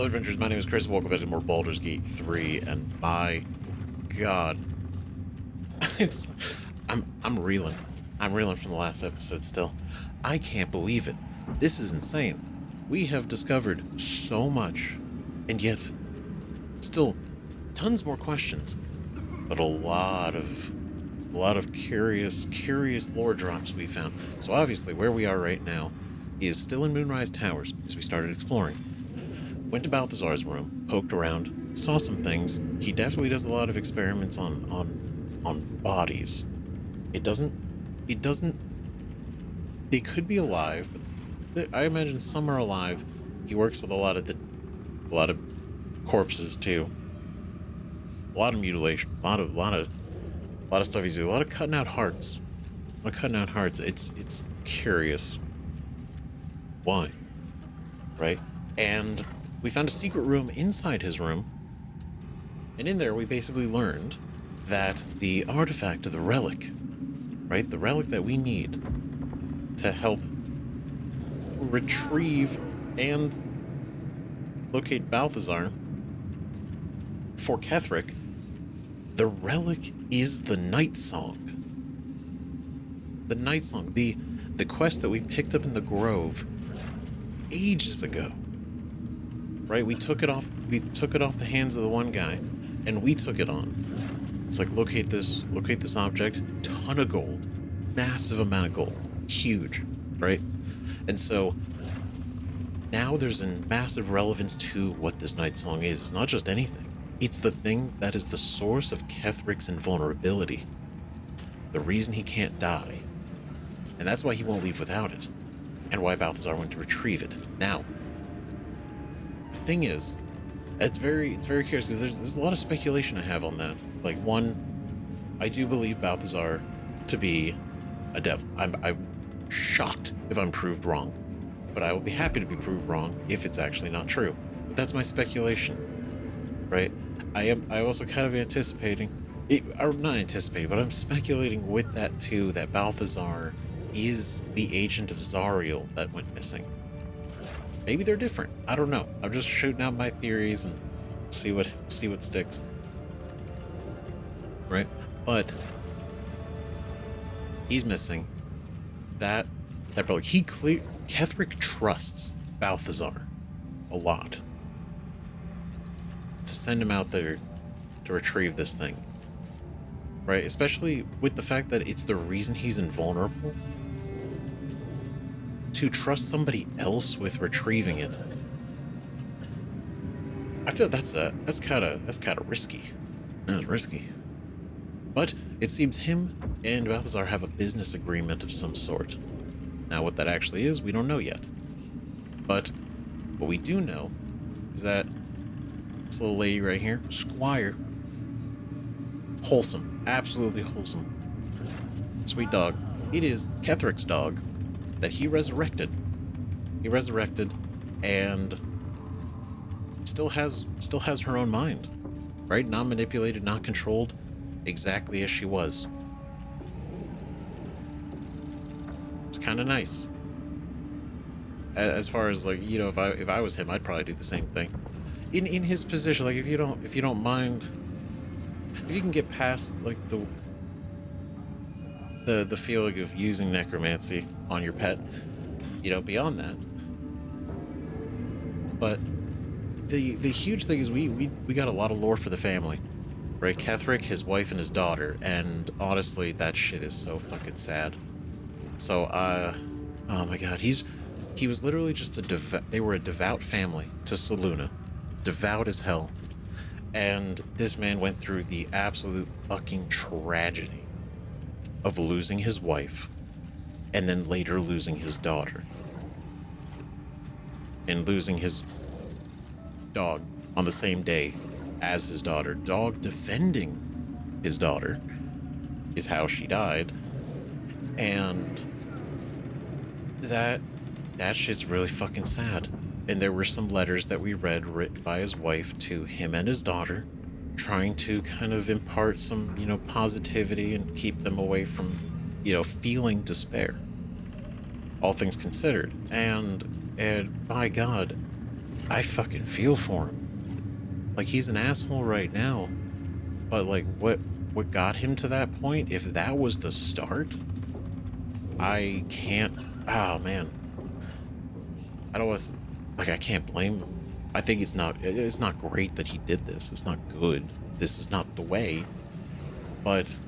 Hello, adventurers. My name is Chris. Welcome back to more Baldur's Gate 3. And my God, I'm reeling. I'm reeling from the last episode. Still, I can't believe it. This is insane. We have discovered so much, and yet, still, tons more questions. But a lot of curious lore drops we found. So obviously, where we are right now is still in Moonrise Towers as we started exploring. Went to Balthazar's room, poked around, saw some things. He definitely does a lot of experiments on bodies. It doesn't. They could be alive, but I imagine some are alive. He works with a lot of corpses too. A lot of mutilation, a lot of stuff he's doing. A lot of cutting out hearts. It's curious. Why? Right? And we found a secret room inside his room. And in there we basically learned that the artifact of the relic, right? The relic that we need to help retrieve and locate Balthazar for Kethric, the relic is the Night Song. The Night Song, the quest that we picked up in the Grove ages ago. Right? We took it off the hands of the one guy, and we took it on. It's like, locate this object, ton of gold, massive amount of gold, huge, right? And so now there's a massive relevance to what this Night Song is. It's not just anything. It's the thing that is the source of Kethric's invulnerability. The reason he can't die. And that's why he won't leave without it. And why Balthazar went to retrieve it. Now, the thing is, it's very curious, because there's a lot of speculation I have on that. Like, one, I do believe Balthazar to be a devil. I'm shocked if I'm proved wrong. But I will be happy to be proved wrong if it's actually not true. But that's my speculation, right? I also kind of anticipating, or not anticipating, but I'm speculating with that too, that Balthazar is the agent of Zariel that went missing. Maybe they're different. I don't know. I'm just shooting out my theories and see what sticks. Right? But he's missing. That probably Kethric trusts Balthazar a lot to send him out there to retrieve this thing. Right? Especially with the fact that it's the reason he's invulnerable. To trust somebody else with retrieving it, I feel that's kind of risky. That's risky. But it seems him and Balthazar have a business agreement of some sort. Now, what that actually is, we don't know yet. But what we do know is that this little lady right here, Squire, wholesome, absolutely wholesome, sweet dog. It is Kethric's dog that he resurrected. And still has her own mind, right? Not manipulated, not controlled, exactly as she was. It's kind of nice. As far as, like, you know, if I was him, I'd probably do the same thing. In his position, like, if you don't mind, if you can get past, like, the feeling of using necromancy on your pet, you know, beyond that. But the huge thing is we got a lot of lore for the family, right? Kethric, his wife, and his daughter, and honestly, that shit is so fucking sad. So, oh my God, he was literally just they were a devout family to Selûne, devout as hell, and this man went through the absolute fucking tragedy of losing his wife, and then later losing his daughter, and losing his dog on the same day as his daughter. Dog defending his daughter is how she died, and that shit's really fucking sad. And there were some letters that we read written by his wife to him and his daughter, trying to kind of impart some, you know, positivity and keep them away from, you know, feeling despair. All things considered. And by God, I fucking feel for him. Like, he's an asshole right now, but like, what got him to that point? If that was the start, I can't. Oh man, I don't want to. Like, I can't blame him. I think it's not. It's not great that he did this. It's not good. This is not the way. But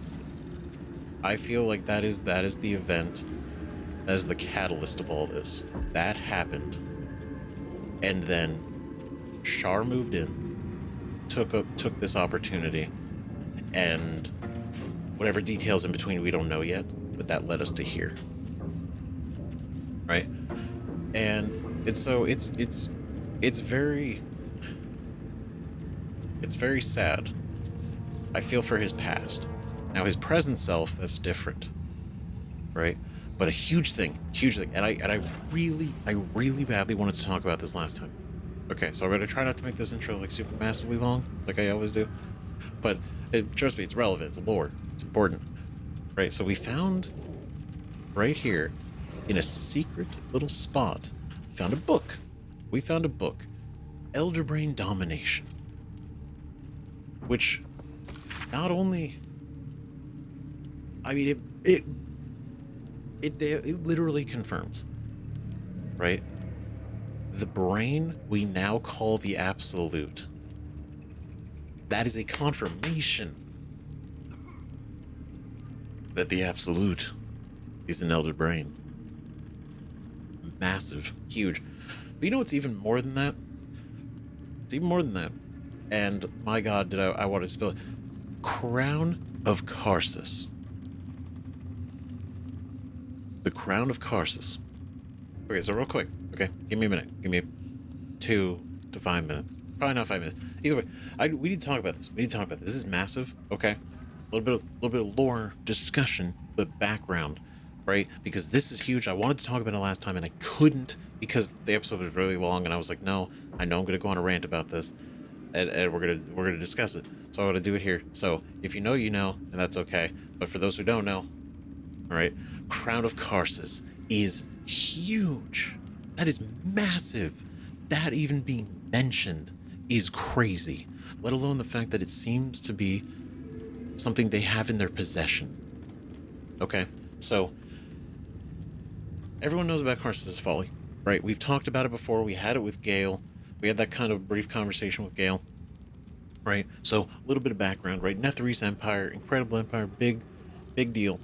I feel like that is the event. That is the catalyst of all this. That happened, and then Shar moved in, took this opportunity, and whatever details in between we don't know yet, but that led us to here, right? And it's very sad. I feel for his past. Now his present self, that's different, right? But a huge thing, and I really badly wanted to talk about this last time. Okay, so I'm gonna try not to make this intro like super massively long, like I always do. But trust me, it's relevant, it's lore, it's important, right? So we found right here, in a secret little spot, found a book. We found a book, Elderbrain Domination, which not only, I mean, it literally confirms, right? The brain we now call the Absolute. That is a confirmation that the Absolute is an Elder Brain. Massive, huge. But you know what's even more than that? It's even more than that. And my god, did I want to spill it. Crown of Karsus. The Crown of Karsus. Okay, so real quick. Okay, give me a minute. Give me 2 to 5 minutes. Probably not 5 minutes. Either way, we need to talk about this. This is massive. Okay, a little bit of lore discussion, but background, right? Because this is huge. I wanted to talk about it last time, and I couldn't because the episode was really long, and I was like, no, I know I'm gonna go on a rant about this, and we're gonna discuss it. So I want to do it here. So if you know, you know, and that's okay. But for those who don't know, all right, Crown of Karsus is huge. That is massive. That even being mentioned is crazy, let alone the fact that it seems to be something they have in their possession. Okay, so everyone knows about Karsus' folly, right? We've talked about it before. We had it with Gale. We had that kind of brief conversation with Gale, right? So a little bit of background, right? Netherese Empire, incredible empire, big deal,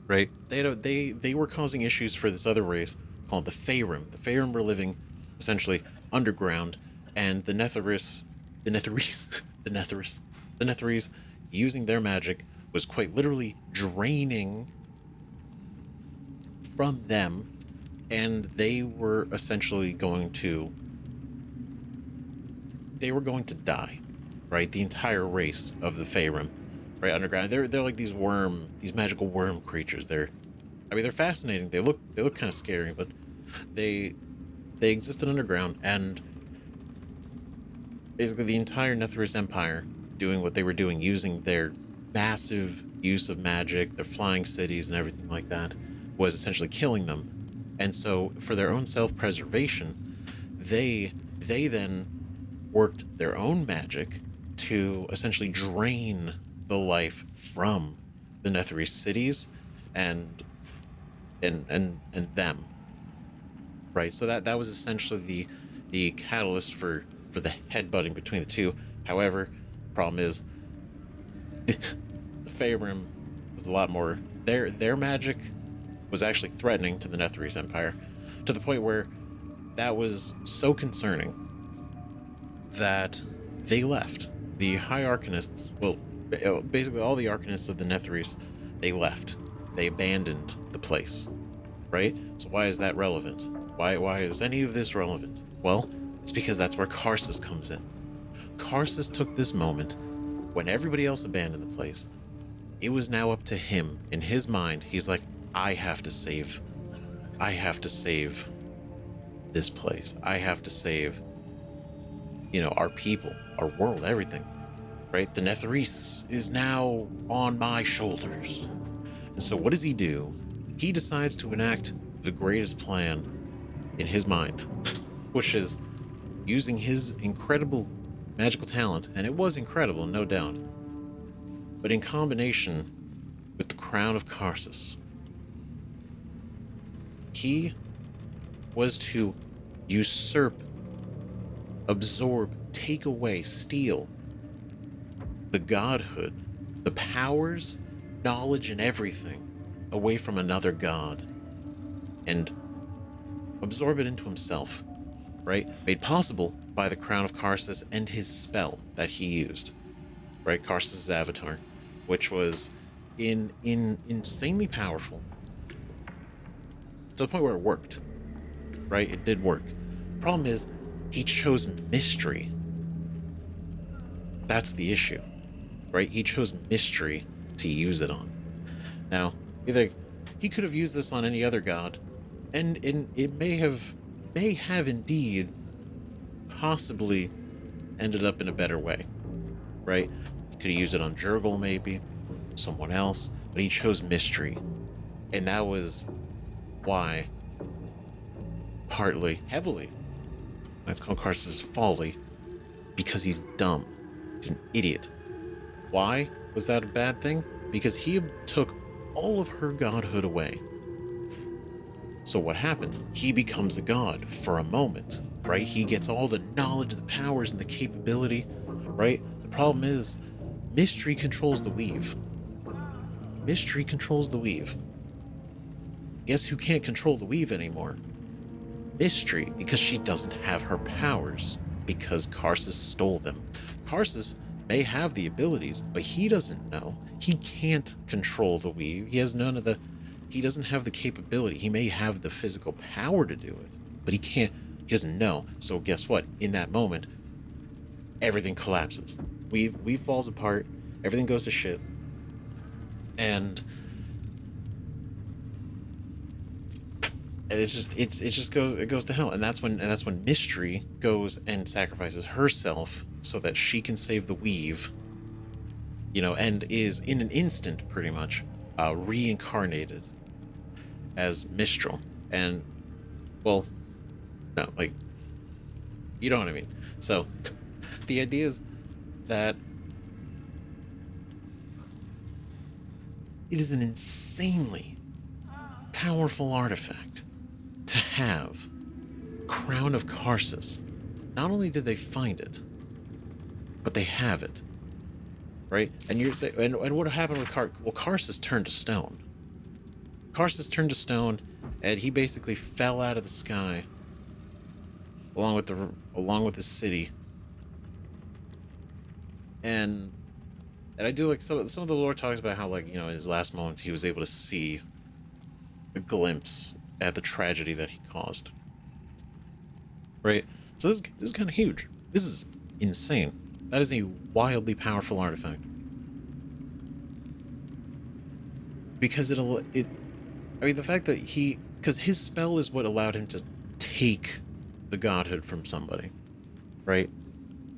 right? They were causing issues for this other race called the Faerun. The Faerun were living essentially underground, and the Netherese, using their magic was quite literally draining from them, and they were essentially going to die, right? The entire race of the Faerun, right, underground. They're like these magical worm creatures. They're fascinating. They look kind of scary, but they existed underground, and basically the entire Netherese Empire doing what they were doing, using their massive use of magic, their flying cities and everything like that, was essentially killing them. And so for their own self-preservation, they then worked their own magic to essentially drain the life from the Netherese cities and them, right? So that was essentially the catalyst for the headbutting between the two. However, problem is the Faerun was a lot more, their magic was actually threatening to the Netherese Empire, to the point where that was so concerning that they left. The High Arcanists, well, basically all the Arcanists of the Netherese, they left. They abandoned the place, right? So why is that relevant? Why is any of this relevant? Well, it's because that's where Karsus comes in. Karsus took this moment when everybody else abandoned the place. It was now up to him. In his mind, he's like, I have to save this place. I have to save, our people, our world, everything, right? The Netherese is now on my shoulders. And so what does he do? He decides to enact the greatest plan in his mind, which is using his incredible magical talent, and it was incredible, no doubt, but in combination with the crown of Karsus, he was to usurp, absorb, take away, steal the godhood, the powers, knowledge, and everything away from another god and absorb it into himself, right? Made possible by the crown of Karsus and his spell that he used, right? Karsus' avatar, which was insanely powerful to the point where it worked, right? It did work. Problem is, he chose mystery. That's the issue, right? He chose mystery to use it on. Now, either he could have used this on any other god, and it may have indeed possibly ended up in a better way, right? He could have used it on Jurgle, maybe someone else, but he chose mystery, and that was why, partly, heavily, that's called Karsus' folly, because he's dumb. He's an idiot. Why was that a bad thing? Because he took all of her godhood away. So what happens? He becomes a god for a moment, right? He gets all the knowledge, the powers, and the capability, right? The problem is, mystery controls the weave. Mystery controls the weave. Guess who can't control the weave anymore? Mystery, because she doesn't have her powers, because Karsus stole them. Karsus may have the abilities, but he doesn't know. He can't control the weave. He has none of the... He doesn't have the capability. He may have the physical power to do it, but he can't... He doesn't know. So guess what? In that moment, everything collapses. Weave falls apart. Everything goes to shit. And it goes to hell. And that's when Mystery goes and sacrifices herself so that she can save the weave, and is in an instant pretty much reincarnated as Mistral. And, well, no, like, you know what I mean. So the idea is that it is an insanely powerful artifact to have. Crown of Karsus. Not only did they find it, but they have it, right? And you're saying, and what happened with Karsus turned to stone. Karsus turned to stone, and he basically fell out of the sky, along with the city. And I do like some of the lore talks about how, like, in his last moments he was able to see a glimpse at the tragedy that he caused. Right? So this is kind of huge. This is insane. That is a wildly powerful artifact. Because the fact that because his spell is what allowed him to take the godhood from somebody, right?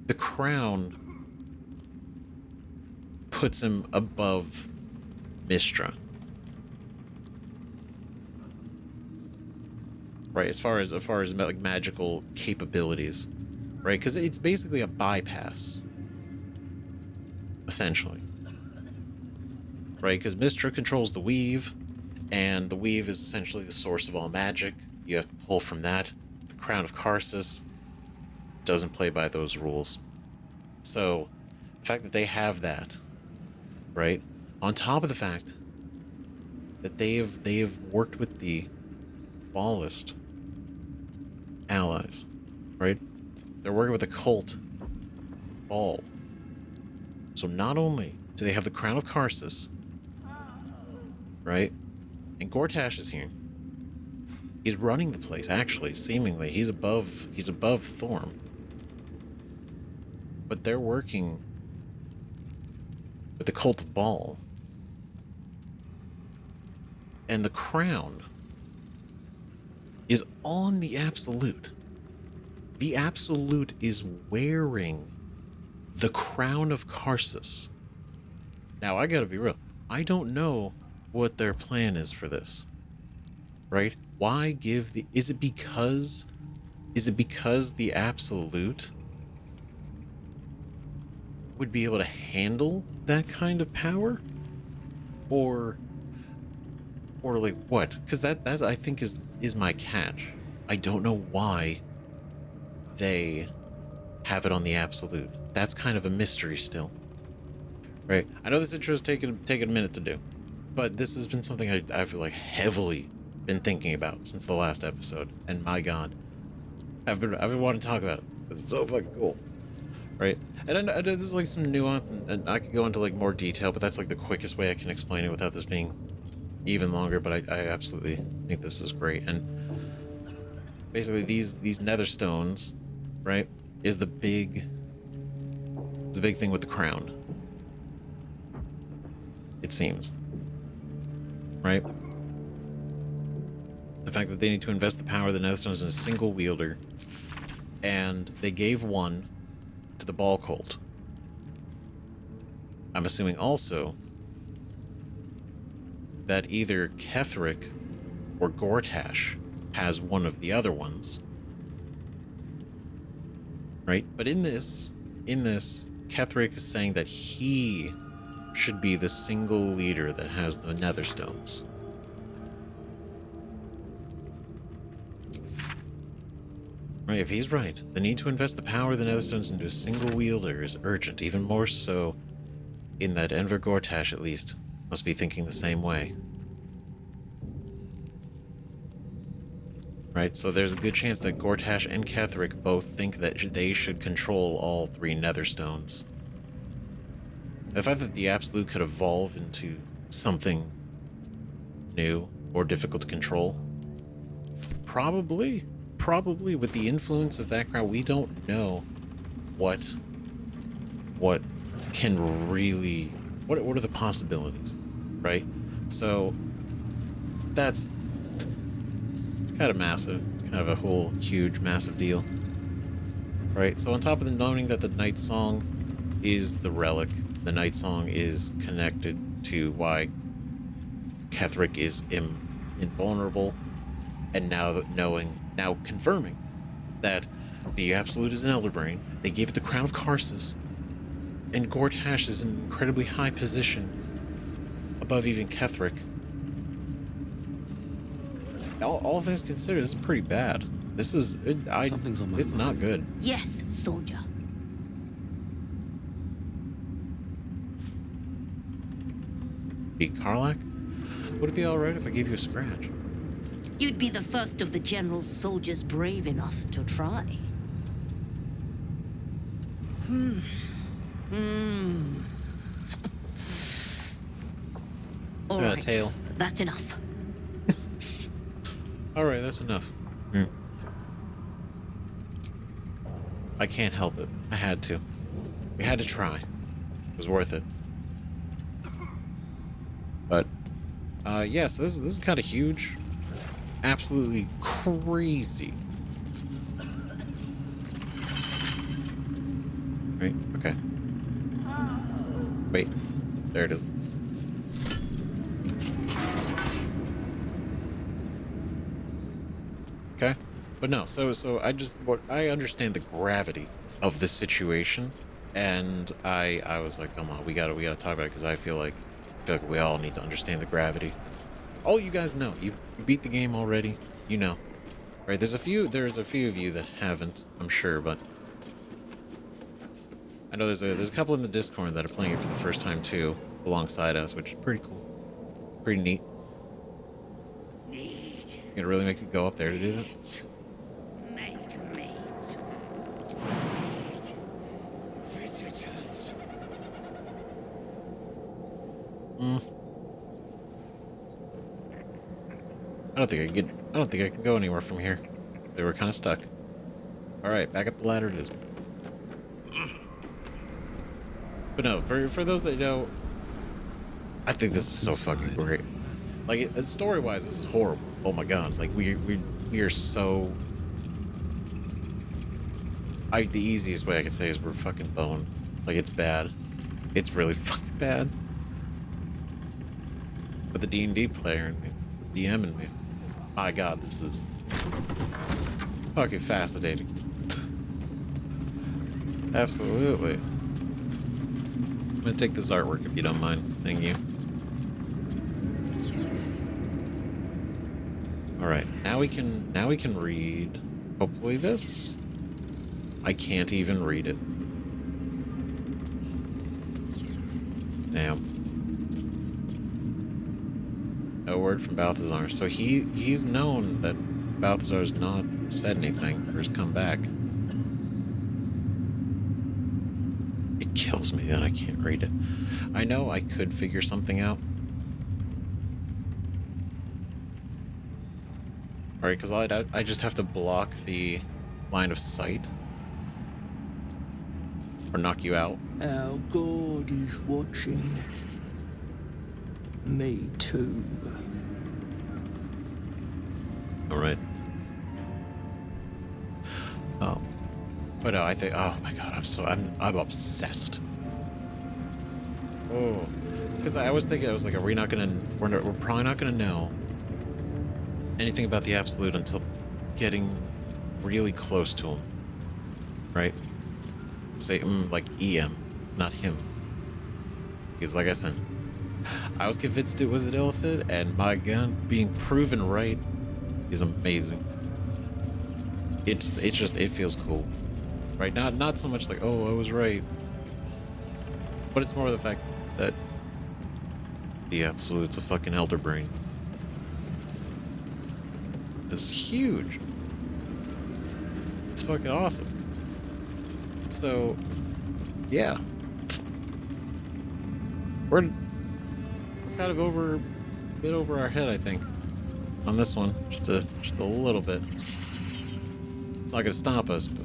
The crown puts him above Mistra, right? As far as like magical capabilities, right? Because it's basically a bypass, essentially, right? Because Mistra controls the weave, and the weave is essentially the source of all magic. You have to pull from that. The Crown of Karsus doesn't play by those rules. So the fact that they have that, right, on top of the fact that they have worked with the Ballist allies, right? They're working with the cult Ball. So not only do they have the Crown of Karsus, right? And Gortash is here. He's running the place, actually, seemingly. He's above Thorm. But they're working with the cult of Ball. And the crown is on the Absolute. The Absolute is wearing the Crown of Karsus. Now, I gotta be real. I don't know what their plan is for this. Right? Why give the... Is it because Is it because the Absolute would be able to handle that kind of power? Or like what? Because that I think is my catch. I don't know why they have it on the Absolute. That's kind of a mystery still. Right? I know this intro is taking a minute to do, but this has been something I feel like heavily been thinking about since the last episode. And my God, I've been wanting to talk about it. It's so fucking cool. Right? And I know there's like some nuance, and I could go into like more detail, but that's like the quickest way I can explain it without this being even longer. But I absolutely think this is great. And basically these Netherstones, right, is the big thing with the crown. It seems. Right? The fact that they need to invest the power of the Netherstones in a single wielder, and they gave one to the Ball Cult. I'm assuming also that either Kethric or Gortash has one of the other ones. Right? But in this, Kethric is saying that he should be the single leader that has the Netherstones. Right, if he's right, the need to invest the power of the Netherstones into a single wielder is urgent, even more so in that Enver Gortash, at least, must be thinking the same way. Right, so there's a good chance that Gortash and Kethric both think that they should control all three Netherstones. The fact that the Absolute could evolve into something new or difficult to control, probably with the influence of that crowd, we don't know what can really, what are the possibilities, right? So it's kind of massive. It's kind of a whole huge massive deal, right? So on top of the knowing that the Night Song is the relic, the Night Song is connected to why Kethric is invulnerable, and now confirming that the Absolute is an Elder Brain. They gave it the Crown of Karsus, and Gortash is in an incredibly high position above even Kethric. All things considered, this is pretty bad. This is Something's on my it's mind. not good. Yes, soldier. Be Karlak? Would it be alright if I gave you a scratch? You'd be the first of the general's soldiers brave enough to try. All right, tail. that's enough. Alright, that's enough. I can't help it. I had to. We had to try. It was worth it. But, yeah, so this is kind of huge. Absolutely crazy. Right, okay. Wait, there it is. Okay, but no, so I understand the gravity of the situation, and I was like, come on, we gotta talk about it, because I feel like we all need to understand the gravity. All you guys know, you beat the game already, you know, right? There's a few of you that haven't, I'm sure, but I know there's a couple in the Discord that are playing it for the first time too, alongside us, which is pretty cool, pretty neat. Gonna really make you go up there to do that? Make meat. Visitors. I don't think I can go anywhere from here. They were kind of stuck. All right, back up the ladder it is. But no, for those that know, I think this is so fucking great. Like, story-wise, this is horrible. Oh my god, like we are so. The easiest way I could say is we're fucking boned. Like, it's bad. It's really fucking bad. But the D&D player in me, DM in me, my god, this is Fucking fascinating. Absolutely. I'm gonna take this artwork if you don't mind. Thank you. Alright, now we can read hopefully this. I can't even read it. Damn. No word from Balthazar. So he's known that Balthazar's not said anything or has come back. It kills me that I can't read it. I know I could figure something out. Alright, because I just have to block the line of sight. Or knock you out. Our God is watching. Me too. Alright. Oh. But no, I think, oh my god, I'm obsessed. Oh. Because I was thinking, I was like, we're probably not gonna know anything about the Absolute until getting really close to him. Right? Say, like EM, not him. Because like I said, I was convinced it was an elephant, and my gun being proven right is amazing. It feels cool. Right? Not so much like, oh, I was right. But it's more the fact that the Absolute's a fucking elder brain. It's huge. It's fucking awesome. So, yeah. We're kind of a bit over our head, I think, on this one. Just a little bit. It's not gonna stop us, but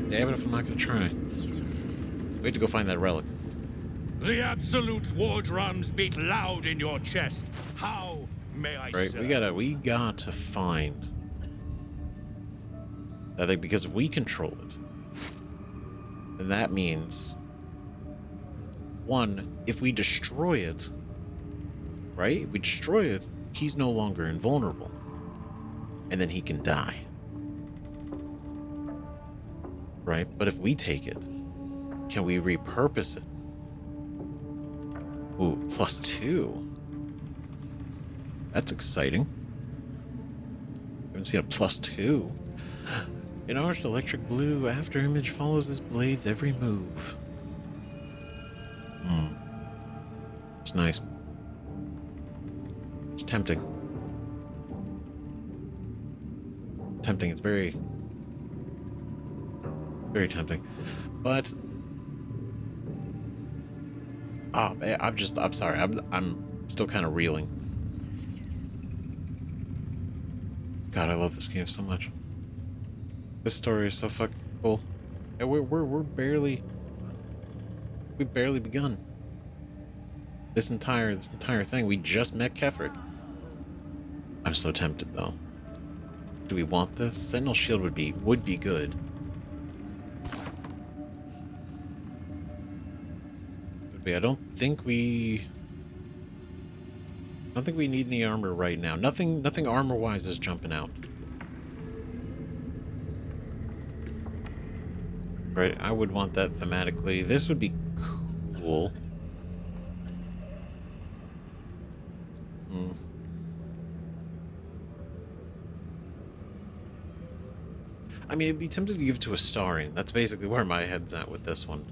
damn it if I'm not gonna try. We have to go find that relic. The Absolute's war drums beat loud in your chest. How may I Right, serve? we got to find that thing, because if we control it, then that means, one, if we destroy it, right? If we destroy it, he's no longer invulnerable. And then he can die. Right? But if we take it, can we repurpose it? Ooh, +2. That's exciting. Haven't seen a +2. Enlarged electric blue after image follows this blade's every move. It's nice. It's tempting. Tempting. It's very, very tempting. But I'm sorry. I'm still kind of reeling. God, I love this game so much. This story is so fucking cool. And we've barely begun. This entire thing. We just met Kethric. I'm so tempted though. Do we want this? Sentinel Shield would be good. But I don't think we need any armor right now. Nothing armor-wise is jumping out. Right, I would want that thematically. This would be cool. I mean, it'd be tempted to give it to Astarion. That's basically where my head's at with this one.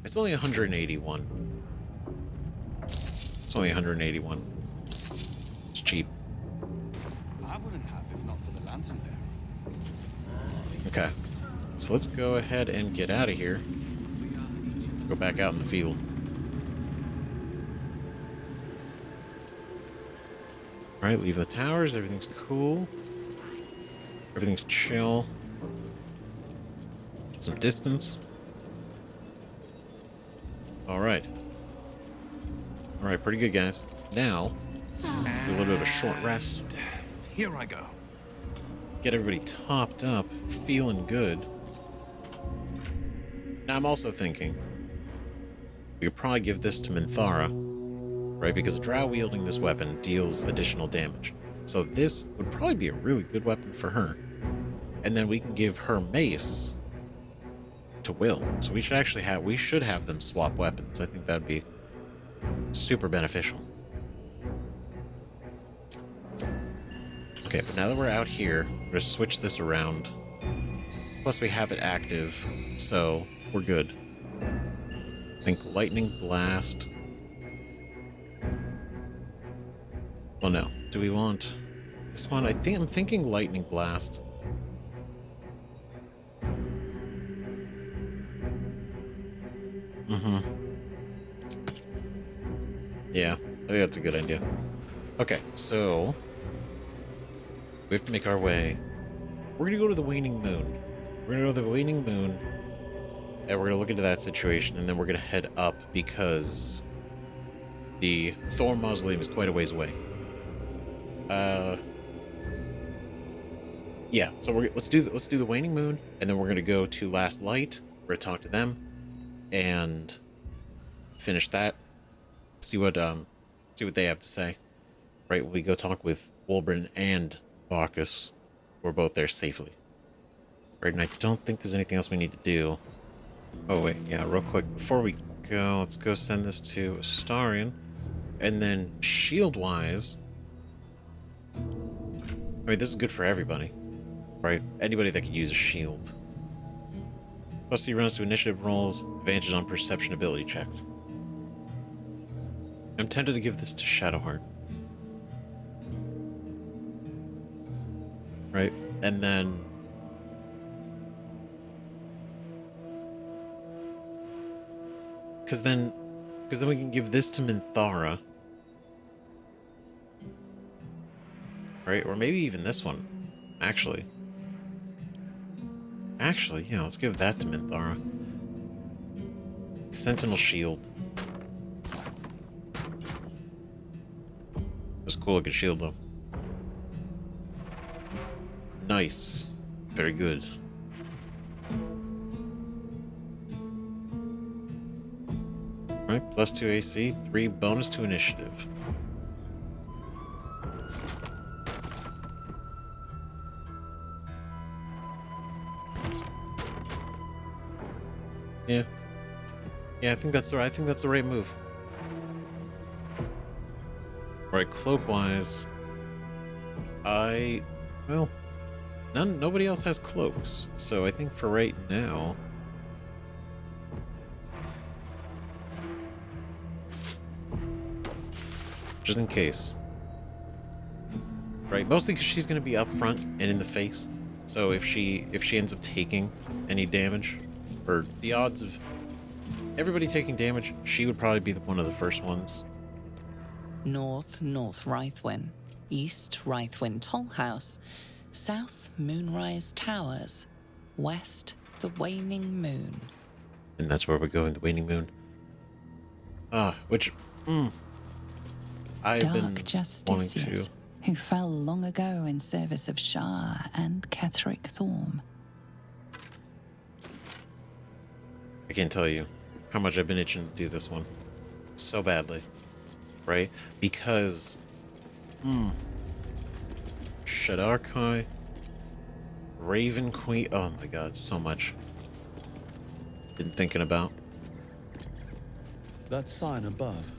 It's only 181. It's only 181. It's cheap. I wouldn't have if not for the lantern bearer. Okay. So let's go ahead and get out of here. Go back out in the field. Alright, leave the towers. Everything's cool. Everything's chill. Get some distance. Alright. Alright, pretty good, guys. Now, do a little bit of a short rest. Here I go. Get everybody topped up, feeling good. Now, I'm also thinking we could probably give this to Mentara, right? Because a drow wielding this weapon deals additional damage. So this would probably be a really good weapon for her. And then we can give her mace to Will. So we should have them swap weapons. I think that'd be super beneficial. Okay, but now that we're out here, we're gonna switch this around. Plus we have it active, so we're good. I think Lightning Blast. Well, no. Do we want this one? I'm thinking Lightning Blast. Yeah, I think that's a good idea. Okay, so we have to make our way. We're gonna go to the Waning Moon. We're gonna go to the Waning Moon, and we're gonna look into that situation, and then we're gonna head up because the Thorm Mausoleum is quite a ways away. Yeah. So let's do the Waning Moon, and then we're gonna go to Last Light. We're gonna talk to them, and finish that. See what they have to say. Right, we go talk with Wulbrin and Barkus. We're both there safely. Right, and I don't think there's anything else we need to do. Oh wait, yeah, real quick before we go, let's go send this to Astarion, and then shield-wise. I mean, this is good for everybody, right? Anybody that could use a shield. Plus, he runs to initiative rolls, advantage on perception ability checks. I'm tempted to give this to Shadowheart. Right? And then... Because then we can give this to Mentara. Right? Or maybe even this one. Actually, yeah, let's give that to Mentara. Sentinel Shield. That's a cool looking shield, though. Nice. Very good. Alright, plus 2 AC, 3 bonus to initiative. Yeah. Yeah, I think that's the right move. Right, cloak-wise, well, nobody else has cloaks, so I think for right now, just in case, right? Mostly because she's gonna be up front and in the face, so if she ends up taking any damage, or the odds of everybody taking damage, she would probably be one of the first ones. North Reithwin, East Reithwin Tollhouse, South Moonrise Towers, West the Waning Moon. And that's where we're going, the Waning Moon. Which, I've been Dark wanting Justiciars, to. who fell long ago in service of Shah and Kethric Thorm. I can't tell you how much I've been itching to do this one. So badly. Right? Because... Shadarkai... Raven Queen... Oh my god, so much. Been thinking about. That sign above.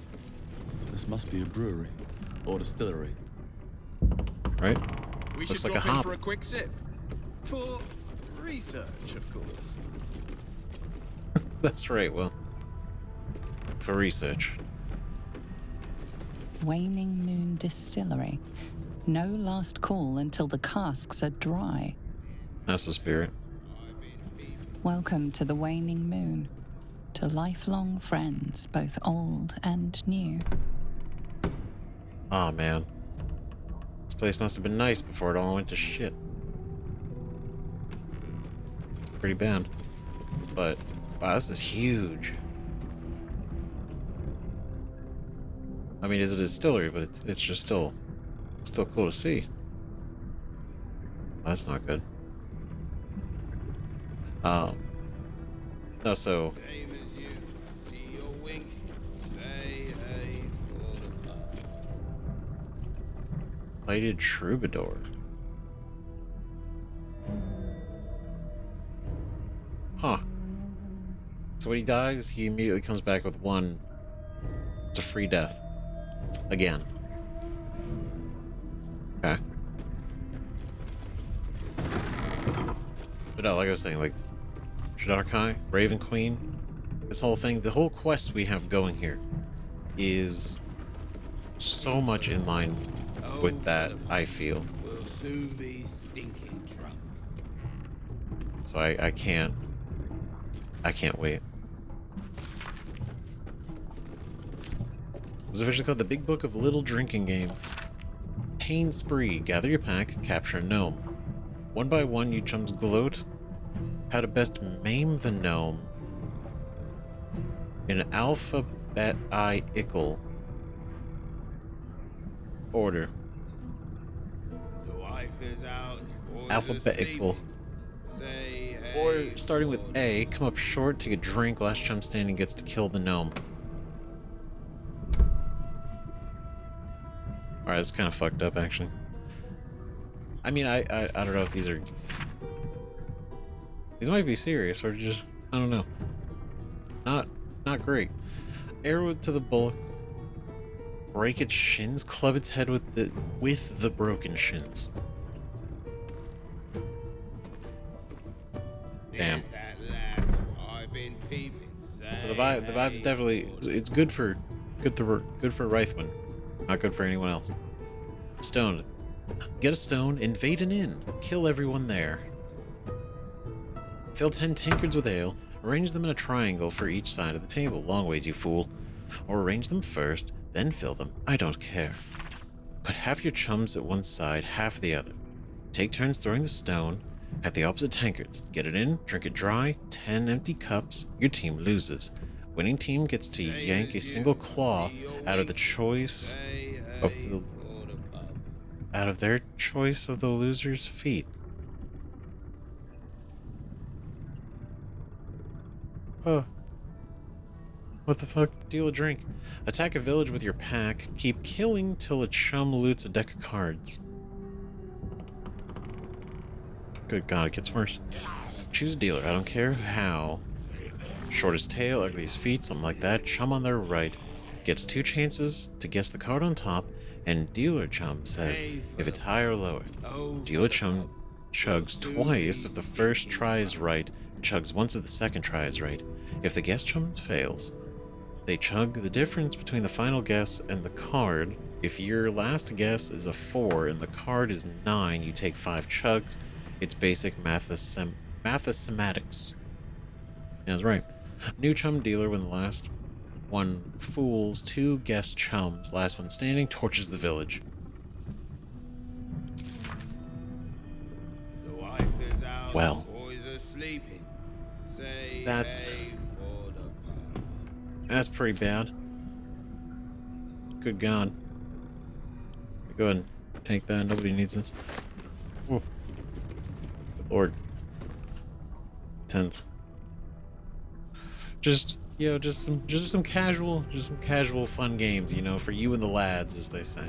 This must be a brewery. Or distillery. Right? We Looks should like a drop in hop. for a quick sip. For research, of course. That's right, well. For research. Waning Moon Distillery. No last call until the casks are dry. That's the spirit. Welcome to the Waning Moon. To lifelong friends, both old and new. Aw, man. This place must have been nice before it all went to shit. Pretty bad. But, wow, this is huge. I mean, it's a distillery, but it's just still cool to see. That's not good. No, so... Lighted troubadour. Huh. So when he dies, he immediately comes back with one. It's a free death. Again. Okay. But no, like I was saying, like, Shadarkai, Raven Queen, this whole thing, the whole quest we have going here is so much in line with that, I feel. We'll soon be stinking drunk. So I can't wait. It's officially called the Big Book of Little Drinking Game. Pain Spree. Gather your pack, capture a gnome. One by one, you chums gloat how to best maim the gnome in alphabet-ical order. The wife is out. The boys are Alphabetical. sleeping. Say hey. Or starting with A, come up short, take a drink, last chum standing gets to kill the gnome. Alright, that's kind of fucked up, actually. I mean, I don't know if these are... These might be serious, or just... I don't know. Not great. Arrow to the bullet. Break its shins, club its head with the broken shins. Damn. There's that last one I've been peeping. So the vibe's definitely... It's good for Reithwin. Not good for anyone else. Stone. Get a stone, invade an inn, kill everyone there. Fill 10 tankards with ale, arrange them in a triangle for each side of the table. Long ways, you fool. Or arrange them first, then fill them. I don't care. Put half your chums at one side, half the other. Take turns throwing the stone at the opposite tankards. Get it in, drink it dry, 10 empty cups, your team loses. Winning team gets to yank a single claw out of the choice of their choice of the loser's feet. Oh. What the fuck? Deal a drink. Attack a village with your pack. Keep killing till a chum loots a deck of cards. Good god, it gets worse. Choose a dealer. I don't care how. Shortest tail, ugliest feet, something like that. Chum on their right gets 2 chances to guess the card on top, and dealer chum says if it's high or lower. Dealer chum chugs twice if the first try is right, and chugs once if the second try is right. If the guess chum fails, they chug the difference between the final guess and the card. If your last guess is a 4 and the card is 9, you take 5 chugs. It's basic mathematics. Yeah, that's right. New chum dealer, when the last one fools 2 guest chums, last one standing torches the village. The wife is out. Well, The boys are sleeping. Say that's hey for the pub. that's pretty bad. Good god. Go ahead and take that. Nobody needs this. Oof. Good lord. Tense. Just some casual fun games, you know, for you and the lads, as they say.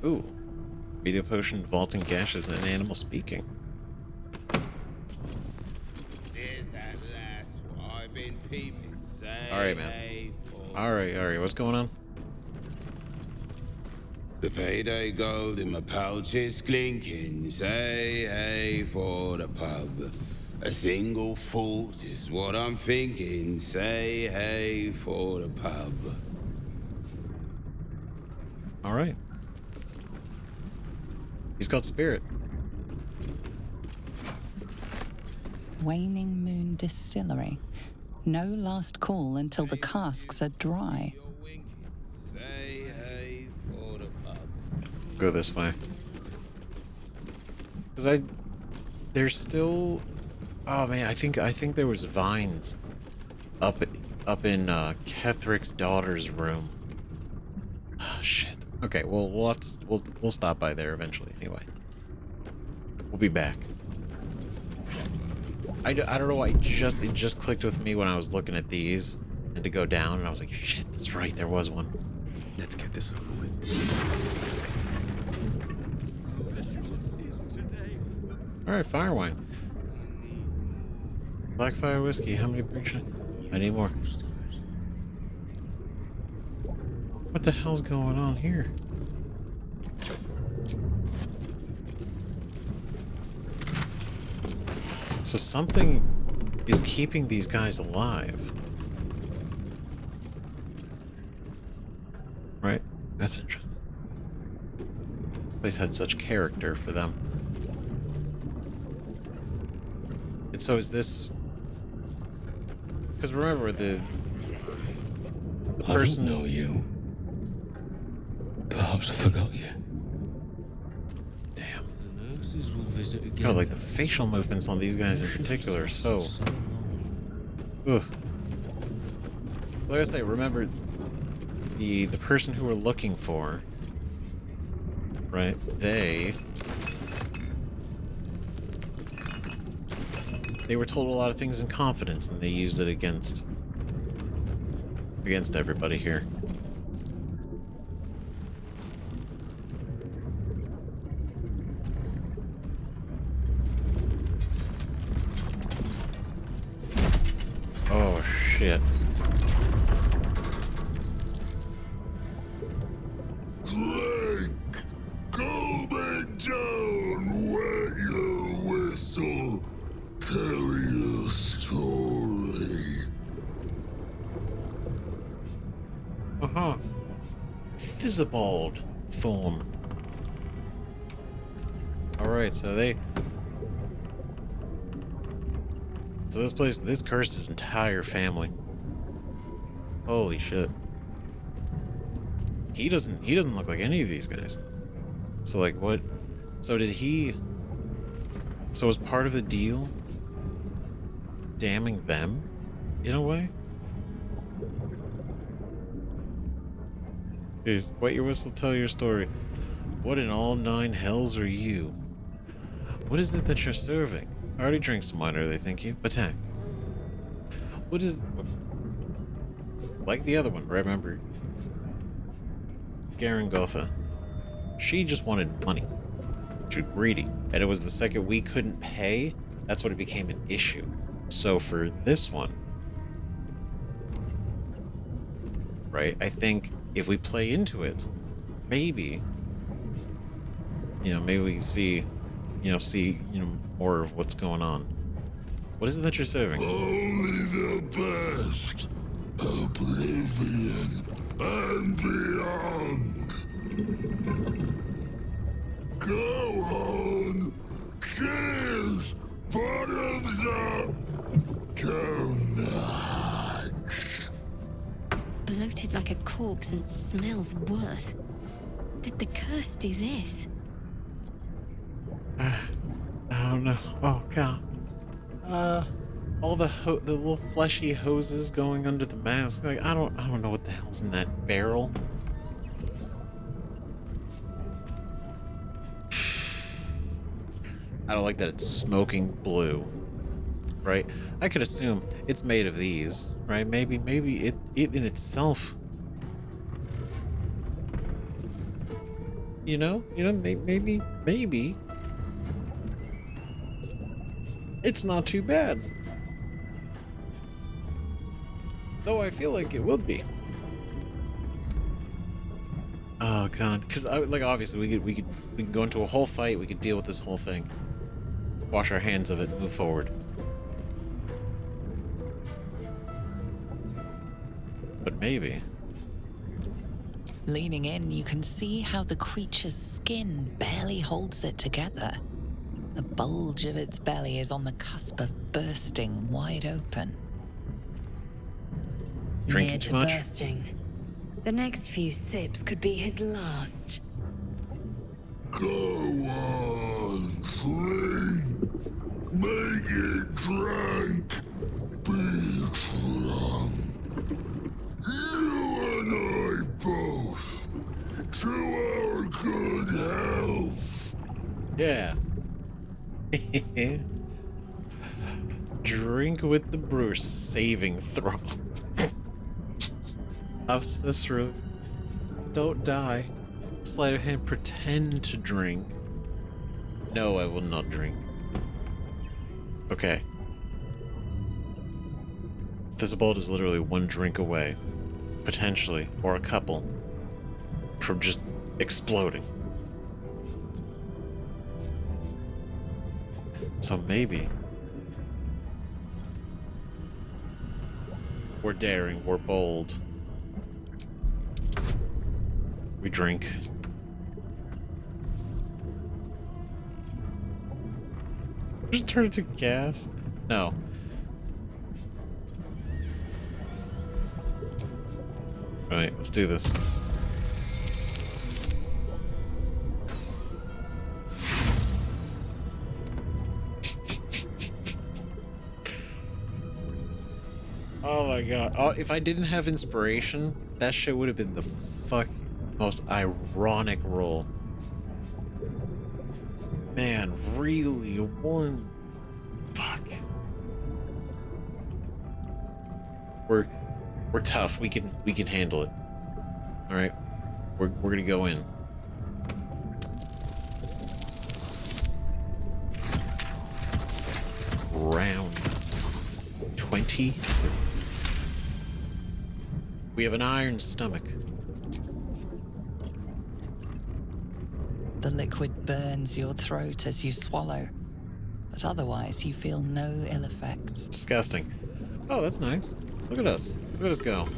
Ooh. Media potion, vaulting gashes, and animal speaking. There's that last one I've been peeping. Say Alright, man. hey for Alright, what's going on? the payday gold in my pouch is clinking. Say hey for the pub. A single thought is what I'm thinking. Say hey for the pub. Alright. He's got spirit. Waning Moon Distillery. No last call until the casks are dry. You're winking. Say hey for the pub. Go this way. Because there's still... Oh man, I think there was vines up in Kethric's daughter's room. Ah, shit. Okay, well we'll stop by there eventually. Anyway, we'll be back. I don't know why it just clicked with me when I was looking at these and to go down, and I was like, shit, that's right, there was one. Let's get this over with. Alright, fire wine. Blackfire whiskey. How many bricks? I need more. What the hell's going on here? So something is keeping these guys alive. Right? That's interesting. This place had such character for them. And so is this... Because remember, the person... I don't know you. Perhaps I forgot you. Damn. The nurses will visit again. Oh, like the facial movements on these guys in particular are so... Oof. Like I say, remember, the person who we're looking for, right, they were told a lot of things in confidence, and they used it against everybody here. Oh shit. Clank, go back down, wet your whistle, tell your story. Uh-huh. Thisobald Thorm. Alright, so this cursed his entire family. Holy shit. He doesn't look like any of these guys. So like what? So was part of the deal damning them in a way? Dude, wet your whistle, tell your story. What in all nine hells are you? What is it that you're serving? I already drank some wine earlier, thank you. Attack. What is... Like the other one, remember? Garangotha. She just wanted money. She was greedy. And it was the second we couldn't pay, that's when it became an issue. So for this one... Right? I think if we play into it, maybe... maybe we can see... more of what's going on. What is it that you're serving? Only the best. Oblivion and beyond. Go on. Cheers. Bottoms up. Go nuts. It's bloated like a corpse and smells worse. Did the curse do this? I don't know. Oh god. All the little fleshy hoses going under the mask. Like I don't know what the hell's in that barrel. I don't like that it's smoking blue. Right? I could assume it's made of these, right? Maybe it in itself. Maybe it's not too bad. Though I feel like it would be. Oh god, because obviously we can go into a whole fight. We could deal with this whole thing, wash our hands of it, and move forward. But maybe. Leaning in, you can see how the creature's skin barely holds it together. The bulge of its belly is on the cusp of bursting wide open. Drinking Near too to much? bursting. The next few sips could be his last. Go on, drink. Make it drink. Be drunk. You and I both. To our good health. Yeah. Drink with the brewer saving throw. That's really... Don't die. Sleight of hand, pretend to drink. No, I will not drink. Okay. Thisobald is literally one drink away, potentially, or a couple, from just exploding. So maybe we're daring, we're bold. We drink. Just turn it to gas? No. Alright, let's do this. Oh my god. Oh, if I didn't have inspiration, that shit would have been the most ironic roll. Man, really? One? Fuck. We're tough. We can handle it. All right. We're gonna go in. Round 20. We have an iron stomach. The liquid burns your throat as you swallow, but otherwise you feel no ill effects. Disgusting. Oh, that's nice. Look at us. Look at us go.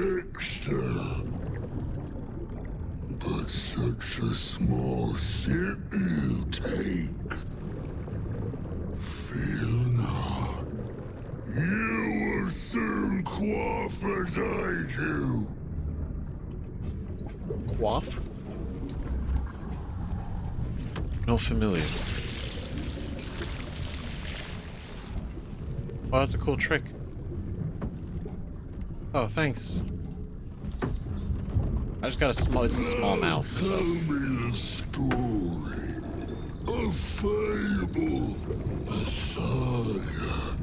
Elixir. But such a small sip you take. Fear not. You will soon quaff as I do. Quaff? No familiar. Oh, that's a cool trick. Oh, thanks. I just got it's a small mouth. So. Tell me a story. A fable. A saga.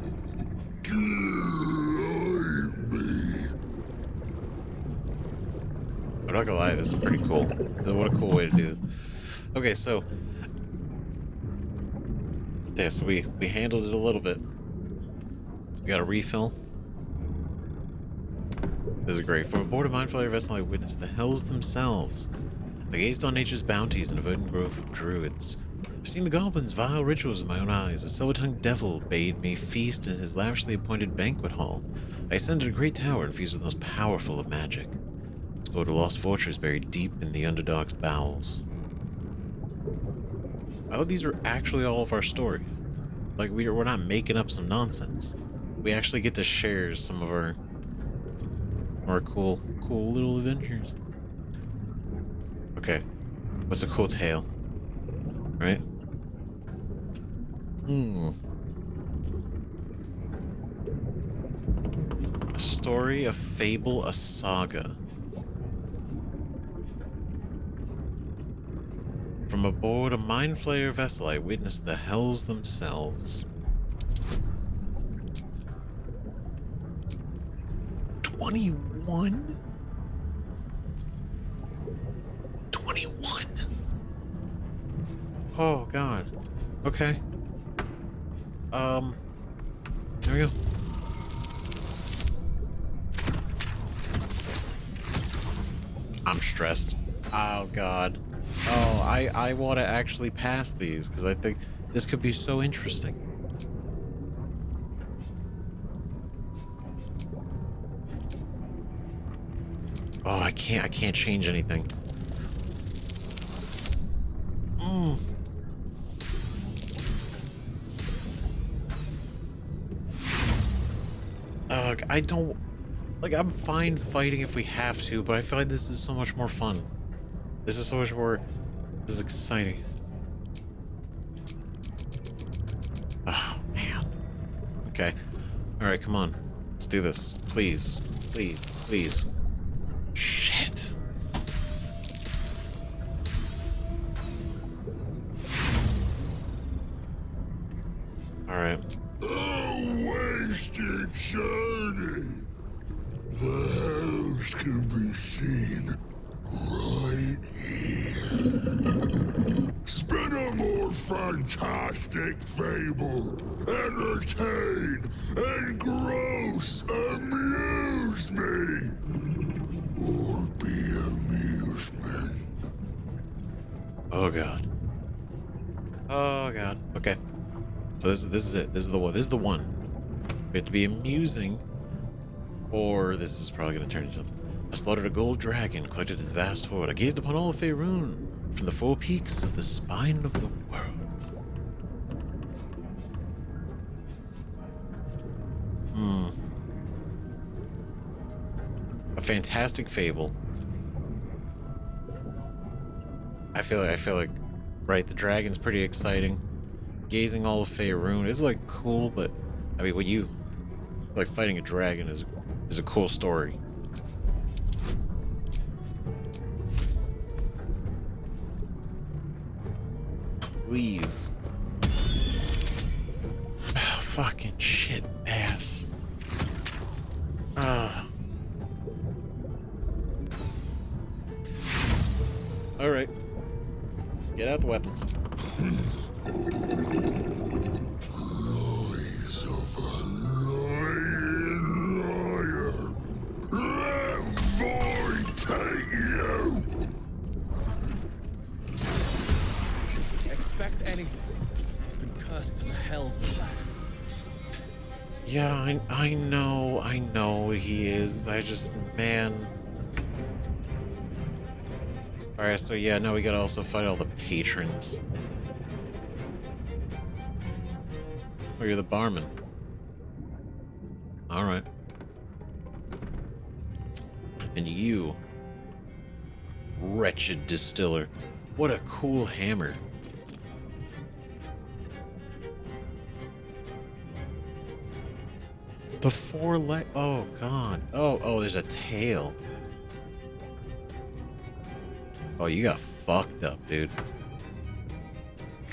Delight me. I'm not gonna lie, this is pretty cool. What a cool way to do this. Okay, so... yeah, so we handled it a little bit. We got a refill. This is great. From aboard a mind flayer vessel, I witnessed the hells themselves. I gazed on nature's bounties in a verdant grove of druids. I've seen the goblins' vile rituals with my own eyes. A silver-tongued devil bade me feast in his lavishly appointed banquet hall. I ascended a great tower and feasted with the most powerful of magic. Explored a lost fortress buried deep in the Underdog's bowels. I hope these are actually all of our stories. Like, we're not making up some nonsense. We actually get to share some of our cool little adventures. Okay. What's a cool tale? Right? A story, a fable, a saga. From aboard a mind flayer vessel, I witnessed the hells themselves. 21? 21. Oh god. Okay. There we go. I'm stressed. Oh god. Oh, I want to actually pass these because I think this could be so interesting. Oh, I can't change anything. I don't... like, I'm fine fighting if we have to, but I feel like this is so much more fun. This is so much more... this is exciting. Oh, man. Okay. Alright, come on. Let's do this. Please. Please. Please. Shit. Alright. Away wasted journey. The hells can be seen right here. Spin a more fantastic fable. Entertain, engross, amuse me. Or be amusement. Oh god. Oh god. Okay. So this is it. This is the one. This is the one. We have to be amusing, or this is probably going to turn into something. I slaughtered a gold dragon, collected his vast hoard. I gazed upon all of Faerun from the four peaks of the spine of the world. A fantastic fable. I feel like, right, the dragon's pretty exciting. Gazing all of Faerun is like cool, but I mean, what you like fighting a dragon is a cool story. Please. Oh, fucking shit ass. All right. Get out the weapons. Lies of a lying liar. Let void take you. Expect anything. He's been cursed to the hells and back. Yeah, I know he is. I just, man. Alright, so yeah, now we gotta also fight all the patrons. Oh, you're the barman. Alright. And you, wretched distiller. What a cool hammer. The four leg. Oh, God. Oh, there's a tail. Oh, you got fucked up, dude.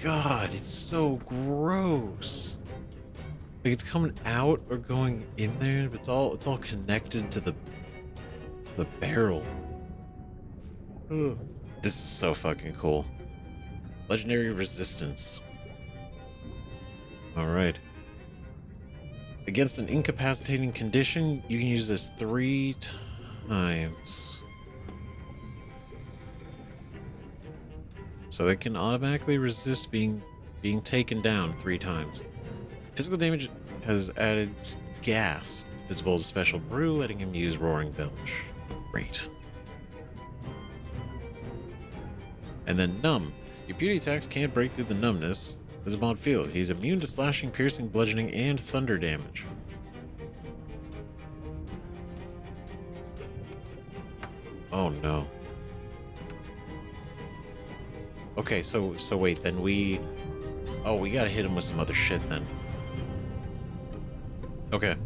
God, it's so gross. Like, it's coming out or going in there, but it's all connected to the barrel. Ugh. This is so fucking cool. Legendary resistance. All right. Against an incapacitating condition, you can use this 3 times. So it can automatically resist being taken down 3 times. Physical damage has added gas to Thisobald's special brew, letting him use Roaring Belch. Great. And then numb. Your beauty attacks can't break through the numbness. Thisobald field. He's immune to slashing, piercing, bludgeoning, and thunder damage. Oh no. Okay, so wait, then we gotta hit him with some other shit then. Okay,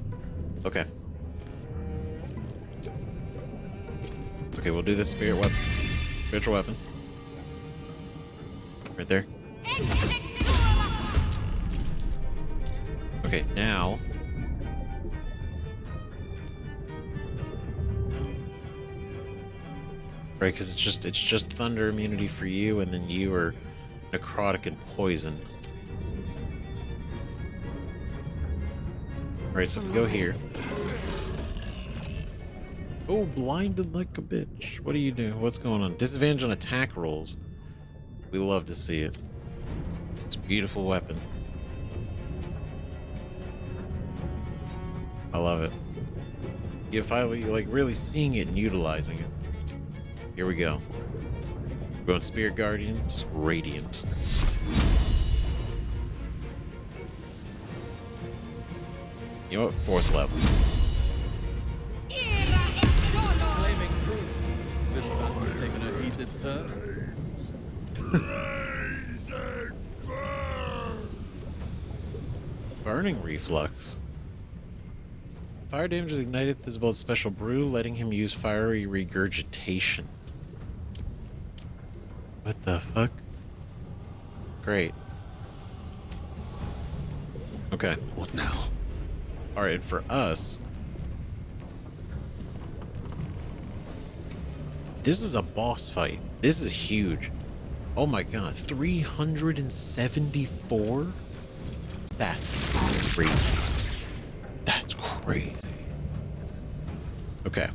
we'll do this spiritual weapon. Right there. Okay, now. Right, because it's just thunder immunity for you, and then you are necrotic and poison. Alright, so we go here. Oh, blinded like a bitch. What do you do? What's going on? Disadvantage on attack rolls. We love to see it. It's a beautiful weapon. I love it. You're finally like really seeing it and utilizing it. Here we go. We're going Spirit Guardians, Radiant. You know what? 4th level. Flaming crew. This battle's taken a heated turn. Burning reflux. Fire damage is ignited Thisobald's special brew, letting him use fiery regurgitation. What the fuck? Great. Okay. What now? All right, and for us, this is a boss fight. This is huge. Oh my god, 374? That's crazy. That's crazy. Okay.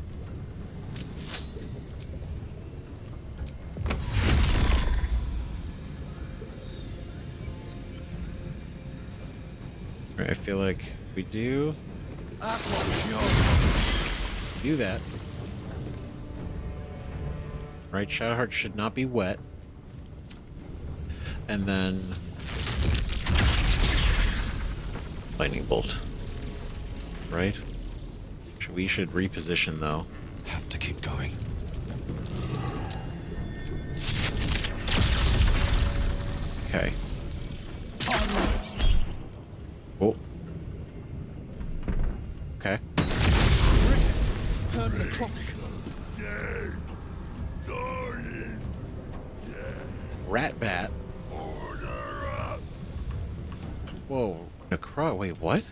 Alright, I feel like we do that. Right, Shadowheart should not be wet. And then lightning bolt. Right? We should reposition though. Have to keep going. Okay. Oh. Okay. Turn necrotic. Dead. Dying. Dead. Rat bat. Order up. Whoa. Necrotic. Wait, what?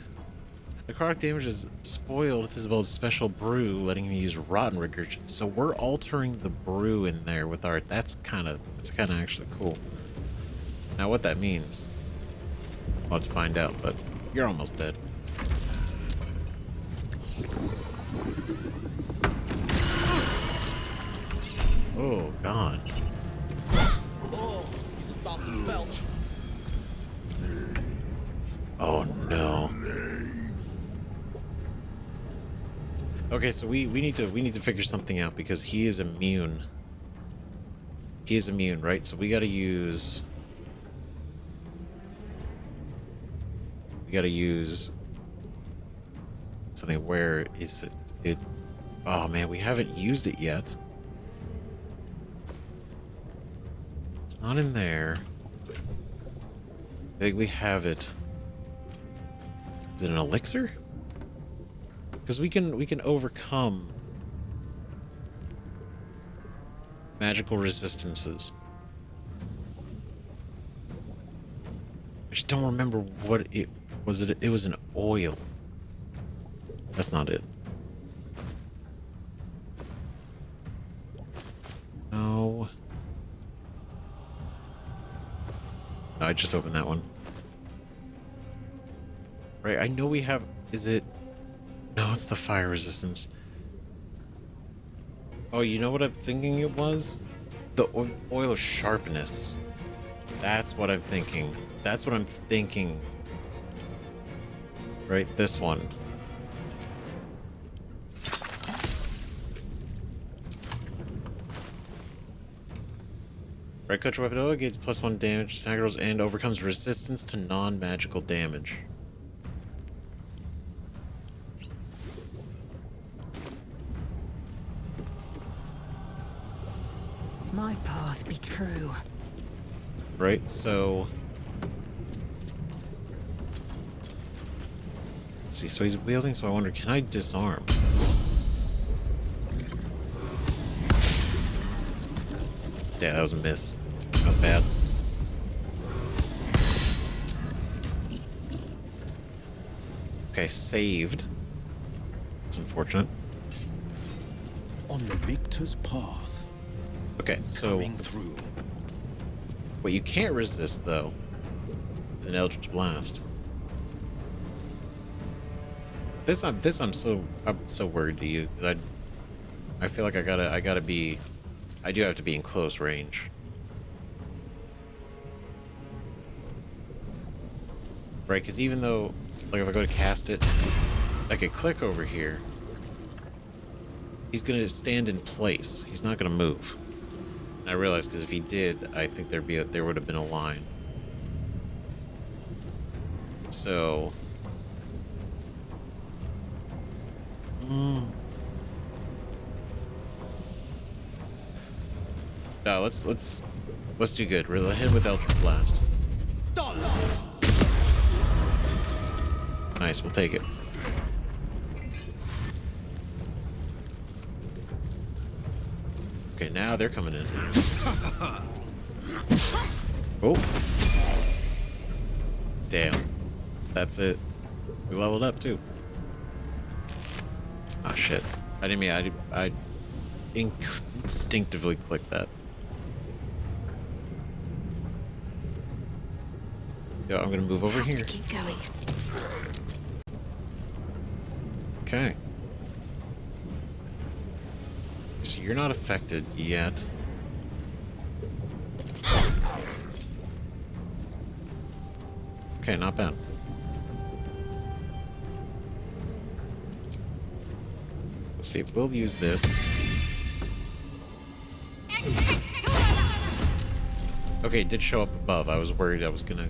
Necrotic damage is spoiled Thisobald's special brew, letting him use rotten regurgitation. So we're altering the brew in there with our. That's kind of actually cool. Now what that means, I'll have to find out. But you're almost dead. Oh god. Oh, he's about to belch. Oh no. Okay, so we need to figure something out because he is immune. He is immune, right? So we gotta use something. Where is it? Oh man, we haven't used it yet. It's not in there. I think we have it. Is it an elixir? Because we can overcome magical resistances. I just don't remember what it was. It was an oil. That's not it. No. No, I just opened that one. Right, I know we have. Is it? No, it's the fire resistance. Oh, you know what I'm thinking it was? The oil of sharpness. That's what I'm thinking. That's what I'm thinking. Right, this one. Right, Coach Weapon oil gains +1 damage to attack rolls and overcomes resistance to non-magical damage. My path be true. Right, so let's see. So he's wielding. So I wonder, can I disarm? Yeah, that was a miss. Not bad. Okay, saved. That's unfortunate. On the victor's path. Okay, so Coming through. what you can't resist though is an Eldritch Blast. I'm so worried to you. I feel like I do have to be in close range. Right, because even though, like, if I go to cast it, I could click over here. He's gonna stand in place. He's not gonna move. And I realized because if he did, I think there would have been a line. So. No, let's do good. We'll hit him with Eldritch Blast. Nice, we'll take it. Okay, now they're coming in. Oh. Damn. That's it. We leveled up too. shit. I didn't mean, I instinctively clicked that. Yo, I'm gonna move over here. To keep going. Okay. So you're not affected yet. Okay, not bad. Let's see, we'll use this. Okay, it did show up above. I was worried I was gonna,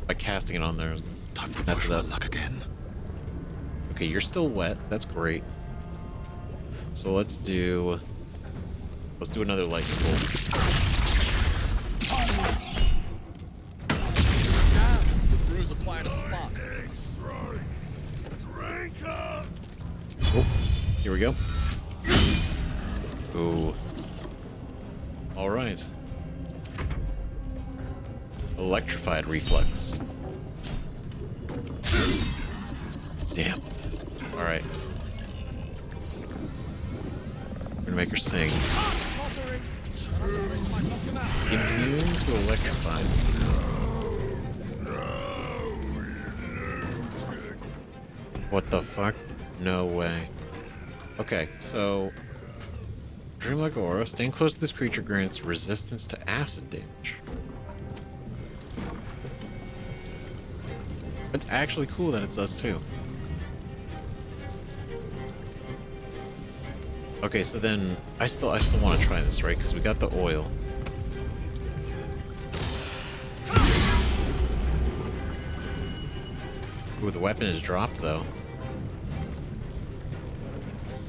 by casting it on there, Time to mess push it my up. luck again. Okay, you're still wet. That's great. So let's do another lightning bolt. The brew's acquired a spark. Oh, here we go. Ooh. All right. Electrified reflex. Damn. All right. We're gonna make her sing. Immune to electrified. What the fuck? No way. Okay, so dreamlike aura. Staying close to this creature grants resistance to acid damage. It's actually cool that it's us too. Okay, so then I still want to try this, right? Because we got the oil. Ooh, the weapon is dropped though.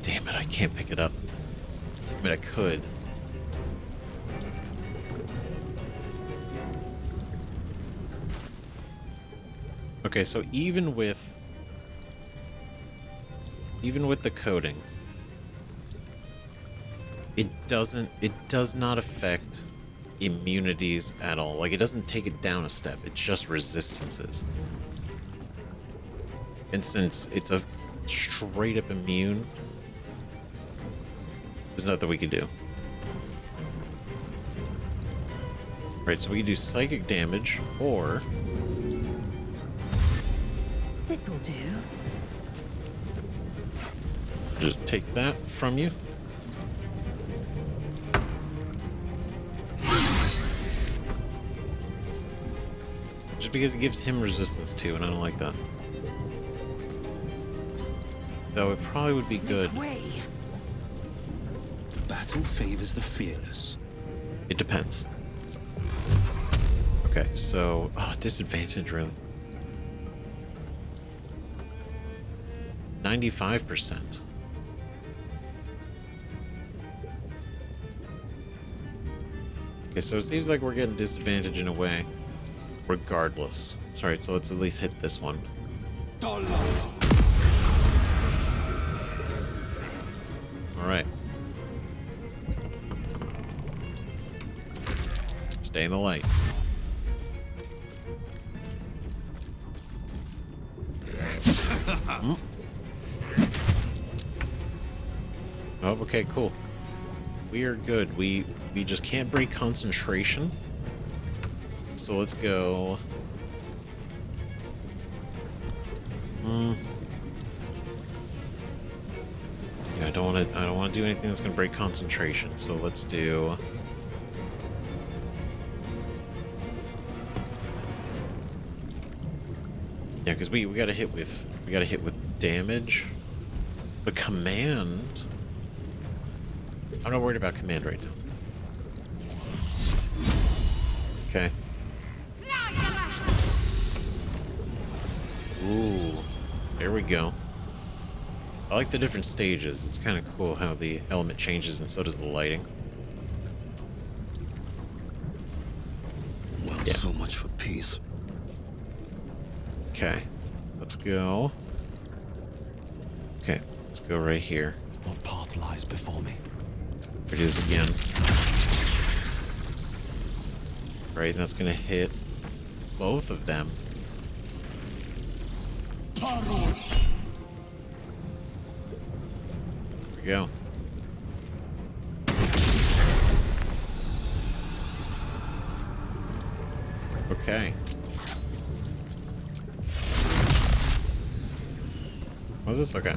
Damn it, I can't pick it up. I mean, I could. Okay, so even with the coating, it does not affect immunities at all. Like, it doesn't take it down a step. It's just resistances. And since it's a straight up immune, there's nothing we can do. Right, so we can do psychic damage, or This'll do. just take that from you. Just because it gives him resistance too, and I don't like that. Though it probably would be good. Battle favors the fearless. It depends. Okay, so disadvantage really. 95%. Okay, so it seems like we're getting disadvantage in a way, regardless. Alright, so let's at least hit this one. Alright. Stay in the light. Oh, okay, cool. We are good. We just can't break concentration. So let's go. Yeah, I don't want to do anything that's gonna break concentration. So let's do. Yeah, because we gotta hit with damage. But command. I'm not worried about command right now. Okay. Ooh, there we go. I like the different stages. It's kind of cool how the element changes, and so does the lighting. Well, Yeah. so much for peace. Okay, let's go. Okay, let's go right here. What path lies before me? Here it is again. Right, and that's gonna hit both of them. go. Okay. What's this? Okay.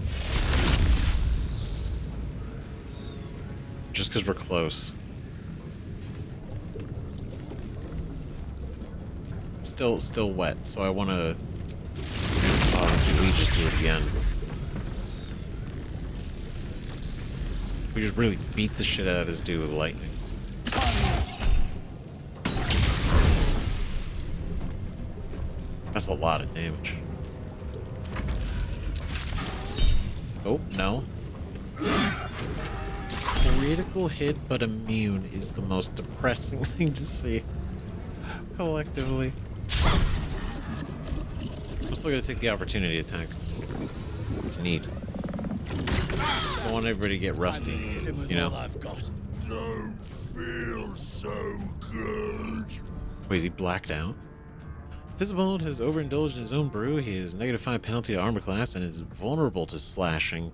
Just because we're close. It's still wet, so I want to... Oh, we just do it at the end. We just really beat the shit out of this dude with lightning. That's a lot of damage. Oh, no. Critical hit but immune is the most depressing thing to see. Collectively. I'm still gonna take the opportunity attacks. It's neat. I don't want everybody to get rusty, you know? Don't feel so good. Wait, is he blacked out? Thisobald has overindulged in his own brew. He has -5 penalty to armor class and is vulnerable to slashing.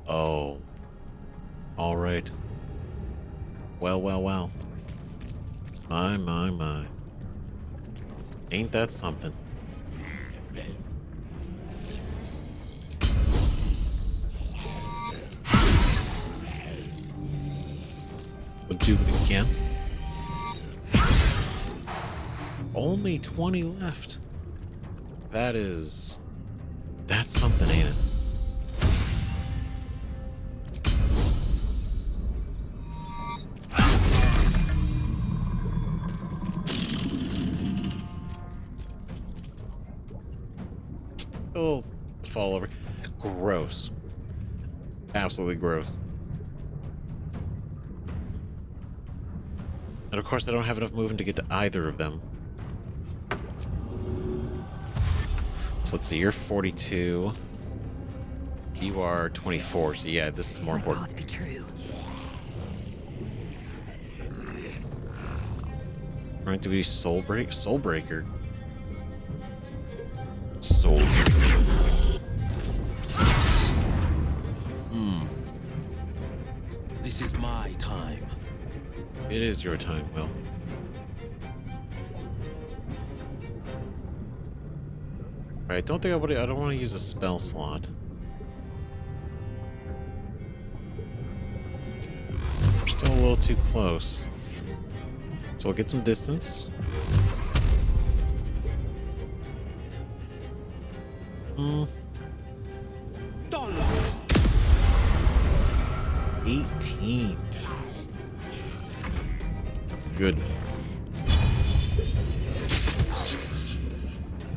Oh. Alright. Well, well, well. My. Ain't that something? We'll do it again. Only 20 left. That's something, ain't it? Oh, fall over. Gross. Absolutely gross. And of course I don't have enough movement to get to either of them. So let's see, you're 42. You are 24, so yeah, this is more important. Path be true. Right to be Soul Breaker. Soul Breaker. Soul Breaker. This is my time. It is your time, Will. I don't think I don't want to use a spell slot. We're still a little too close. So we'll get some distance. 18. Good.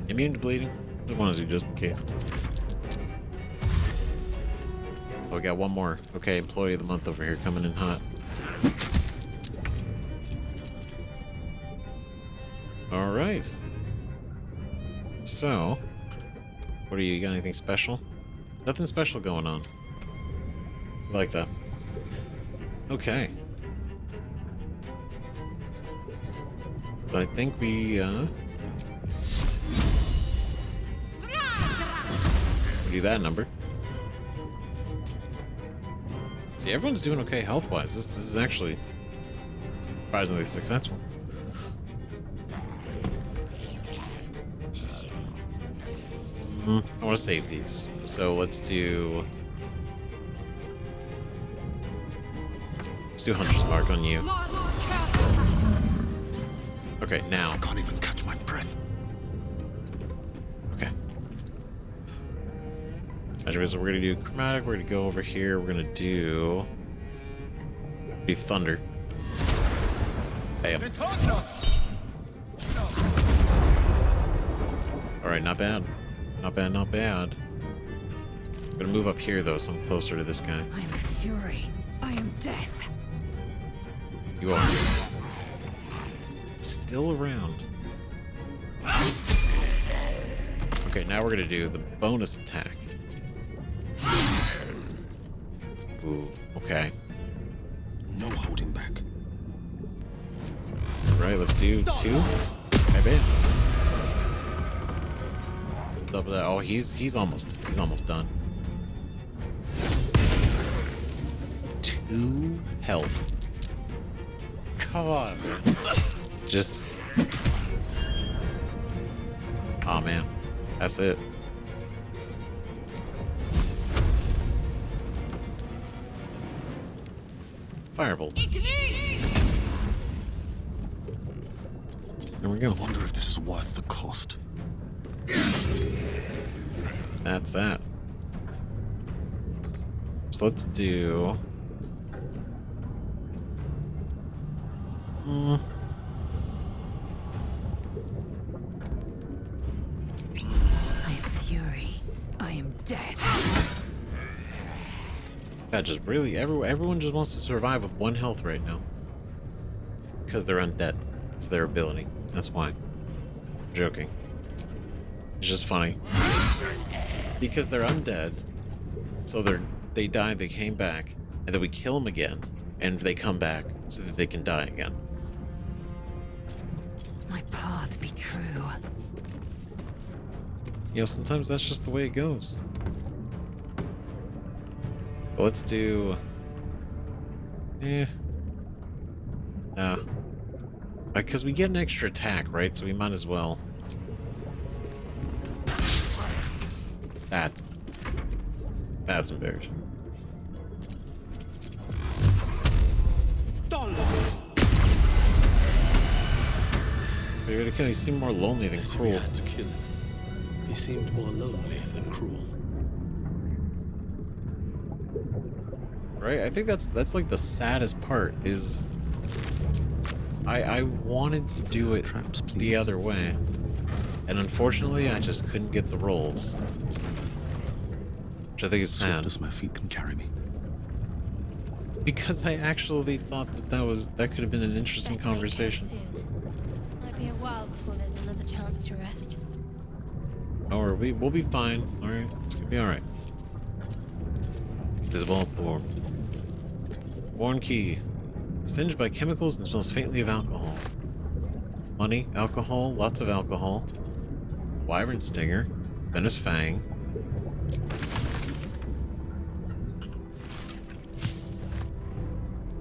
Immune to bleeding? I want to do just in case. Oh, we got one more. Okay, employee of the month over here coming in hot. Alright. So, what are you got anything special? Nothing special going on. I like that. Okay. So I think we do that number. See, everyone's doing okay health-wise. This is actually surprisingly successful. I want to save these. So let's do Hunter's Mark on you. Okay, now. I can't even catch my breath. Okay. Anyways, so we're gonna do chromatic. We're gonna go over here. We're gonna do thunder. Bam. All right, not bad. Not bad, not bad. I'm gonna move up here though, so I'm closer to this guy. I am fury. I am death. You are still around. Okay, now we're gonna do the bonus attack. Ooh, okay. No holding back. Right, let's do 2. Okay, babe. Double that. Oh, he's almost done. 2 health. Come on, man. Just... Aw, man. That's it. Firebolt. There we go. I wonder if this is worth the cost. That's that. So let's do... I am fury. I am death. That just really... Everyone just wants to survive with 1 health right now. Because they're undead. It's their ability. That's why. I'm joking. It's just funny. Because they're undead, so they die, they came back, and then we kill them again, and they come back so that they can die again. My path be true. You know, sometimes that's just the way it goes. But let's do... Nah. Because we get an extra attack, right? So we might as well... That's embarrassing. He seemed more lonely than cruel. We had to kill him. He seemed more lonely than cruel. Right? I think that's like the saddest part is I wanted to do it the other way. And unfortunately I just couldn't get the rolls. Which I think is sad. As my feet can carry me. Because I actually thought that could have been an interesting conversation. Might be a while before there's another chance to rest. Or we'll be fine. Alright, it's gonna be alright. Thisobald Thorm. Worn key. Singed by chemicals and smells faintly of alcohol. Money, alcohol, lots of alcohol. Wyvern stinger. Venomous fang.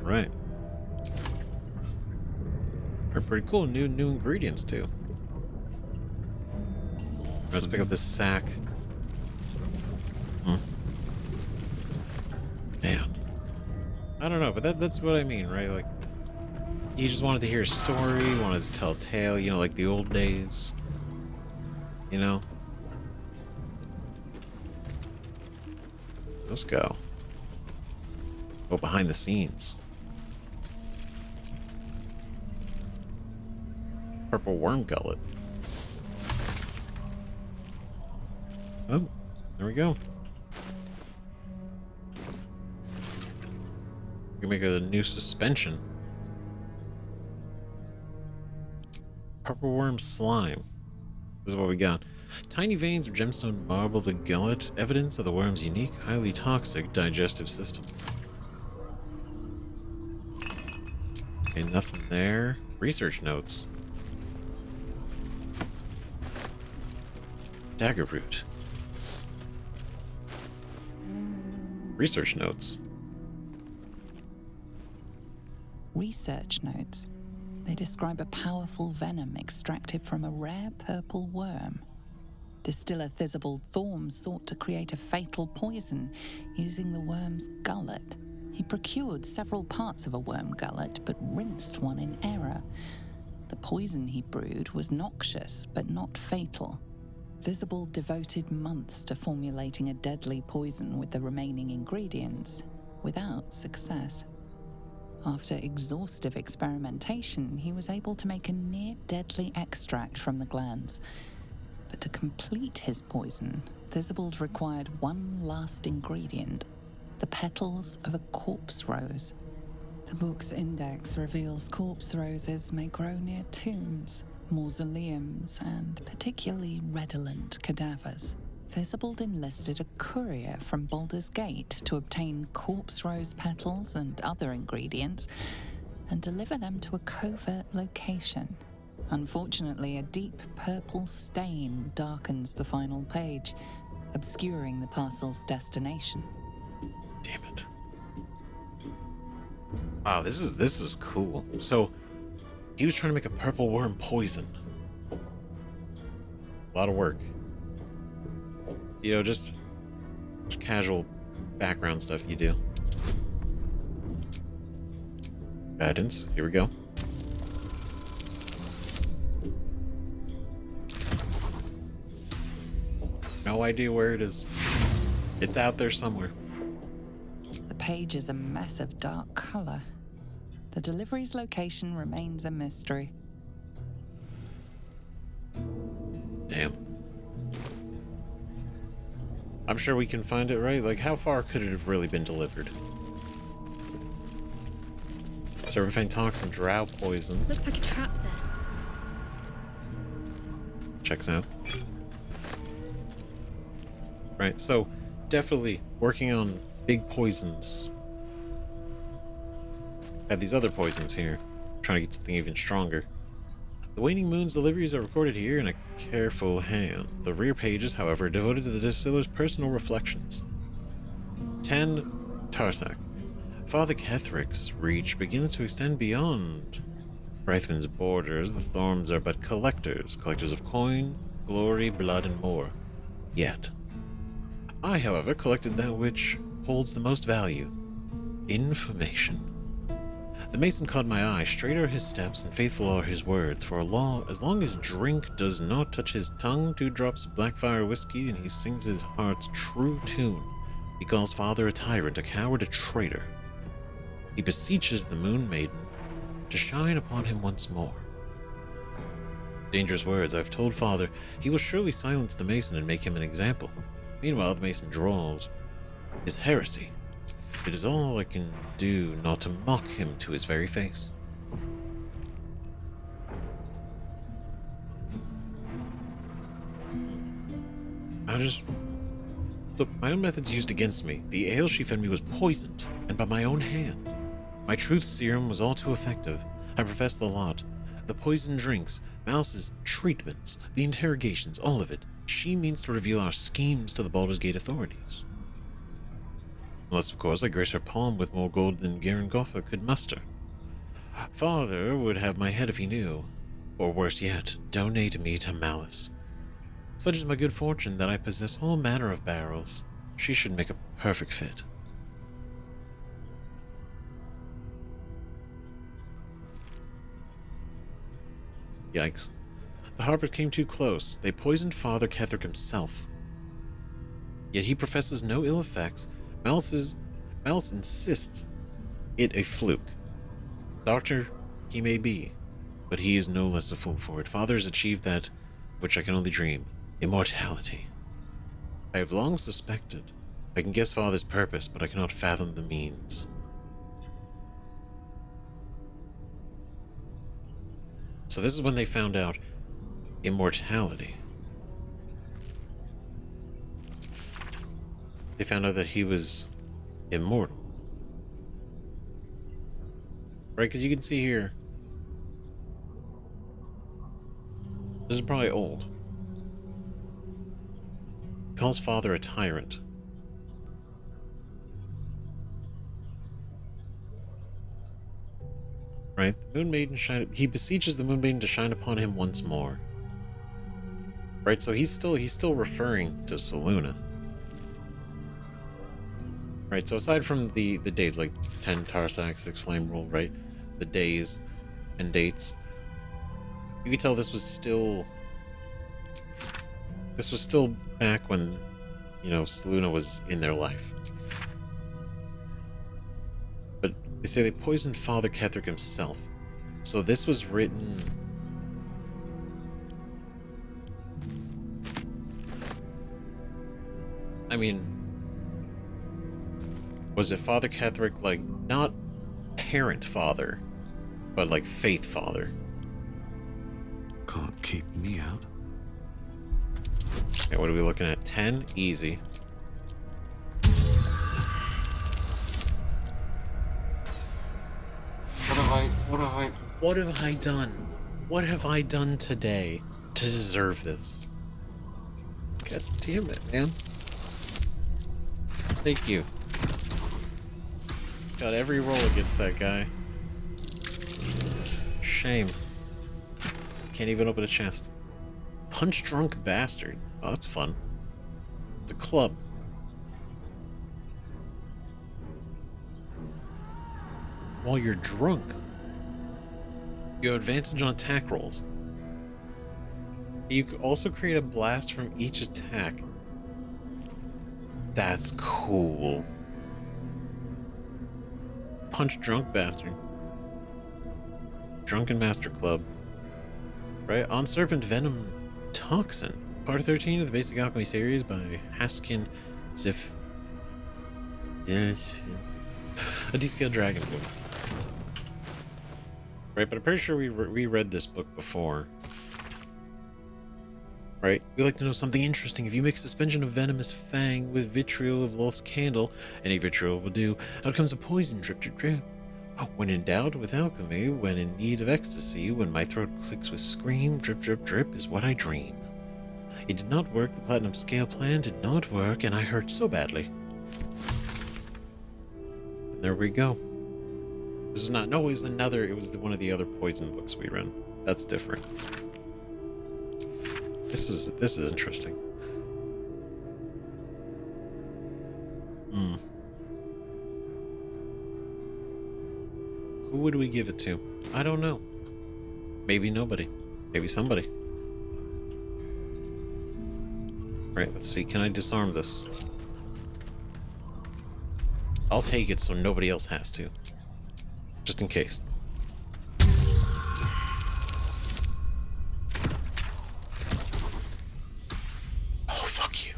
Right. They're pretty cool. New ingredients too. Let's pick up this sack. Man. I don't know, but that's what I mean, right? Like, he just wanted to hear a story, wanted to tell a tale, you know, like the old days. You know? Let's go. Go behind the scenes. Purple worm gullet. Oh, there we go. We can make a new suspension. Purple worm slime. This is what we got. Tiny veins of gemstone marble the gullet, evidence of the worm's unique, highly toxic digestive system. Okay, nothing there. Research notes. Dagger root. Research notes. Research notes. They describe a powerful venom extracted from a rare purple worm. Distiller Thisobald Thorm sought to create a fatal poison using the worm's gullet. He procured several parts of a worm gullet, but rinsed one in error. The poison he brewed was noxious, but not fatal. Thisobald devoted months to formulating a deadly poison with the remaining ingredients, without success. After exhaustive experimentation, he was able to make a near-deadly extract from the glands. But to complete his poison, Thisobald required one last ingredient, the petals of a corpse rose. The book's index reveals corpse roses may grow near tombs, mausoleums, and particularly redolent cadavers. Thisobald enlisted a courier from Baldur's Gate to obtain corpse rose petals and other ingredients and deliver them to a covert location. Unfortunately, a deep purple stain darkens the final page, obscuring the parcel's destination. Damn it. Wow, this is cool. So, he was trying to make a purple worm poison. A lot of work. You know, just casual background stuff you do. Guidance. Here we go. No idea where it is. It's out there somewhere. The page is a massive dark color. The delivery's location remains a mystery. Damn. I'm sure we can find it, right? Like, how far could it have really been delivered? Serpentine toxin, drow poison. Looks like a trap there. Checks out. Right, so definitely working on big poisons. Have these other poisons here. Trying to get something even stronger. The Waning Moon's deliveries are recorded here in a careful hand. The rear pages, however, are devoted to the distiller's personal reflections. 10 Tarsak. Father Kethric's reach begins to extend beyond Reithwin's borders. The Thorms are but collectors of coin, glory, blood, and more. Yet, I, however, collected that which holds the most value. Information. The mason caught my eye. Straight are his steps, and faithful are his words. For as long as drink does not touch his tongue, 2 drops of Blackfire whiskey, and he sings his heart's true tune. He calls Father a tyrant, a coward, a traitor. He beseeches the Moon Maiden to shine upon him once more. Dangerous words. I've told Father he will surely silence the mason and make him an example. Meanwhile, the mason drawls his heresy. It is all I can do not to mock him to his very face. So my own methods used against me. The ale she fed me was poisoned, and by my own hand. My truth serum was all too effective. I professed the lot. The poisoned drinks, Mouse's treatments, the interrogations, all of it. She means to reveal our schemes to the Baldur's Gate authorities. Unless, of course, I grace her palm with more gold than Garen Gotha could muster. Father would have my head if he knew. Or worse yet, donate me to Malice. Such is my good fortune that I possess all manner of barrels. She should make a perfect fit. Yikes. The Harpers came too close. They poisoned Father Kethric himself. Yet he professes no ill effects. Malice insists it a fluke. Doctor he may be, but he is no less a fool for it. Father has achieved that which I can only dream. Immortality. I have long suspected. I can guess Father's purpose, but I cannot fathom the means. So this is when they found out immortality. They found out that he was immortal. Right, because you can see here, this is probably old. He calls Father a tyrant. Right, the Moon Maiden he beseeches the Moon Maiden to shine upon him once more. Right, so he's still referring to Selûne. Right, so aside from the days, like 10 Tarsak, 6 Flame Roll, right? The days and dates, you can tell this was still back when, you know, Selûne was in their life. But they say they poisoned Father Kethric himself. So this was written... I mean... Was it Father Kethric, like, not parent father, but like faith father? Can't keep me out. Okay, what are we looking at? 10? Easy. What have I done? What have I done today to deserve this? God damn it, man. Thank you. Got every roll against that guy. Shame. Can't even open a chest. Punch drunk bastard. Oh, that's fun. It's a club. While you're drunk, you have advantage on attack rolls. You can also create a blast from each attack. That's cool. Punch drunk bastard. Drunken Master Club. Right? On Serpent Venom Toxin. Part 13 of the Basic Alchemy series by Haskin Zif. Yes. A D-scale dragon book. Right, but I'm pretty sure we read this book before. Right? We like to know something interesting. If you mix suspension of venomous fang with vitriol of lost candle, any vitriol will do. Out comes a poison, drip, drip, drip. Oh, when in doubt with alchemy, when in need of ecstasy, when my throat clicks with scream, drip, drip, drip is what I dream. It did not work, the platinum scale plan did not work, and I hurt so badly. And there we go. This is not, no, it was another, it was one of the other poison books we read. That's different. This is interesting. Who would we give it to? I don't know. Maybe nobody. Maybe somebody. Right, let's see. Can I disarm this? I'll take it so nobody else has to. Just in case. Oh, fuck you.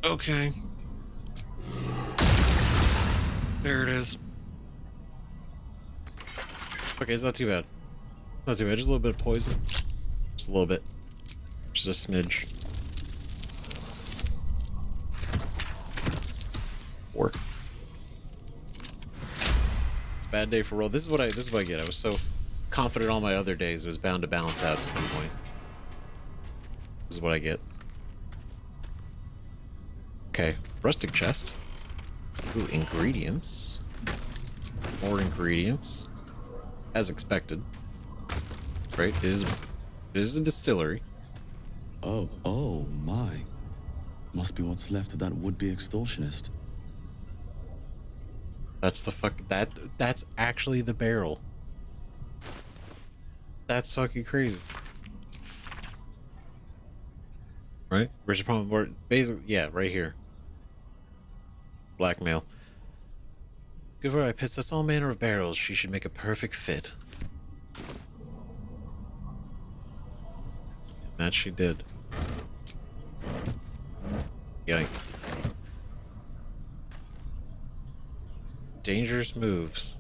Okay. There it is. Okay, it's not too bad. Not too bad. Just a little bit of poison. Just a little bit. Just a smidge. Work. It's a bad day for roll. This is what I get. I was so confident all my other days it was bound to balance out at some point. This is what I get. Okay, rustic chest. Ooh, ingredients. More ingredients. As expected. Right, it is a distillery. Oh my. Must be what's left of that would-be extortionist. That's the that's actually the barrel. That's fucking crazy. Right? Where's the problem? Basically, yeah, right here. Blackmail. Give her, I possess all manner of barrels. She should make a perfect fit. And that she did. Yikes. Dangerous moves.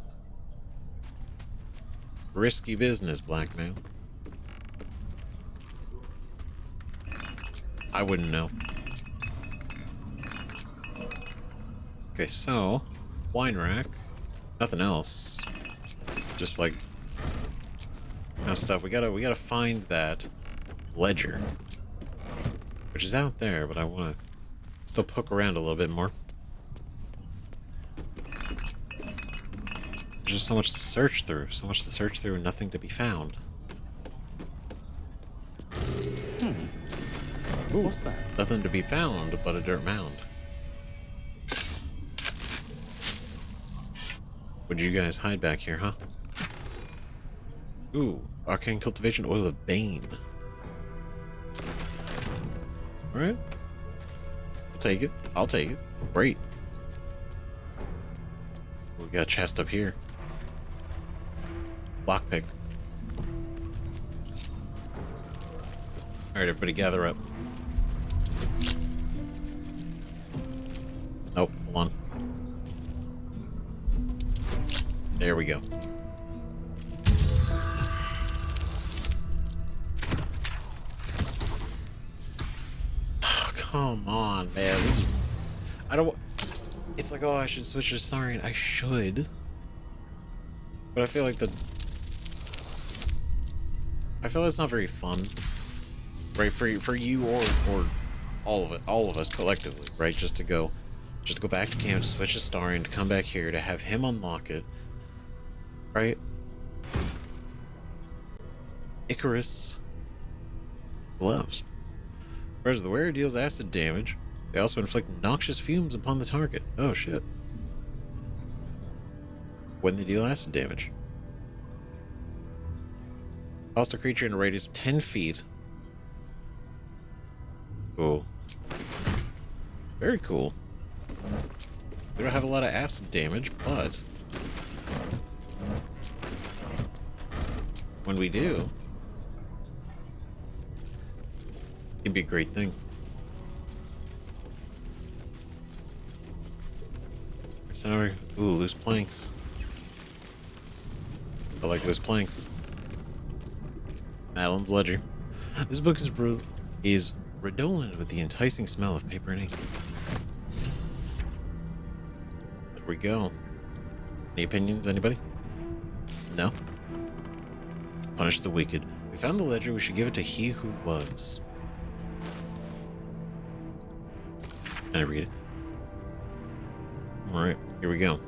Risky business, blackmail. I wouldn't know. Okay, so wine rack. Nothing else. Just like kind of stuff. We gotta find that ledger, which is out there, but I want to still poke around a little bit more. There's just so much to search through. So much to search through and nothing to be found. Ooh, what's that? Nothing to be found but a dirt mound. Would you guys hide back here, huh? Ooh, arcane cultivation oil of bane. Alright. I'll take it. I'll take it. Great. We got a chest up here. Lockpick. Alright, everybody gather up. Oh, hold on. There we go. Oh, come on, man. This is... I don't... It's like, oh, I should switch to Starian. I should. But I feel like I feel it's not very fun. Right, for you or all of us collectively, right? Just Just go back to camp, switch to Starion, to come back here, to have him unlock it. Right? Icarus gloves. Whereas the wearer deals acid damage, they also inflict noxious fumes upon the target. Oh shit. When they deal acid damage. Cost a creature in a radius of 10 feet. Cool. Very cool. We don't have a lot of acid damage, but when we do, it'd be a great thing. So, ooh, loose planks. I like loose planks. Madeline's Ledger. This book is redolent with the enticing smell of paper and ink. There we go. Any opinions, anybody? No? Punish the wicked. We found the ledger, we should give it to he who was. Can I read it? Alright, here we go.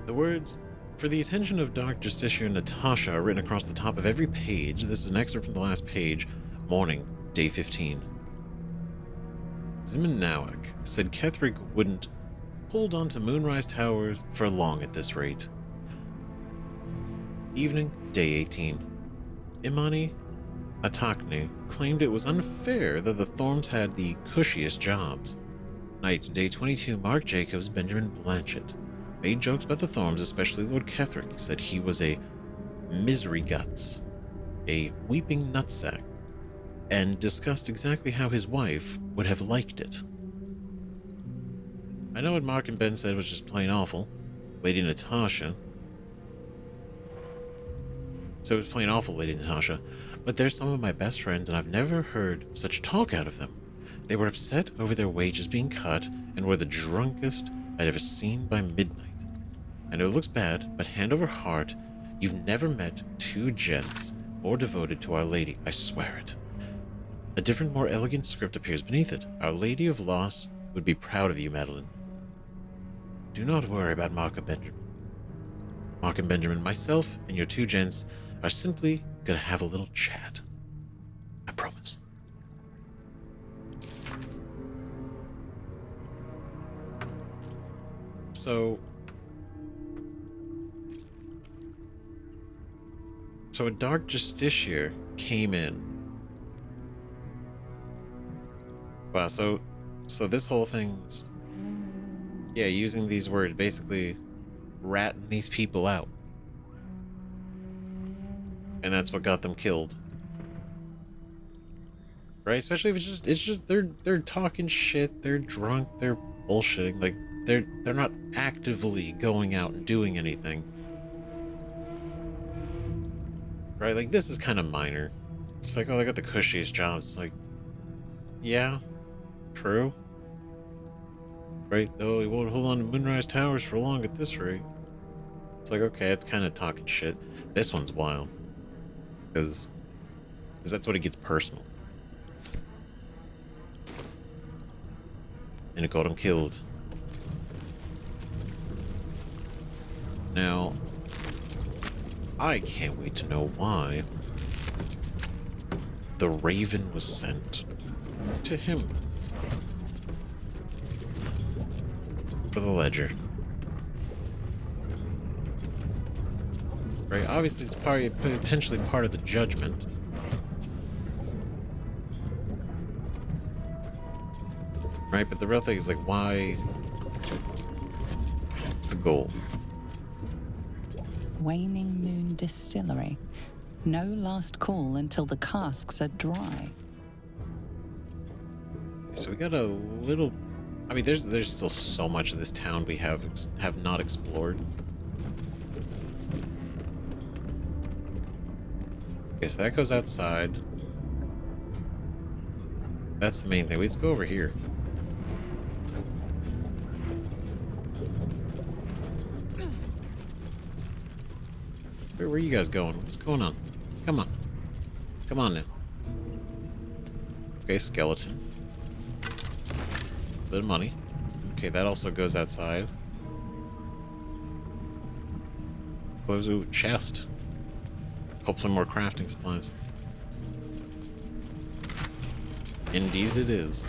The words, "For the attention of Dark Justicia and Natasha," are written across the top of every page. This is an excerpt from the last page. Morning, day 15. Zimanawak said Kethric wouldn't hold on to Moonrise Towers for long at this rate. Evening, day 18. Imani Atakne claimed it was unfair that the Thorms had the cushiest jobs. Night, day 22. Mark Jacobs, Benjamin Blanchett made jokes about the Thorms, especially Lord Kethric. Said he was a misery guts, a weeping nutsack, and discussed exactly how his wife would have liked it. I know what Mark and Ben said was just plain awful. Lady Natasha. So it was plain awful, Lady Natasha. But they're some of my best friends, and I've never heard such talk out of them. They were upset over their wages being cut, and were the drunkest I'd ever seen by midnight. I know it looks bad, but hand over heart, you've never met two gents more devoted to Our Lady, I swear it. A different, more elegant script appears beneath it. Our Lady of Loss would be proud of you, Madeline. Do not worry about Mark and Benjamin. Mark and Benjamin, myself, and your two gents are simply gonna have a little chat. I promise. So a Dark Justiciar came in. Wow, so this whole thing's, yeah, using these words, basically ratting these people out. And that's what got them killed. Right? Especially if it's just they're talking shit, they're drunk, they're bullshitting, like they're not actively going out and doing anything. Right? Like, this is kind of minor. It's like, oh, they got the cushiest jobs. It's like, yeah, true. Right? Though he won't hold on to Moonrise Towers for long at this rate. It's like, okay, it's kind of talking shit. This one's wild. Because that's what it gets personal. And it got him killed. Now, I can't wait to know why the raven was sent to him for the ledger. Right, obviously it's probably potentially part of the judgment. Right, but the real thing is, like, why? What's the goal? Waning Moon Distillery. No last call until the casks are dry. So we got a little... I mean, there's still so much of this town we have not explored. Okay, so that goes outside. That's the main thing. Let's go over here. Where are you guys going? What's going on? Come on. Come on now. Okay, skeleton. Bit of money. Okay, that also goes outside. Close. Ooh, chest. Hopefully more crafting supplies. Indeed it is.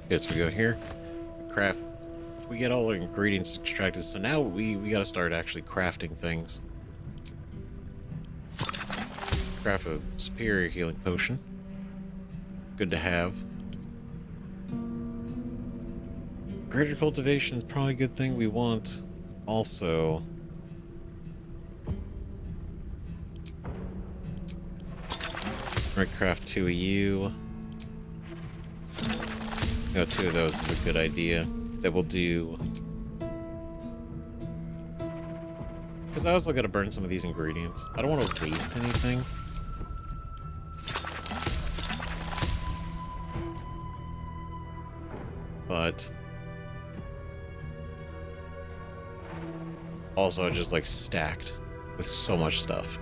Okay, so we go here. Craft. We get all our ingredients extracted, so now we gotta start actually crafting things. Craft a superior healing potion. Good to have. Greater cultivation is probably a good thing we want. Also, might craft 2 of you. No, 2 of those is a good idea. That will do. Because I also got to burn some of these ingredients. I don't want to waste anything. But also, I just like stacked with so much stuff.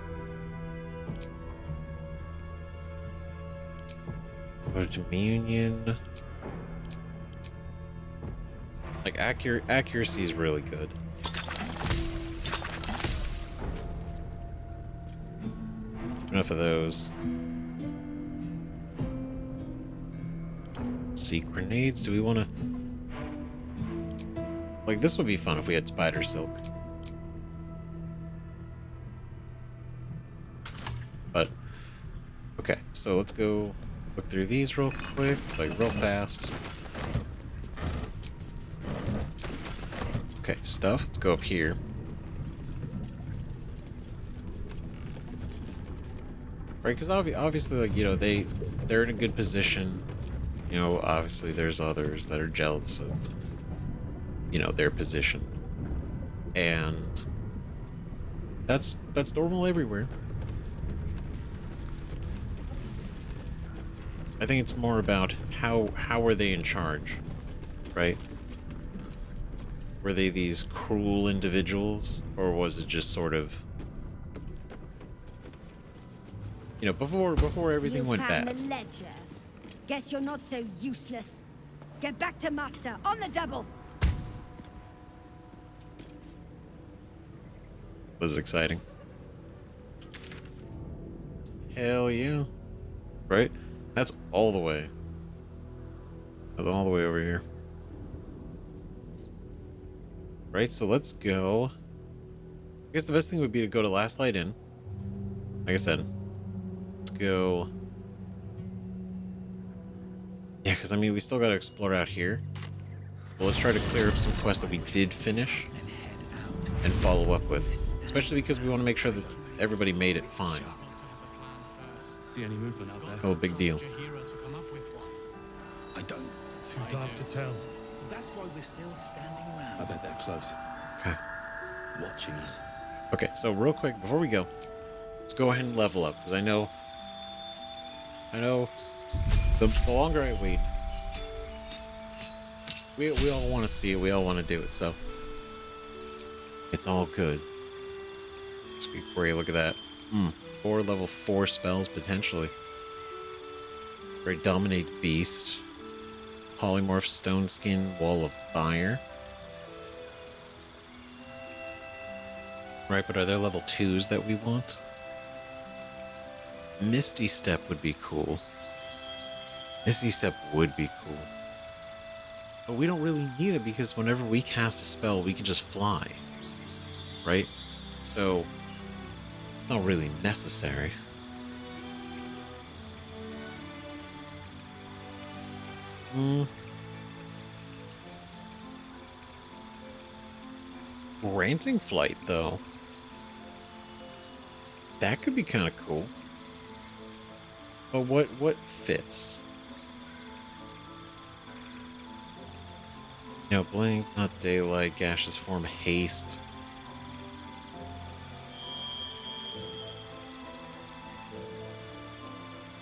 Go to communion. Like accuracy is really good. Enough of those. Let's see, grenades. Do we want to? Like, this would be fun if we had spider silk. But okay, so let's go look through these real quick, like real fast. Okay, stuff. Let's go up here. Right, because obviously, like, you know, they're in a good position. You know, obviously there's others that are jealous of, you know, their position. And that's normal everywhere. I think it's more about how are they in charge, right? Were they these cruel individuals, or was it just sort of, you know, before everything went bad? The ledger. Guess you're not so useless. Get back to Master on the double. This is exciting. Hell yeah! Right? That's all the way. That's all the way over here. Right, so let's go. I guess the best thing would be to go to Last Light Inn. Like I said, let's go. Yeah, because I mean, we still got to explore out here. Well, let's try to clear up some quests that we did finish and follow up with. Especially because we want to make sure that everybody made it fine. See any movement out there? Oh, big deal. I don't. Too dark to tell. That's why we're still standing around. I bet they're close. Okay. Watching us. Okay, so real quick, before we go, let's go ahead and level up, because I know the longer I wait, we all want to see it, we all want to do it, so it's all good. Sweet Bray, look at that. 4 level 4 spells, potentially. Very Dominate Beast. Polymorph Stone Skin, Wall of Fire. Right, but are there level 2s that we want? Misty Step would be cool. Misty Step would be cool. But we don't really need it because whenever we cast a spell, we can just fly. Right? So, not really necessary. Granting Flight, though. That could be kind of cool. But what fits? You know, Blink, Not Daylight, Gaseous Form, Haste.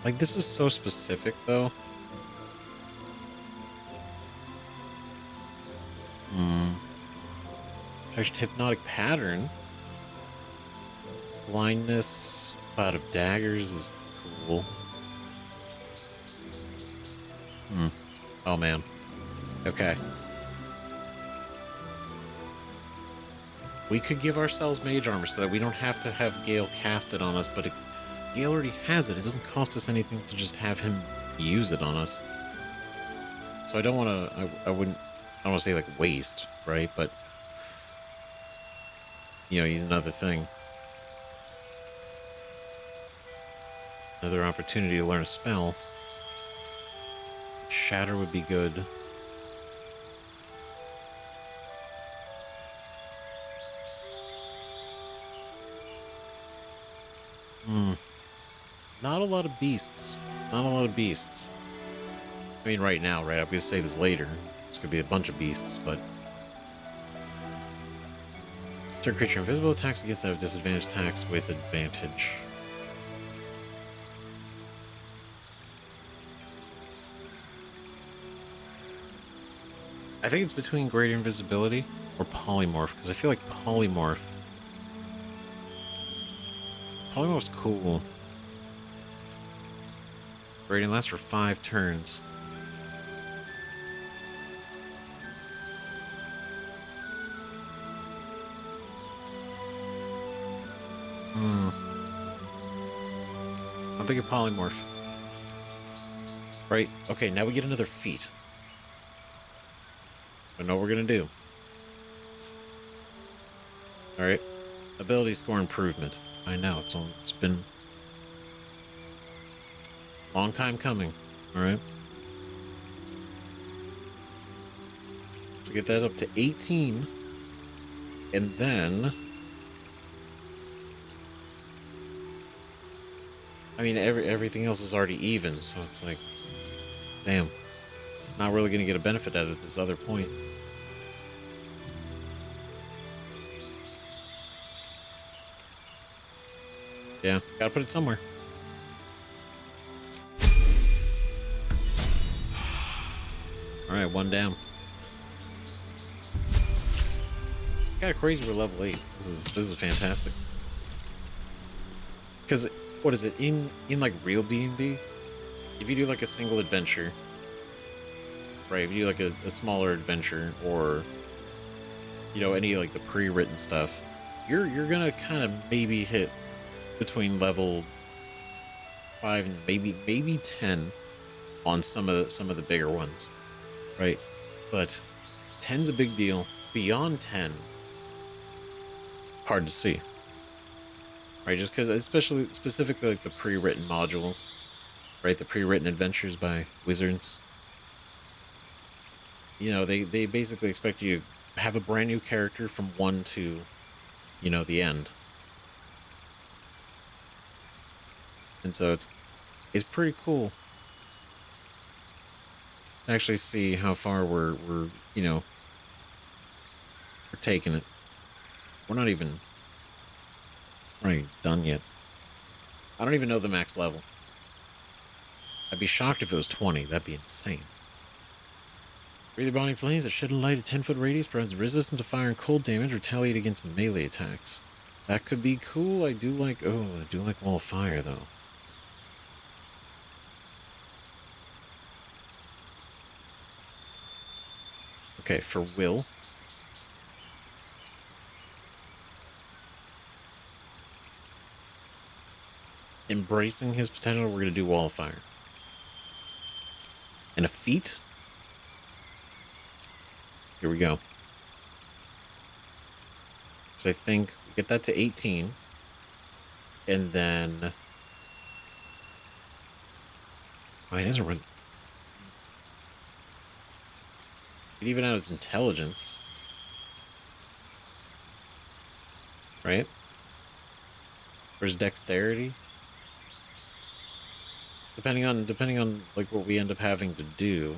Like, this is so specific, though. Hypnotic Pattern. Blindness. Cloud of Daggers is cool. Oh, man. Okay. We could give ourselves mage armor so that we don't have to have Gale cast it on us, but Gale already has it. It doesn't cost us anything to just have him use it on us. So I don't want to, I don't want to say like waste, right? But, you know, he's another thing. Another opportunity to learn a spell. Shatter would be good. Not a lot of beasts. Not a lot of beasts. I mean, right now, right? I'm going to say this later. It's going to be a bunch of beasts, but... Turn creature invisible, attacks against that have disadvantage, attacks with advantage. I think it's between greater invisibility or polymorph, because I feel like polymorph's cool. Radiant lasts for 5 turns. I'm thinking polymorph. Right? Okay, now we get another feat. I know what we're gonna do. Alright. Ability score improvement. I know, it's been a long time coming. Alright. So get that up to 18. And then... I mean, everything else is already even, so it's like... Damn. Not really gonna get a benefit out of this other point. Yeah, gotta put it somewhere. Alright, 1 down. Kinda crazy we're level 8. This is fantastic. Because, what is it? In like real D&D, if you do like a single adventure, right, if you do like a smaller adventure, or, you know, any like the pre-written stuff, you're gonna kind of maybe hit between level 5 and maybe 10 on some of the bigger ones, right? But 10's a big deal. Beyond 10, hard to see, right? Just because, specifically like the pre-written modules, right? The pre-written adventures by wizards. You know, they basically expect you to have a brand new character from 1 to, you know, the end. And so it's pretty cool to actually see how far we're you know, we're taking it. We're not even done yet. I don't even know the max level. I'd be shocked if it was 20. That'd be insane. Breathe body flames that shed a light at 10-foot radius, provides resistance to fire and cold damage, retaliate against melee attacks. That could be cool. I do like Wall of Fire though. Okay, for Will. Embracing his potential, we're going to do Wall of Fire. And a feat? Here we go. So I think we get that to 18. And then... Oh, he doesn't run... It even out his intelligence. Right? Or his dexterity. Depending on like what we end up having to do.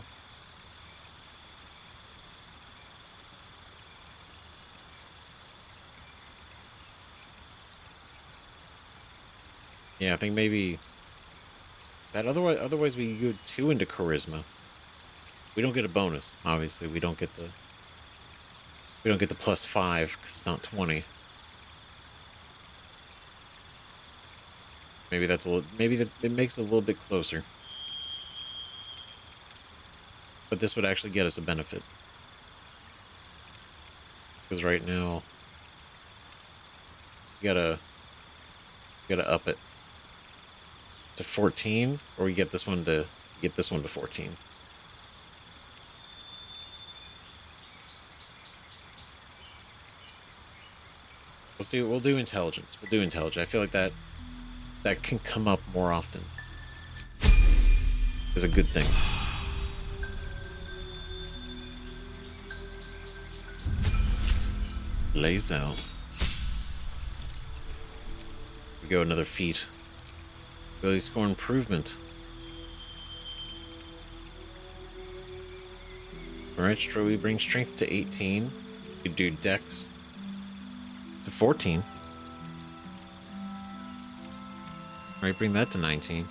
Yeah, I think maybe that otherwise we go 2 into charisma. We don't get a bonus, obviously. We don't get the +5 because it's not 20. Maybe it makes it a little bit closer. But this would actually get us a benefit. Because right now, you gotta up it to 14, or we get this one to 14. We'll do intelligence. We'll do intelligence. I feel like that can come up more often. Is a good thing. Lays out. We go another feat. Ability score improvement. Alright, we bring strength to 18. We could do dex to 14. Alright, bring that to 19.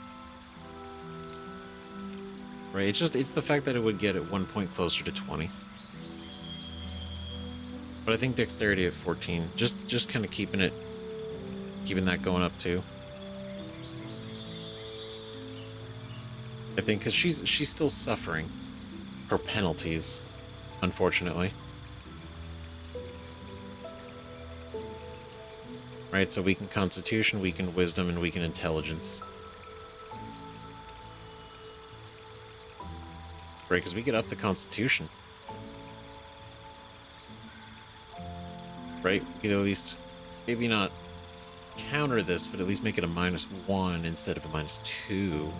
Right, it's the fact that it would get at 1 point closer to 20. But I think dexterity at 14, just kind of keeping that going up too. I think because she's still suffering her penalties, unfortunately. Right, so weaken Constitution, weaken Wisdom, and weaken Intelligence. Right, because we get up the Constitution. Right, we could at least, maybe not counter this, but at least make it a -1 instead of a -2.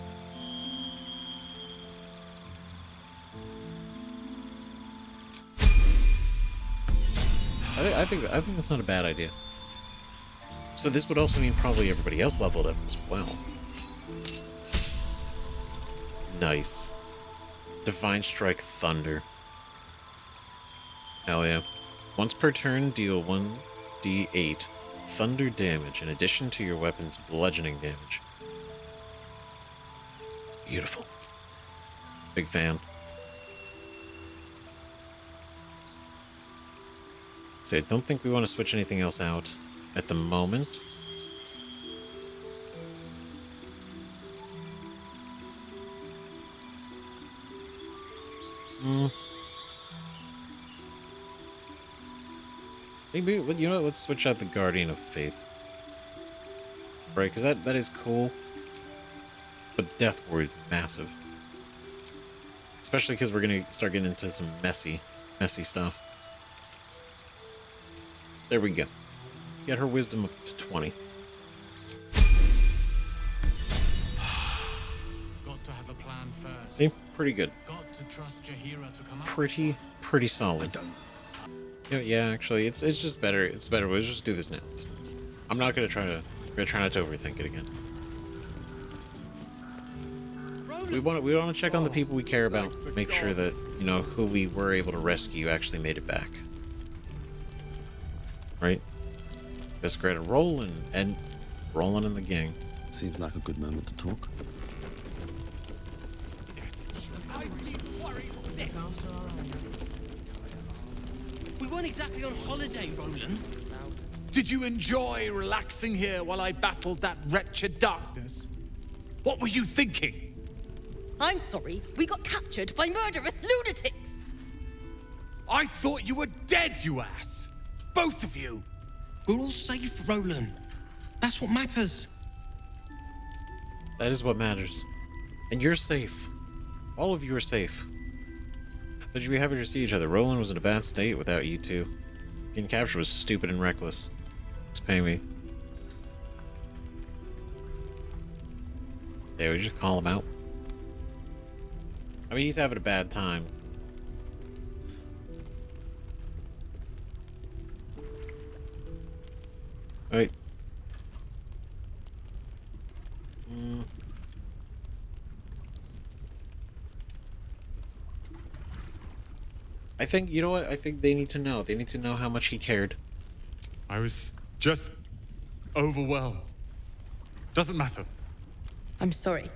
I think that's not a bad idea. So this would also mean probably everybody else leveled up as well. Nice. Divine Strike Thunder. Hell yeah. Once per turn, deal 1d8 thunder damage in addition to your weapon's bludgeoning damage. Beautiful. Big fan. So I don't think we want to switch anything else out at the moment. Maybe, you know what, let's switch out the Guardian of Faith. Right, because that is cool. But Death Ward is massive. Especially because we're going to start getting into some messy stuff. There we go. Get her Wisdom up to 20. Got to have a plan first. They're pretty good. Got to trust Jaheira to come Pretty solid. Yeah, actually, it's just better. It's better. We'll just do this now. I'm not gonna try not to overthink it again. We want to check on the people we care about. Make sure that, you know, who we were able to rescue actually made it back. Right? Just great at rolling and rolling in the gang. Seems like a good moment to talk. We weren't exactly on holiday, Roland. Did you enjoy relaxing here while I battled that wretched darkness? What were you thinking? I'm sorry, we got captured by murderous lunatics! I thought you were dead, you ass! Both of you! We're all safe, Roland. That's what matters. That is what matters. And you're safe. All of you are safe. But you'd be happy to see each other. Roland was in a bad state without you two. Getting captured was stupid and reckless. It's paying me. Yeah, we just call him out. I mean, he's having a bad time. Alright. I think, you know what? I think they need to know. They need to know how much he cared. I was just overwhelmed. Doesn't matter. I'm sorry.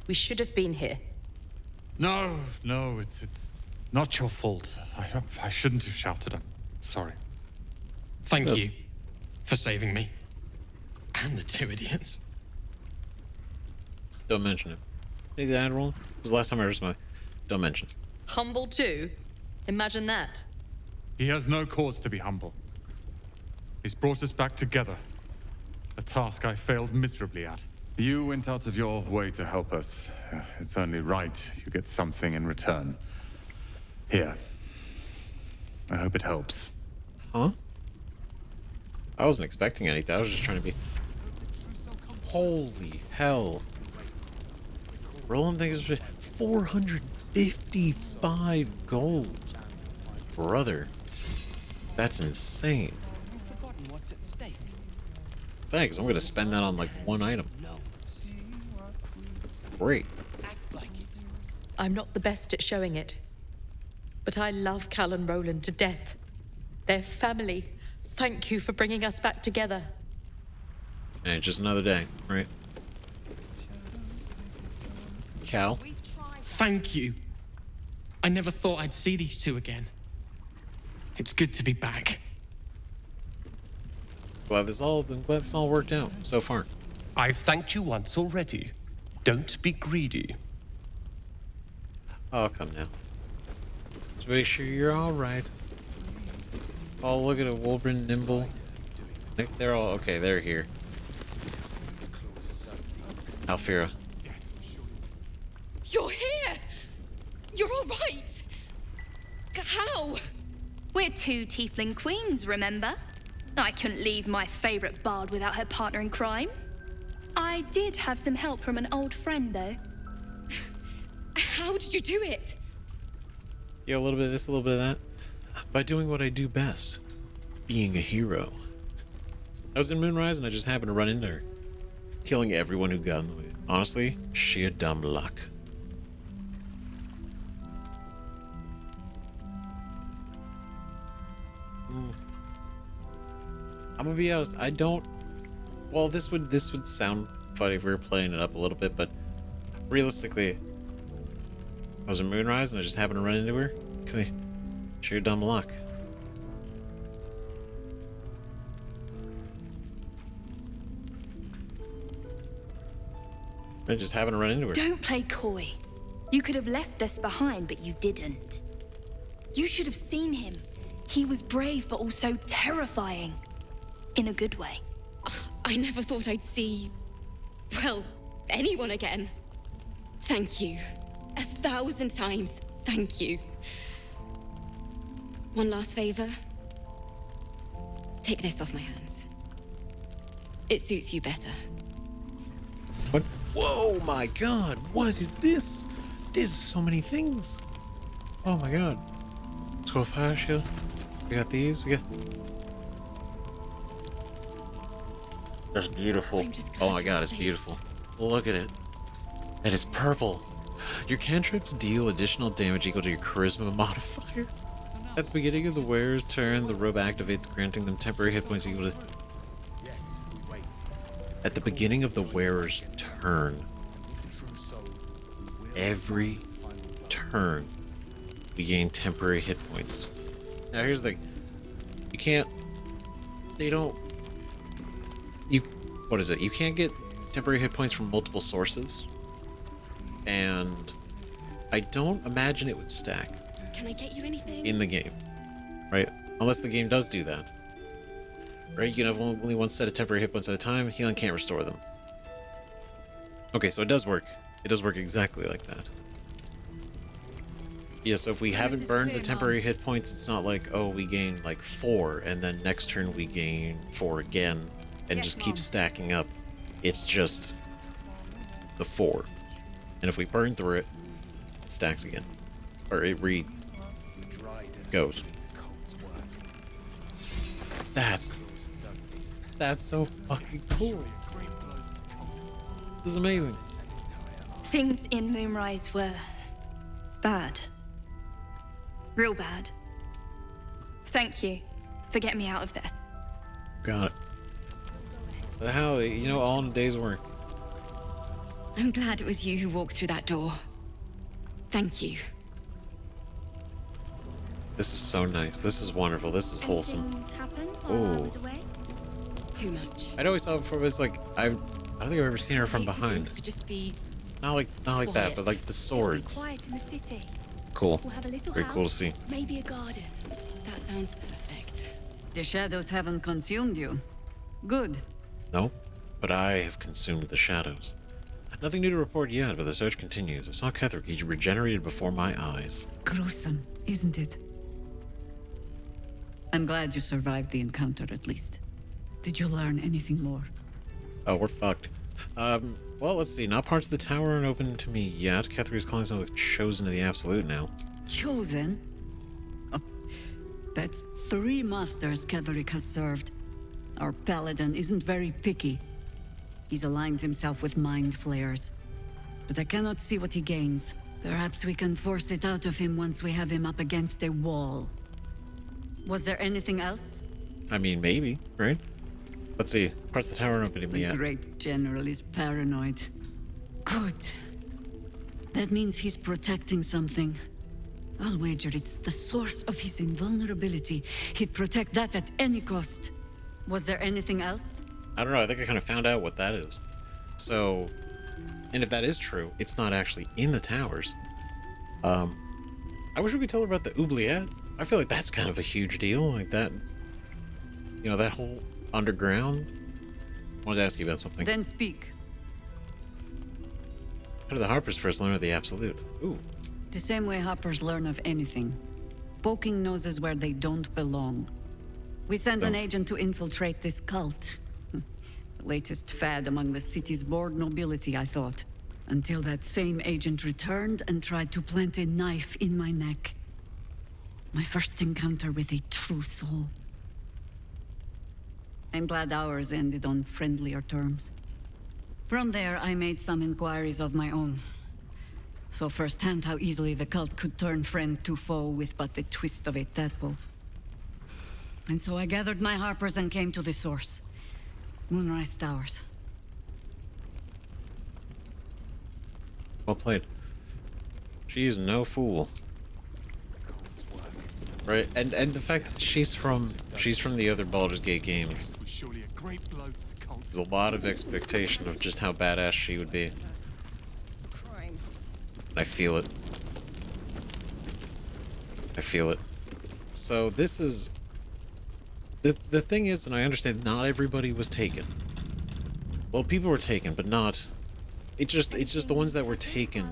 We should have been here. No, it's not your fault. I shouldn't have shouted. I'm sorry. Thank you for saving me. And the two idiots. Don't mention it. Hey, the Admiral. This is the last time I ever saw Don't mention. Humble too? Imagine that. He has no cause to be humble. He's brought us back together. A task I failed miserably at. You went out of your way to help us. It's only right you get something in return. Here. I hope it helps. Huh? I wasn't expecting anything. I was just trying to be... Holy hell. Rolling things... 455 gold. Brother. That's insane. Thanks, I'm gonna spend that on like one item. Great. I'm not the best at showing it, but I love Cal and Roland to death. They're family. Thank you for bringing us back together. And just another day, right? Cal? Thank you. I never thought I'd see these two again. It's good to be back. I'm glad this all worked out so far. I've thanked you once already. Don't be greedy. Oh, come now. Just make sure you're alright. Oh, look at it. Wulbrin, Nimble. They're all... Okay, they're here. Alfira. You're here! You're all right! How? We're two Tiefling queens, remember? I couldn't leave my favorite bard without her partner in crime. I did have some help from an old friend, though. How did you do it? Yeah, a little bit of this, a little bit of that. By doing what I do best. Being a hero. I was in Moonrise and I just happened to run into her. Killing everyone who got in the way. Honestly, sheer dumb luck. I'm gonna be honest, I don't... Well, this would sound funny if we were playing it up a little bit, but realistically, I was in Moonrise and I just happened to run into her. Okay, sheer dumb luck. I just happened to run into her. Don't play coy. You could have left us behind, but you didn't. You should have seen him. He was brave, but also terrifying. In a good way. I never thought I'd see... well, anyone again. Thank you. 1,000 times, thank you. One last favor. Take this off my hands. It suits you better. What? Whoa, my god, what is this? There's so many things. Oh my god. Let's go fire shield. We got these, we got... That's beautiful. Oh my god, it's beautiful. Look at it. And it's purple. Your cantrips deal additional damage equal to your charisma modifier. At the beginning of the wearer's turn, the robe activates, granting them temporary hit points equal to... At the beginning of the wearer's turn. Every turn, we gain temporary hit points. Now here's the thing. You can't... They don't... What is it? You can't get temporary hit points from multiple sources. And I don't imagine it would stack. Can I get you anything? In the game. Right? Unless the game does do that. Right? You can have only one set of temporary hit points at a time. Healing can't restore them. Okay, so it does work. It does work exactly like that. Yeah, so if we haven't burned the temporary hit points, it's not like, oh, we gain like 4, and then next turn we gain 4 again, and just keep stacking up. It's just the 4. And if we burn through it, it stacks again. Or it goes. That's so fucking cool. This is amazing. Things in Moonrise were bad. Real bad. Thank you for getting me out of there. Got it. But how, all in a day's work. I'm glad it was you who walked through that door. Thank you. This is so nice. This is wonderful. This is wholesome. Anything happened while I was away? Too much. I'd always thought before, but it's like, I don't think I've ever seen her from behind. To just be Not like that, but like the swords. Quiet in the city. Cool. We'll have a little Very house, cool to see. maybe a garden. That sounds perfect. The shadows haven't consumed you. Good. No, but I have consumed the shadows. Nothing new to report yet, but the search continues. I saw Kethric. He regenerated before my eyes. Gruesome, isn't it? I'm glad you survived the encounter, at least. Did you learn anything more? Oh, we're fucked. Well, let's see. Not parts of the tower aren't open to me yet. Kethric is calling someone chosen to the Absolute now. Chosen? Oh, that's 3 masters Kethric has served. Our paladin isn't very picky. He's aligned himself with mind flayers. But I cannot see what he gains. Perhaps we can force it out of him once we have him up against a wall. Was there anything else? I mean, maybe, right? Let's see. Parts of the tower aren't open to me The yet. great general is paranoid. Good. That means he's protecting something. I'll wager it's the source of his invulnerability. He'd protect that at any cost. Was there anything else? I don't know. I think I kind of found out what that is. So, and if that is true, it's not actually in the towers. I wish we could tell her about the oubliette. I feel like that's kind of a huge deal. Like that, you know, that whole underground. I wanted to ask you about something. Then speak. How did the Harpers first learn of the Absolute? Ooh. The same way hoppers learn of anything. Poking noses where they don't belong. We sent an agent to infiltrate this cult. The latest fad among the city's bored nobility, I thought. Until that same agent returned and tried to plant a knife in my neck. My first encounter with a true soul. I'm glad ours ended on friendlier terms. From there, I made some inquiries of my own. Saw firsthand how easily the cult could turn friend to foe with but the twist of a tadpole. And so I gathered my harpers and came to the source. Moonrise Towers. Well played. She's no fool. Right, and the fact that she's from the other Baldur's Gate games. There's a lot of expectation of just how badass she would be. I feel it. I feel it. So this is the thing is, and I understand not everybody was taken. Well, people were taken, but not. It's just the ones that were taken.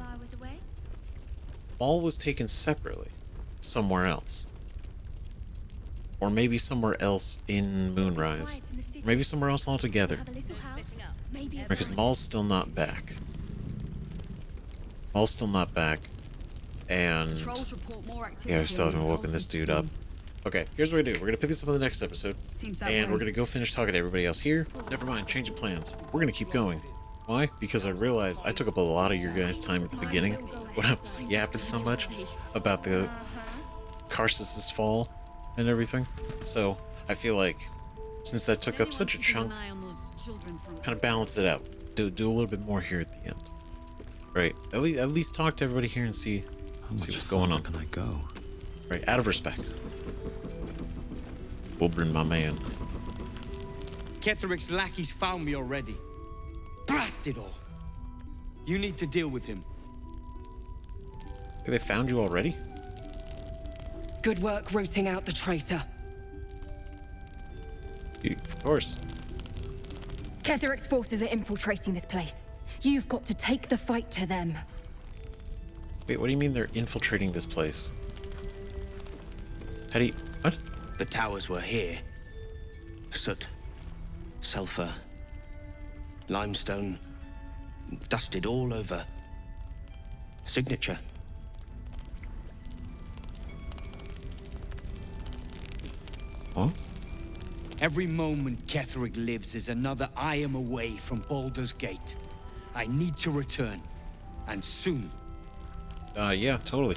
All was taken separately, somewhere else. Or maybe somewhere else in Moonrise. Or maybe somewhere else altogether. Because Maul's still not back. Maul's still not back. And yeah, I still haven't woken this dude up. Okay, here's what we're gonna do. We're gonna pick this up in the next episode. And we're gonna go finish talking to everybody else here. Never mind, change of plans. We're gonna keep going. Why? Because I realized I took up a lot of your guys' time at the beginning when I was yapping so much about the Karsus's fall and everything. So I feel like since that took up such a chunk, kind of balance it out. Do a little bit more here at the end. Right. At least talk to everybody here and see what's going on. Can I go? Right. Out of respect. Wulbrin, my man. Ketheric's lackeys found me already. Blast it all! You need to deal with him. They found you already? Good work rooting out the traitor. Of course. Ketheric's forces are infiltrating this place. You've got to take the fight to them. Wait, what do you mean they're infiltrating this place? How do you... What? The towers were here. Soot. Sulfur. Limestone. Dusted all over. Signature. Huh? Every moment Kethric lives is another I am away from Baldur's Gate. I need to return. And soon. Yeah, totally.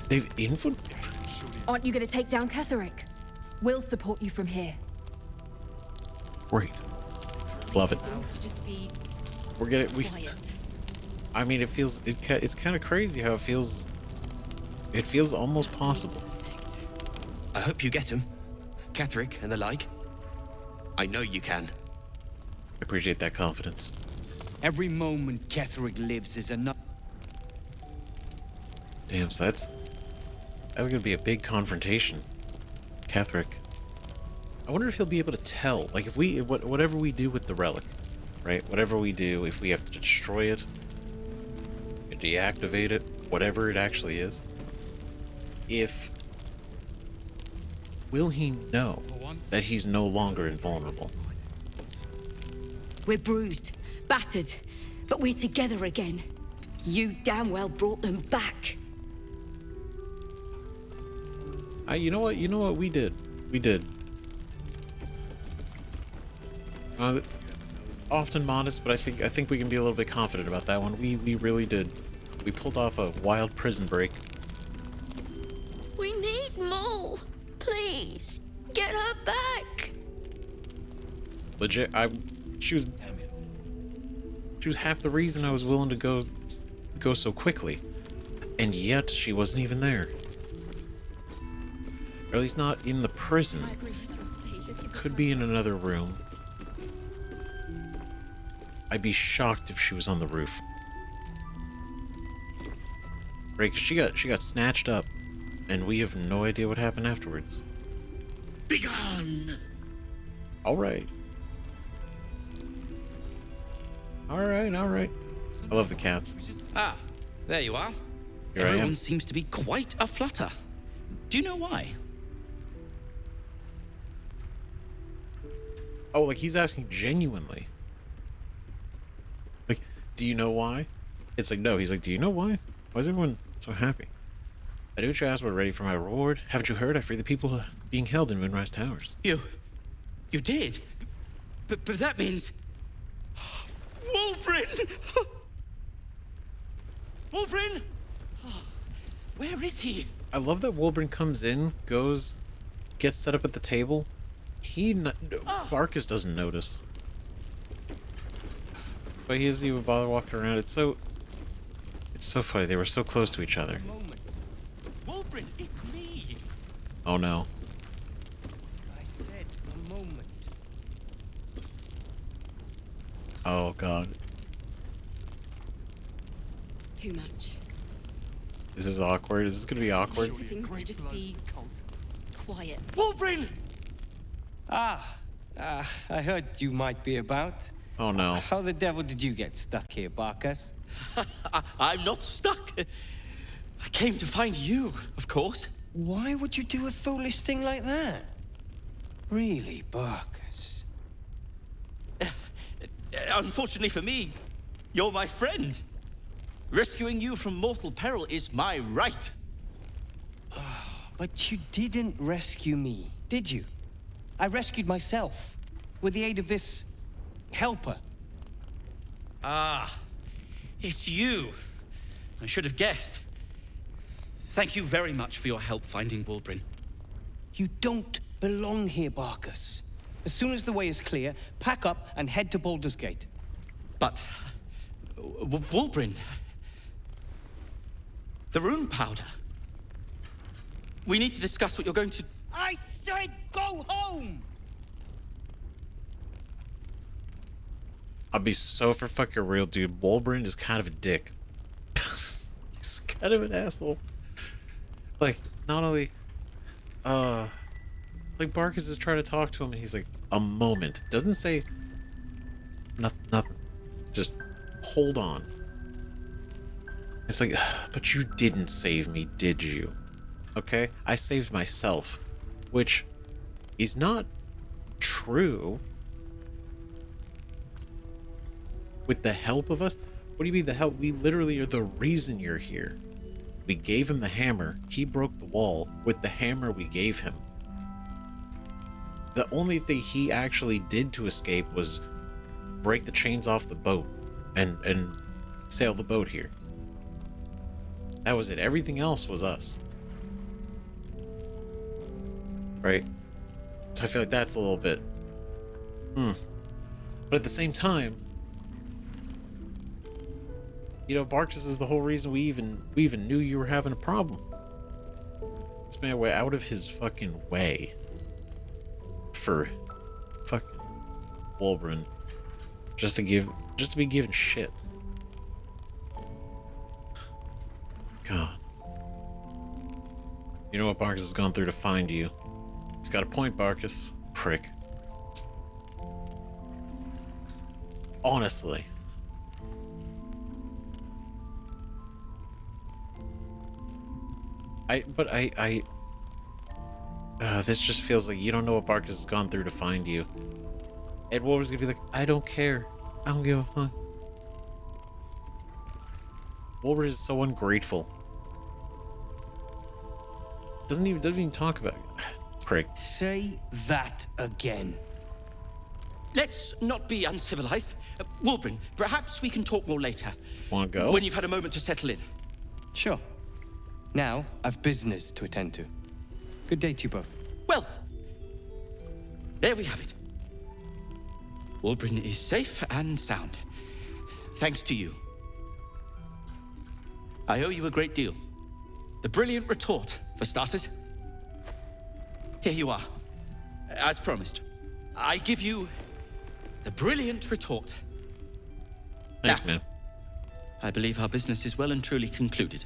They've infiltrated? Aren't you going to take down Kethric? We'll support you from here. Great. Love it. We're getting... I mean, it feels... It's kind of crazy how it feels... It feels almost possible. I hope you get him. Kethric and the like. I know you can. I appreciate that confidence. Every moment Kethric lives is enough. Damn, so that's gonna be a big confrontation. Kethric. I wonder if he'll be able to tell, like, if we, whatever we do with the relic, right? Whatever we do, if we have to destroy it, deactivate it, whatever it actually is, will he know that he's no longer invulnerable? We're bruised, battered, but we're together again. You damn well brought them back. You know what? We did. Often modest, but I think we can be a little bit confident about that one. We really did. We pulled off a wild prison break. We need Mole. Please, get her back. Legit, she was half the reason I was willing to go so quickly, and yet she wasn't even there. Or at least not in the prison. Could be in another room. I'd be shocked if she was on the roof. Right, 'cause she got snatched up, and we have no idea what happened afterwards. Begone! Alright. Alright. I love the cats. Ah, there you are. Here I am. Everyone seems to be quite a flutter. Do you know why? Oh, like he's asking genuinely. Like, do you know why? It's like, no. He's like, do you know why? Why is everyone so happy? I do what you asked, but ready for my reward. Haven't you heard? I freed the people being held in Moonrise Towers. You did? But that means... Wulbrin! Wulbrin! Oh, where is he? I love that Wulbrin comes in, gets set up at the table. Barkus doesn't notice. But he doesn't even bother walking around. It's so funny. They were so close to each other. Wulbrin, it's me! Oh no. I said a moment. Oh god. Too much. This is awkward. Is this gonna be awkward? Things to just be quiet. Wulbrin! I heard you might be about. Oh no. How the devil did you get stuck here, Barkus? I'm not stuck. I came to find you, of course. Why would you do a foolish thing like that? Really, Barkus? Unfortunately for me, you're my friend. Rescuing you from mortal peril is my right. But you didn't rescue me, did you? I rescued myself with the aid of this helper. Ah, it's you. I should have guessed. Thank you very much for your help finding Wulbrin. You don't belong here, Barkus. As soon as the way is clear, pack up and head to Baldur's Gate. But... Wulbrin... The rune powder... We need to discuss what you're going to... I said go home! I'll be so for fucking real, dude. Wulbrin is kind of a dick. He's kind of an asshole. Like, not only... like, Barkus is trying to talk to him, and he's like, a moment. Doesn't say... Nothing. Just, hold on. It's like, but you didn't save me, did you? Okay? I saved myself. Which is not true. With the help of us? What do you mean the help? We literally are the reason you're here. We gave him the hammer. He broke the wall with the hammer we gave him. The only thing he actually did to escape was break the chains off the boat and sail the boat here. That was it. Everything else was us. Right? So I feel like that's a little bit... But at the same time, you know, Barkus is the whole reason we even knew you were having a problem. This man went out of his fucking way for fucking Wulbrin. Just to be given shit. God. You know what Barkus has gone through to find you. He's got a point, Barkus. Prick. Honestly. This just feels like you don't know what Barkus has gone through to find you. Ed Wolver's gonna be like, I don't care. I don't give a fuck. Wolver is so ungrateful. Doesn't even talk about it. Prick. Say that again. Let's not be uncivilized. Wulbrin, perhaps we can talk more later. Wanna go? When you've had a moment to settle in. Sure. Now, I've business to attend to. Good day to you both. Well, there we have it. Wulbrin is safe and sound. Thanks to you. I owe you a great deal. The brilliant retort, for starters. Here you are. As promised. I give you the brilliant retort. Thanks, now, man. I believe our business is well and truly concluded.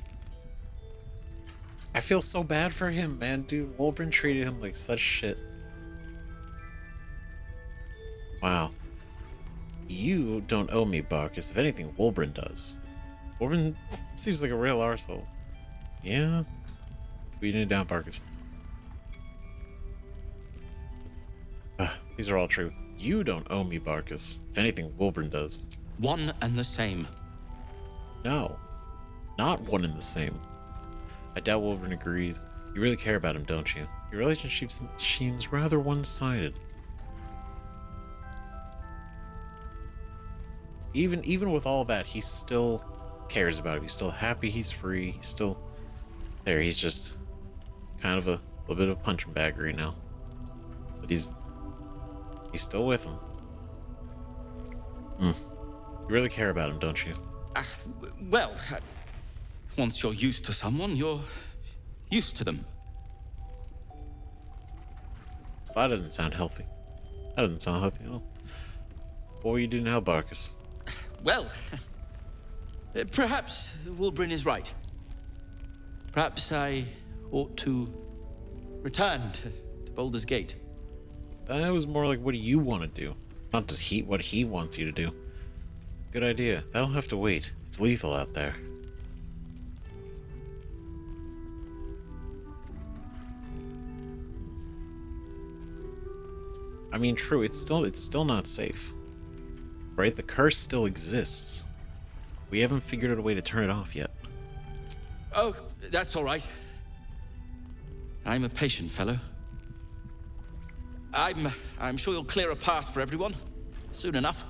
I feel so bad for him, man. Dude, Wulbrin treated him like such shit. Wow. You don't owe me, Barkus. If anything, Wulbrin does. Wulbrin seems like a real arsehole. Yeah? Beating it down, Barkus. These are all true. You don't owe me, Barkus. If anything, Wulbrin does. One and the same. No. Not one and the same. I doubt Wulbrin agrees. You really care about him, don't you? Your relationship seems rather one-sided. Even with all that, he still cares about him. He's still happy he's free. He's still there. He's just kind of a little bit of a punching bag right now. But he's still with him. You really care about him, don't you? Well, once you're used to someone, you're used to them. That doesn't sound healthy. That doesn't sound healthy at all. What will you do now, Barkus? Well, perhaps Wulbrin is right. Perhaps I ought to return to Baldur's Gate. That was more like, what do you want to do? Not just what he wants you to do. Good idea. That'll have to wait. It's lethal out there. I mean, true, it's still not safe. Right? The curse still exists. We haven't figured out a way to turn it off yet. Oh, that's all right. I'm a patient fellow. I'm sure you'll clear a path for everyone soon enough.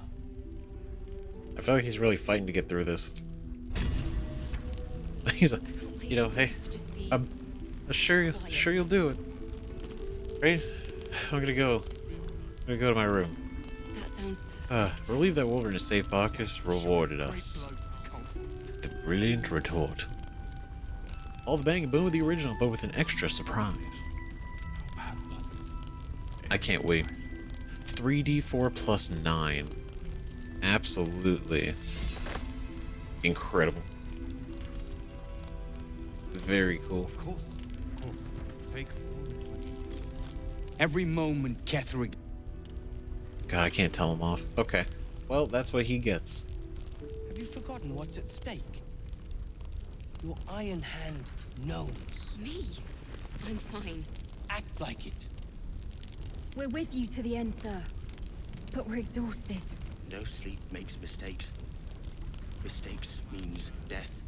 I feel like he's really fighting to get through this. He's hey, I'm sure you'll do it. Right? I'm gonna go to my room. That sounds perfect. Relieved that Wulbrin is safe, Barkus rewarded us. The brilliant retort. All the bang and boom of the original, but with an extra surprise. I can't wait. 3d4 plus 9. Absolutely incredible. Very cool. Of course. Take every moment, Kethric. God, I can't tell him off. Okay. Well, that's what he gets. Have you forgotten what's at stake? Your Iron Hand knows. Me? I'm fine. Act like it. We're with you to the end, sir. But we're exhausted. No sleep makes mistakes. Mistakes means death.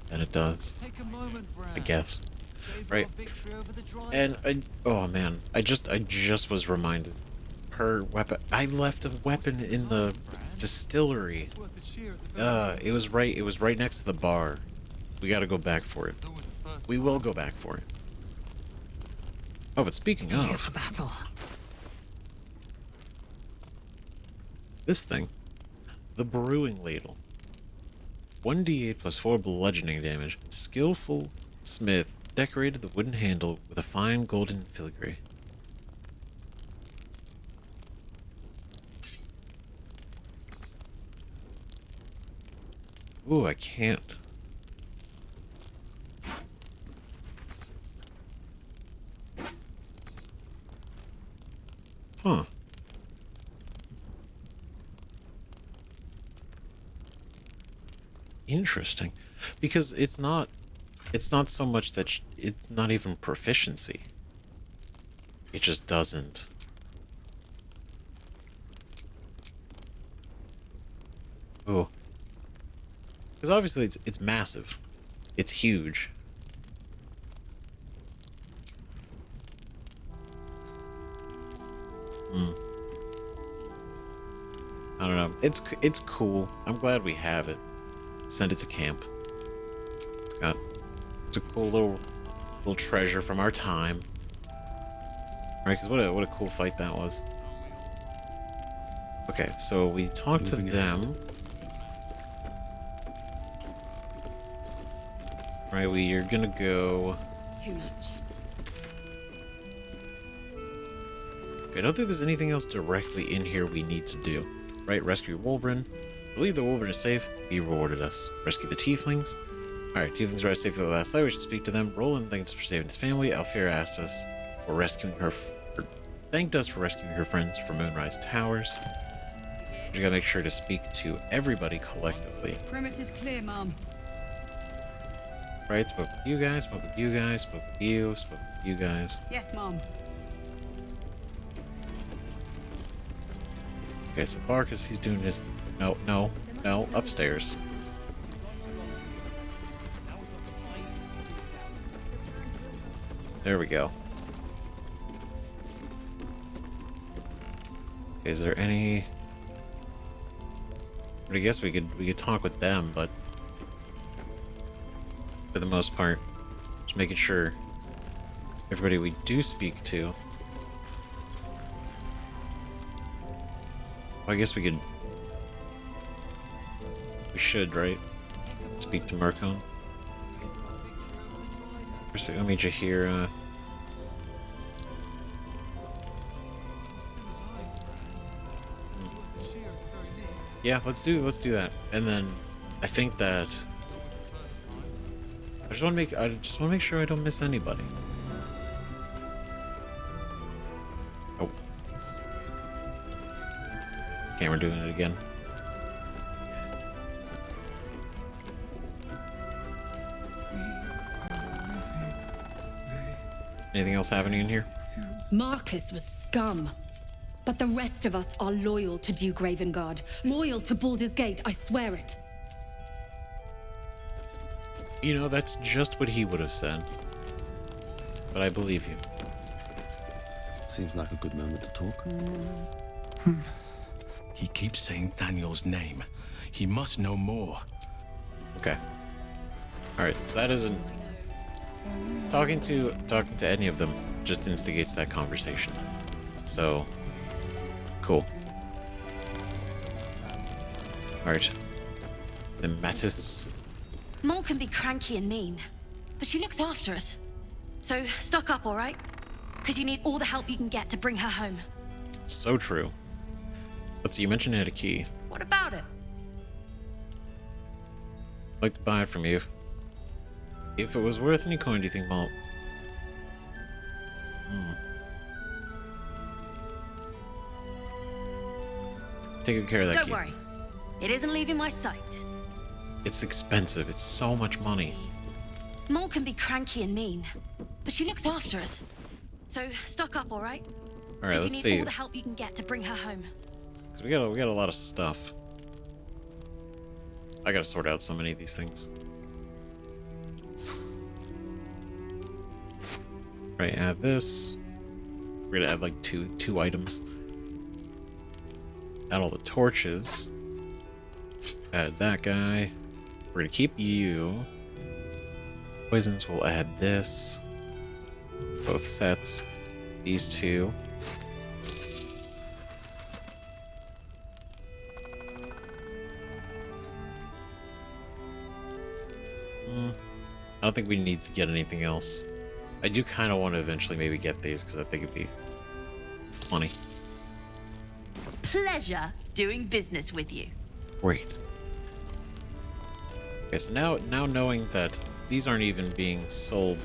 And it does. Take a moment, Bran. I guess. Save Right. our victory over the drive. And oh man, I just was reminded. Her weapon. I left a weapon in the distillery. It was right next to the bar. We got to go back for it. We will go back for it. Oh, but speaking of, for battle. this thing, the brewing ladle. 1d8 plus 4 bludgeoning damage. Skillful smith decorated the wooden handle with a fine golden filigree. Ooh, I can't. Huh. Interesting. Because it's not so much that it's not even proficiency. It just doesn't. Oh. Because obviously it's massive. It's huge. I don't know. It's cool. I'm glad we have it. Send it to camp. It's a cool little treasure from our time. Right? Because what a cool fight that was. Okay, so we talked to them. Right, we're gonna go. Too much. I don't think there's anything else directly in here we need to do. Right, rescue Wulbrin. Believe the Wulbrin is safe. He rewarded us. Rescue the Tieflings. Alright, Tieflings arrived safely the last night. We should speak to them. Roland thanks for saving his family. Alfira asked us for rescuing her. Thanked us for rescuing her friends from Moonrise Towers. We gotta make sure to speak to everybody collectively. Perimeter's clear, Mom. Right, spoke with you guys, spoke with you guys, spoke with you, spoke with you guys. Yes, Mom. Okay, so Barkus, he's doing his... No, upstairs. There we go. Okay, is there any... I guess we could talk with them, but... For the most part, just making sure everybody we do speak to... Well, I guess we could... We should, right? Speak to Mercon. I'll meet you here, Yeah, let's do that. And then I think that I just want to make sure I don't miss anybody. Oh. Camera doing it again. Anything else happening in here? Marcus was scum. But the rest of us are loyal to Duke Ravengard. Loyal to Baldur's Gate, I swear it. You know, that's just what he would have said. But I believe you. Seems like a good moment to talk. He keeps saying Thaniel's name. He must know more. Okay. Alright, so that isn't... Talking to any of them just instigates that conversation. So... Cool. Alright. Then Mattis. Mol can be cranky and mean, but she looks after us. So, stock up, alright? Because you need all the help you can get to bring her home. So true. Let's see, you mentioned it had a key. What about it? I'd like to buy it from you. If it was worth any coin, do you think, Malt? Take good care of that Don't key. worry. It isn't leaving my sight. It's expensive. It's so much money. Mol can be cranky and mean, but she looks after us. So, stock up, alright? Alright, let's you need see. all the help you can get to bring her home. 'Cause we got a lot of stuff. I gotta sort out so many of these things. Right, add this. We're gonna add like two items. Add all the torches. Add that guy. We're gonna keep you. Poisons, we'll add this. Both sets. These two. I don't think we need to get anything else. I do kind of want to eventually maybe get these because I think it'd be funny. Pleasure doing business with you. Great. Okay, so now knowing that these aren't even being sold,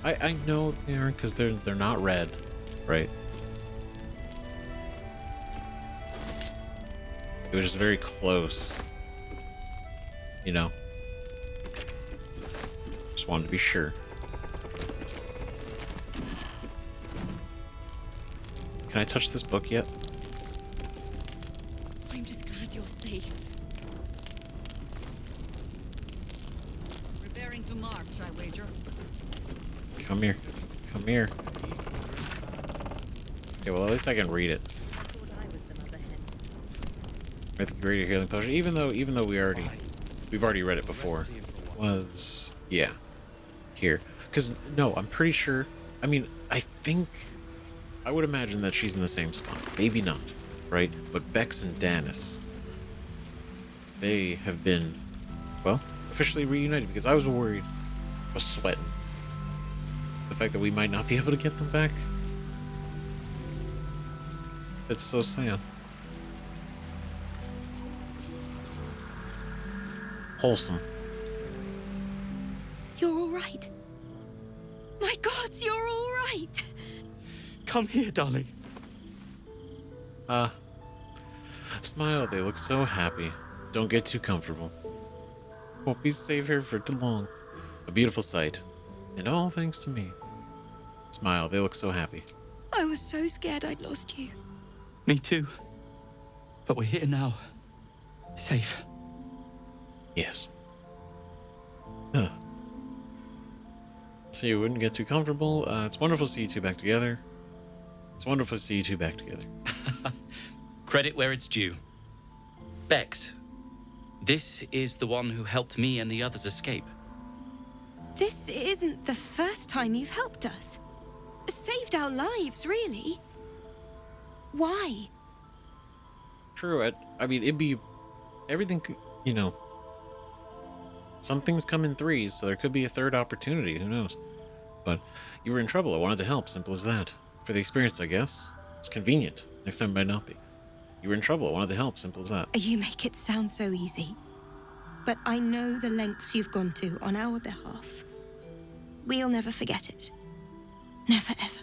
I know they aren't because they're not red, right? It was just very close, you know. Just wanted to be sure. Can I touch this book yet? I'm just glad you're safe. Preparing to march, I wager. Come here. Come here. Okay, well, at least I can read it. I think greater healing potion, even though we've already read it before. Was yeah, here. Because no, I'm pretty sure. I mean, I would imagine that she's in the same spot. Maybe not, right? But Bex and Danis, they have been, well, officially reunited because I was worried. I was sweating. The fact that we might not be able to get them back. It's so sad. Wholesome. You're all right. My gods, you're all right. Come here, darling. Smile, they look so happy. Don't get too comfortable. Won't be safe here for too long. A beautiful sight. And all thanks to me. Smile, they look so happy. I was so scared I'd lost you. Me too. But we're here now. Safe. Yes. Huh. So you wouldn't get too comfortable. It's wonderful to see you two back together. It's wonderful to see you two back together. Credit where it's due. Bex, this is the one who helped me and the others escape. This isn't the first time you've helped us. Saved our lives, really. Why? True. I mean, it'd be everything. You know, some things come in threes, so there could be a third opportunity. Who knows? But you were in trouble. I wanted to help. Simple as that. For the experience, I guess. It's convenient. Next time it might not be. You were in trouble. I wanted to help. Simple as that. You make it sound so easy. But I know the lengths you've gone to on our behalf. We'll never forget it. Never, ever.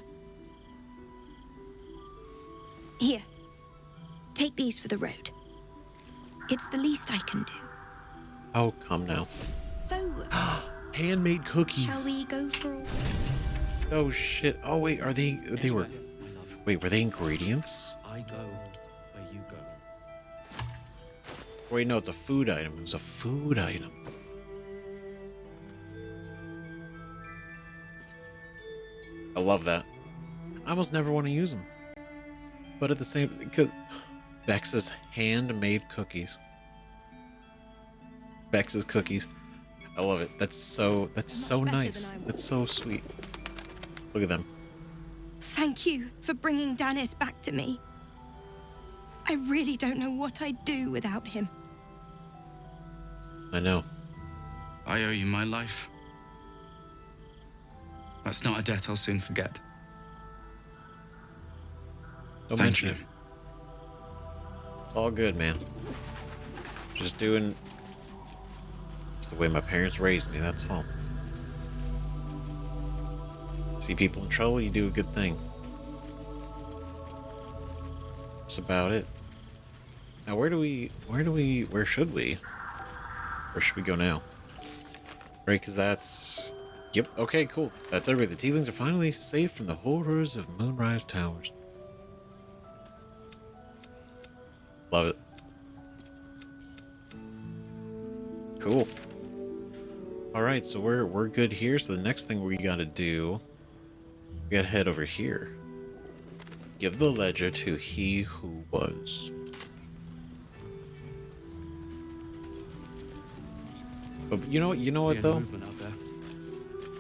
Here. Take these for the road. It's the least I can do. Oh, come now. So... handmade cookies. Shall we go for a... Oh, shit. Oh, wait. Are they... They were... Wait, were they ingredients? I go where you go. Wait, no, it's a food item. It was a food item. I love that. I almost never want to use them. But at the same... Because... Bex's handmade cookies. Bex's cookies. I love it. That's so nice. That's so sweet. Look at them. Thank you for bringing Danis back to me. I really don't know what I'd do without him. I know. I owe you my life. That's not a debt I'll soon forget. Don't Thank mention you. it. It's all good, man. Just doing... It's the way my parents raised me, that's all. See people in trouble, you do a good thing. That's about it. Now where should we go now? Right, because that's... Yep, okay, cool. That's everything. The Tieflings are finally safe from the horrors of Moonrise Towers. Love it. Cool. Alright, so we're good here. So the next thing we gotta do, we gotta head over here. Give the ledger to he who was. But you know what though?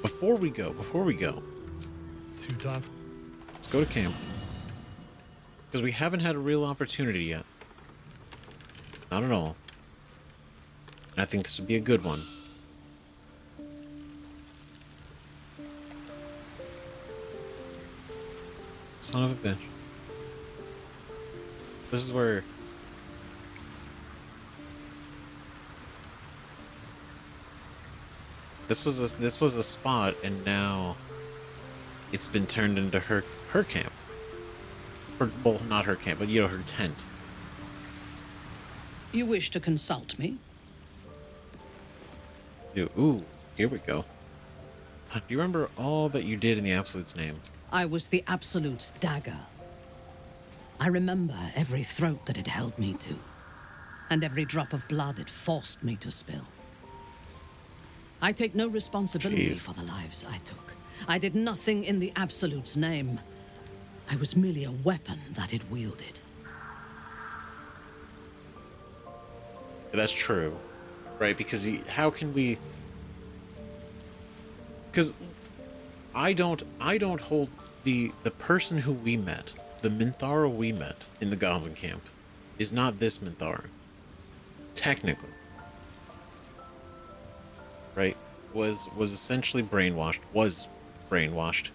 Before we go. Too dark. Let's go to camp. Because we haven't had a real opportunity yet. Not at all. And I think this would be a good one. Son of a bitch. This is where... This was a spot, and now it's been turned into her camp. Or, well, not her camp, but you know, her tent. You wish to consult me? Ooh, here we go. Do you remember all that you did in the Absolute's name? I was the Absolute's dagger. I remember every throat that it held me to, and every drop of blood it forced me to spill. I take no responsibility for the lives I took. I did nothing in the Absolute's name. I was merely a weapon that it wielded. That's true, right? Because how can we? Because I don't hold the person who we met, the Mentara we met in the Goblin camp, is not this Mentara. Technically, right? Was essentially brainwashed. Was brainwashed.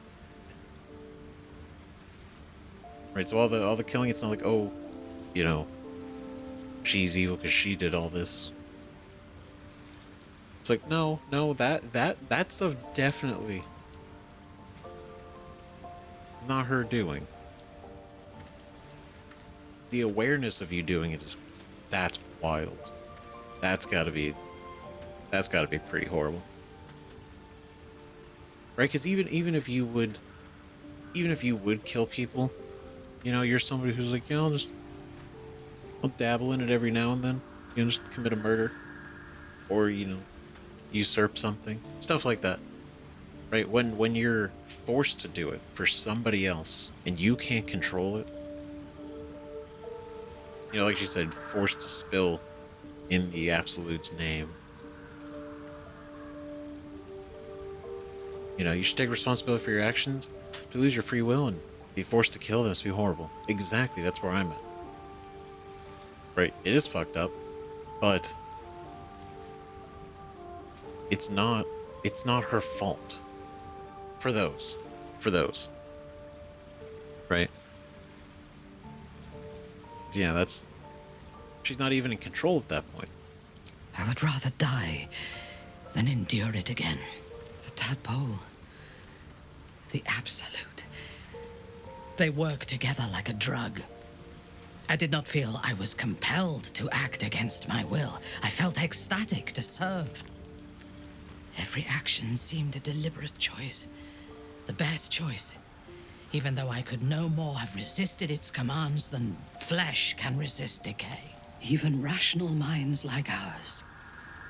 Right. So all the killing, it's not like, oh, you know, she's evil because she did all this. It's like, no, that stuff definitely is not her doing. The awareness of you doing it that's wild. That's gotta be pretty horrible. Right? Because even if you would kill people, you know, you're somebody who's like, you know, I'll dabble in it every now and then. You know, just commit a murder. Or, you know, usurp something. Stuff like that. Right? When you're forced to do it for somebody else and you can't control it. You know, like she said, forced to spill in the Absolute's name. You know, you should take responsibility for your actions. To lose your free will and be forced to kill them must be horrible. Exactly, that's where I'm at. Right, it is fucked up, but it's not her fault. For those. Right? Yeah, she's not even in control at that point. I would rather die than endure it again. The tadpole, the Absolute. They work together like a drug. I did not feel I was compelled to act against my will. I felt ecstatic to serve. Every action seemed a deliberate choice. The best choice. Even though I could no more have resisted its commands than flesh can resist decay. Even rational minds like ours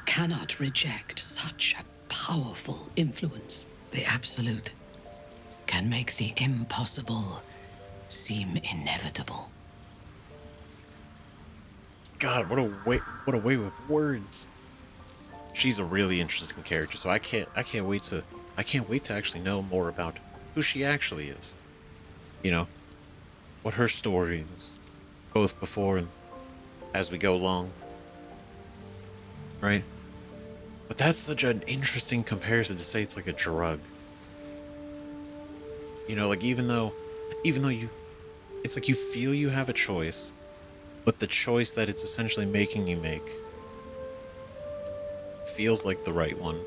cannot reject such a powerful influence. The Absolute can make the impossible seem inevitable. God, what a way with words. She's a really interesting character, so I can't wait to actually know more about who she actually is. You know, what her story is, both before and as we go along. Right? But that's such an interesting comparison to say it's like a drug. You know, like even though it's like you feel you have a choice, but the choice that it's essentially making you make feels like the right one,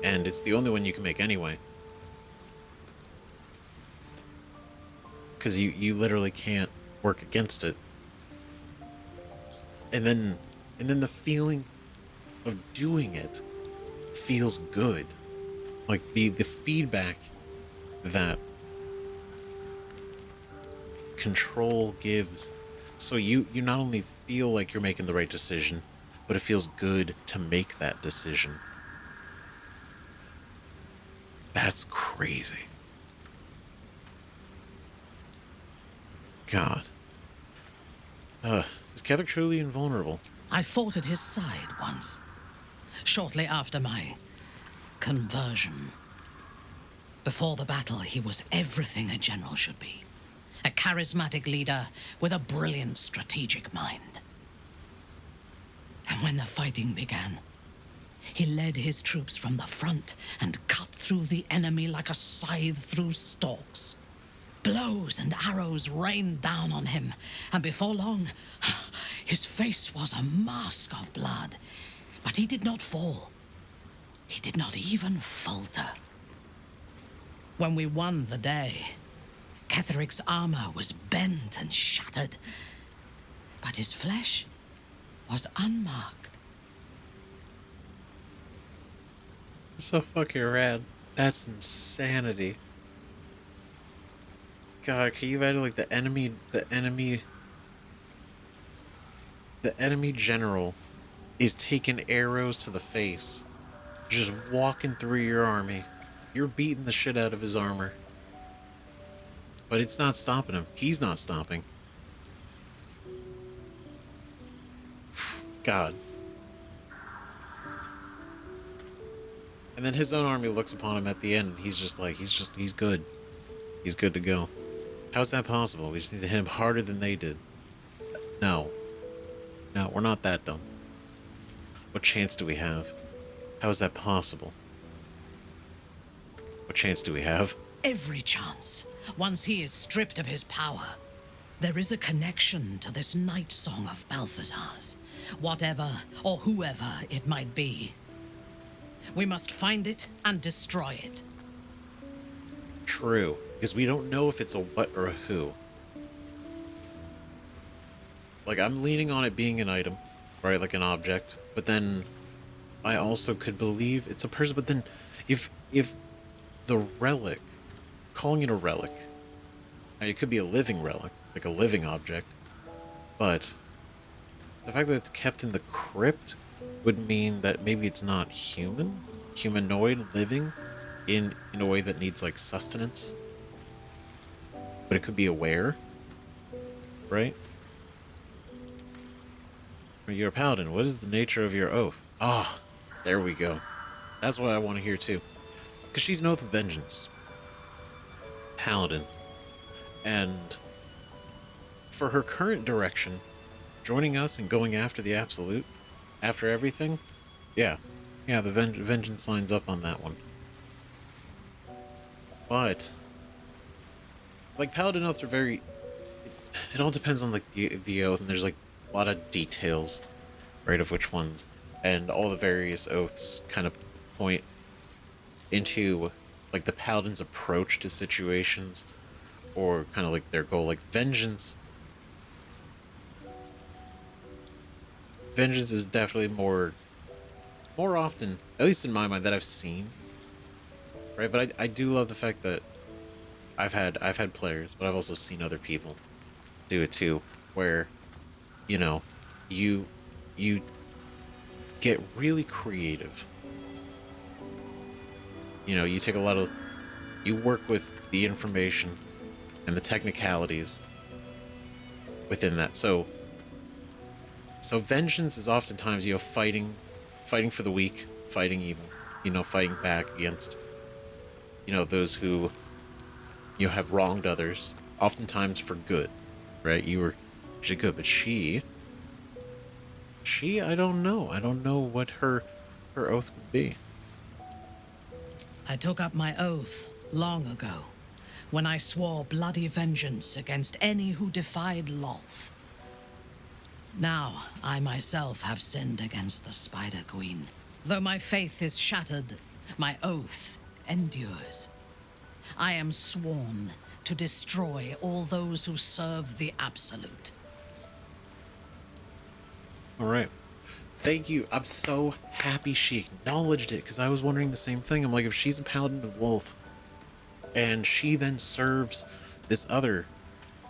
and it's the only one you can make anyway. Because you literally can't work against it. And then the feeling of doing it feels good. Like the feedback that control gives. So you not only feel like you're making the right decision, but it feels good to make that decision. That's crazy. God. Is Kethric truly invulnerable? I fought at his side once, shortly after my conversion. Before the battle, he was everything a general should be. A charismatic leader with a brilliant strategic mind. And when the fighting began, he led his troops from the front and cut through the enemy like a scythe through stalks. Blows and arrows rained down on him, and before long, his face was a mask of blood. But he did not fall. He did not even falter. When we won the day, Kethric's armor was bent and shattered, but his flesh was unmarked. So fucking rad. That's insanity. God, can you imagine like the enemy general is taking arrows to the face, just walking through your army. You're beating the shit out of his armor. But it's not stopping him. He's not stopping. God. And then his own army looks upon him at the end. He's just like, he's good. He's good to go. How's that possible? We just need to hit him harder than they did. No. No, we're not that dumb. What chance do we have? How is that possible? What chance do we have? Every chance. Once he is stripped of his power, there is a connection to this night song of Balthazar's. Whatever or whoever it might be. We must find it and destroy it. True. Because we don't know if it's a what or a who. Like, I'm leaning on it being an item, right? Like an object. But then I also could believe it's a person. But then if the relic, calling it a relic, it could be a living relic, like a living object. But the fact that it's kept in the crypt would mean that maybe it's not humanoid, living in a way that needs like sustenance. But it could be aware, right? You're a paladin. What is the nature of your oath? Ah, there we go. That's what I want to hear too. Because she's an oath of vengeance. Paladin. And for her current direction, joining us and going after the Absolute, after everything, yeah, the vengeance lines up on that one. But like paladin oaths are very. It all depends on like the oath, and there's like a lot of details, right, of which ones, and all the various oaths kind of point into like the paladin's approach to situations, or kind of like their goal. Like vengeance is definitely more often, at least in my mind, that I've seen, right? But I do love the fact that I've had players, but I've also seen other people do it too, where, you know, you get really creative. You know, you take you work with the information and the technicalities within that. So vengeance is oftentimes, you know, fighting for the weak, fighting evil, you know, fighting back against, you know, those who, you know, have wronged others, oftentimes for good, right? She's good, but she, I don't know what her oath would be. I took up my oath long ago, when I swore bloody vengeance against any who defied Lolth. Now, I myself have sinned against the Spider Queen. Though my faith is shattered, my oath endures. I am sworn to destroy all those who serve the Absolute. All right. Thank you. I'm so happy she acknowledged it, because I was wondering the same thing. I'm like, if she's a paladin of Lolth, and she then serves this other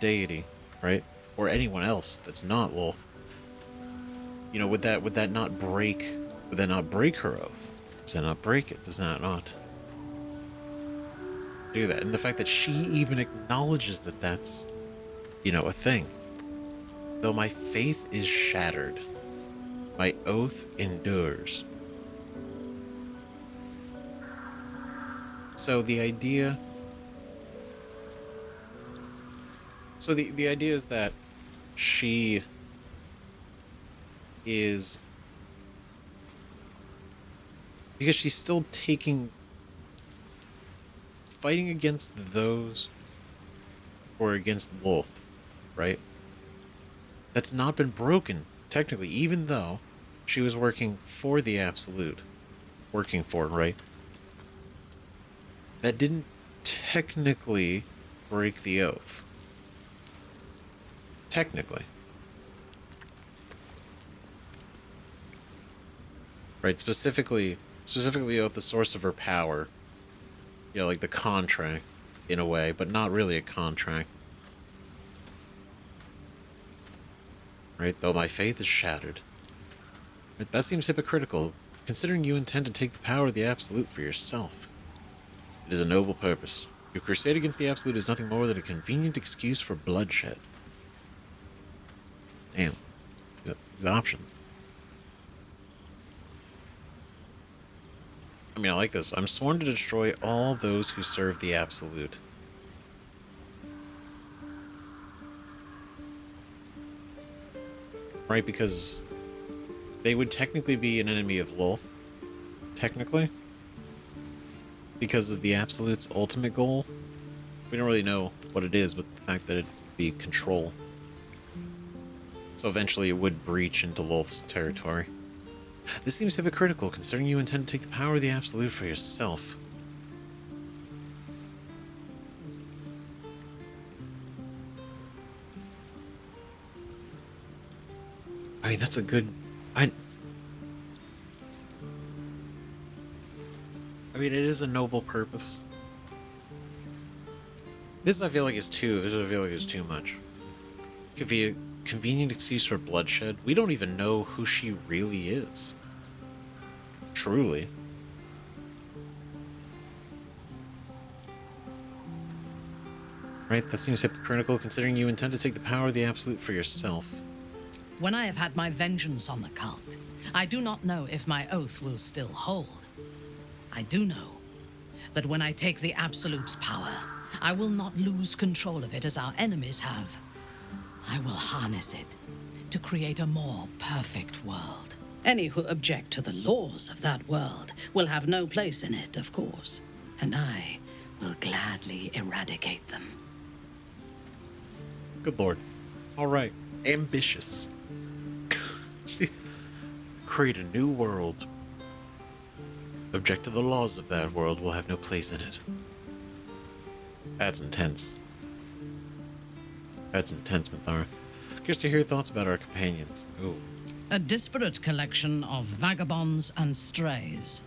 deity, right? Or anyone else that's not Lolth, you know, would that not break her oath? Does that not break it? Does that not do that? And the fact that she even acknowledges that that's, you know, a thing. Though my faith is shattered, my oath endures. So the idea is that she is, because she's still fighting against those or against Lolth, right? That's not been broken, technically, even though she was working for the Absolute. working for, right? That didn't technically break the oath. Technically. Right, specifically oath the source of her power. You know, like the contract, in a way, but not really a contract. Right, though my faith is shattered. Right, that seems hypocritical, considering you intend to take the power of the Absolute for yourself. It is a noble purpose. Your crusade against the Absolute is nothing more than a convenient excuse for bloodshed. Damn. These options. I mean, I like this. I'm sworn to destroy all those who serve the Absolute. Right, because they would technically be an enemy of Lolth. Technically. Because of the Absolute's ultimate goal. We don't really know what it is, but the fact that it'd be control. So eventually it would breach into Lolth's territory. This seems hypocritical, considering you intend to take the power of the Absolute for yourself. I mean, that's a good... I mean, it is a noble purpose. This I feel like is too much. Could be a convenient excuse for bloodshed. We don't even know who she really is. Truly. Right, that seems hypocritical, considering you intend to take the power of the Absolute for yourself. When I have had my vengeance on the cult, I do not know if my oath will still hold. I do know that when I take the Absolute's power, I will not lose control of it as our enemies have. I will harness it to create a more perfect world. Any who object to the laws of that world will have no place in it, of course, and I will gladly eradicate them. Good lord. Alright. Ambitious. Create a new world. Object to the laws of that world will have no place in it. That's intense. That's intense, Mentara. Curious to hear your thoughts about our companions. Ooh. A disparate collection of vagabonds and strays.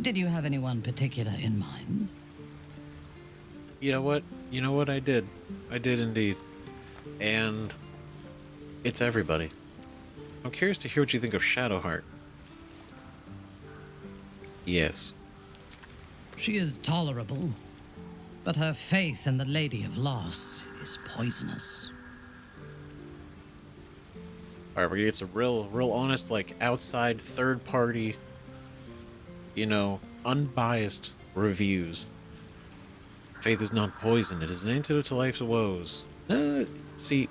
Did you have anyone particular in mind? You know what? You know what I did? I did indeed. And it's everybody. I'm curious to hear what you think of Shadowheart. Yes. She is tolerable, but her faith in the Lady of Loss is poisonous. Alright, we're gonna get some real honest, like, outside, third-party, you know, unbiased reviews. Faith is not poison. It is an antidote to life's woes. See...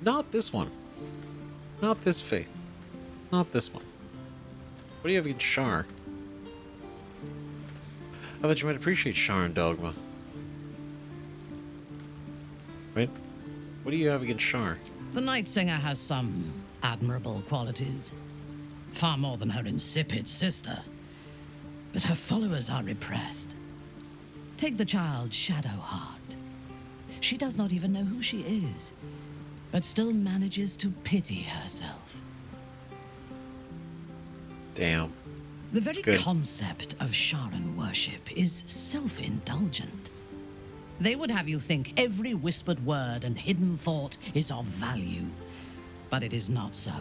Not this one. Not this faith. Not this one. What do you have against Shar? I thought you might appreciate Shar and Dogma. Right? What do you have against Shar? The Night Singer has some admirable qualities. Far more than her insipid sister. But her followers are repressed. Take the child Shadowheart. She does not even know who she is, but still manages to pity herself. Damn. The very concept of Sharan worship is self-indulgent. They would have you think every whispered word and hidden thought is of value, but it is not so.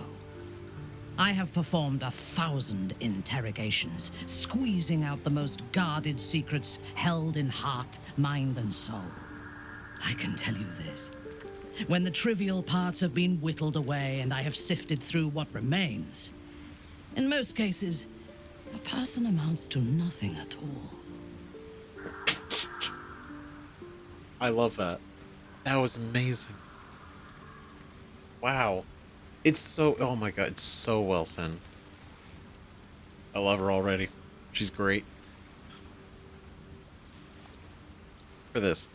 I have performed 1,000 interrogations, squeezing out the most guarded secrets held in heart, mind, and soul. I can tell you this. When the trivial parts have been whittled away and I have sifted through what remains, in most cases, a person amounts to nothing at all. I love that. That was amazing. Wow. It's so... Oh my god, it's so well sent. I love her already. She's great. For this.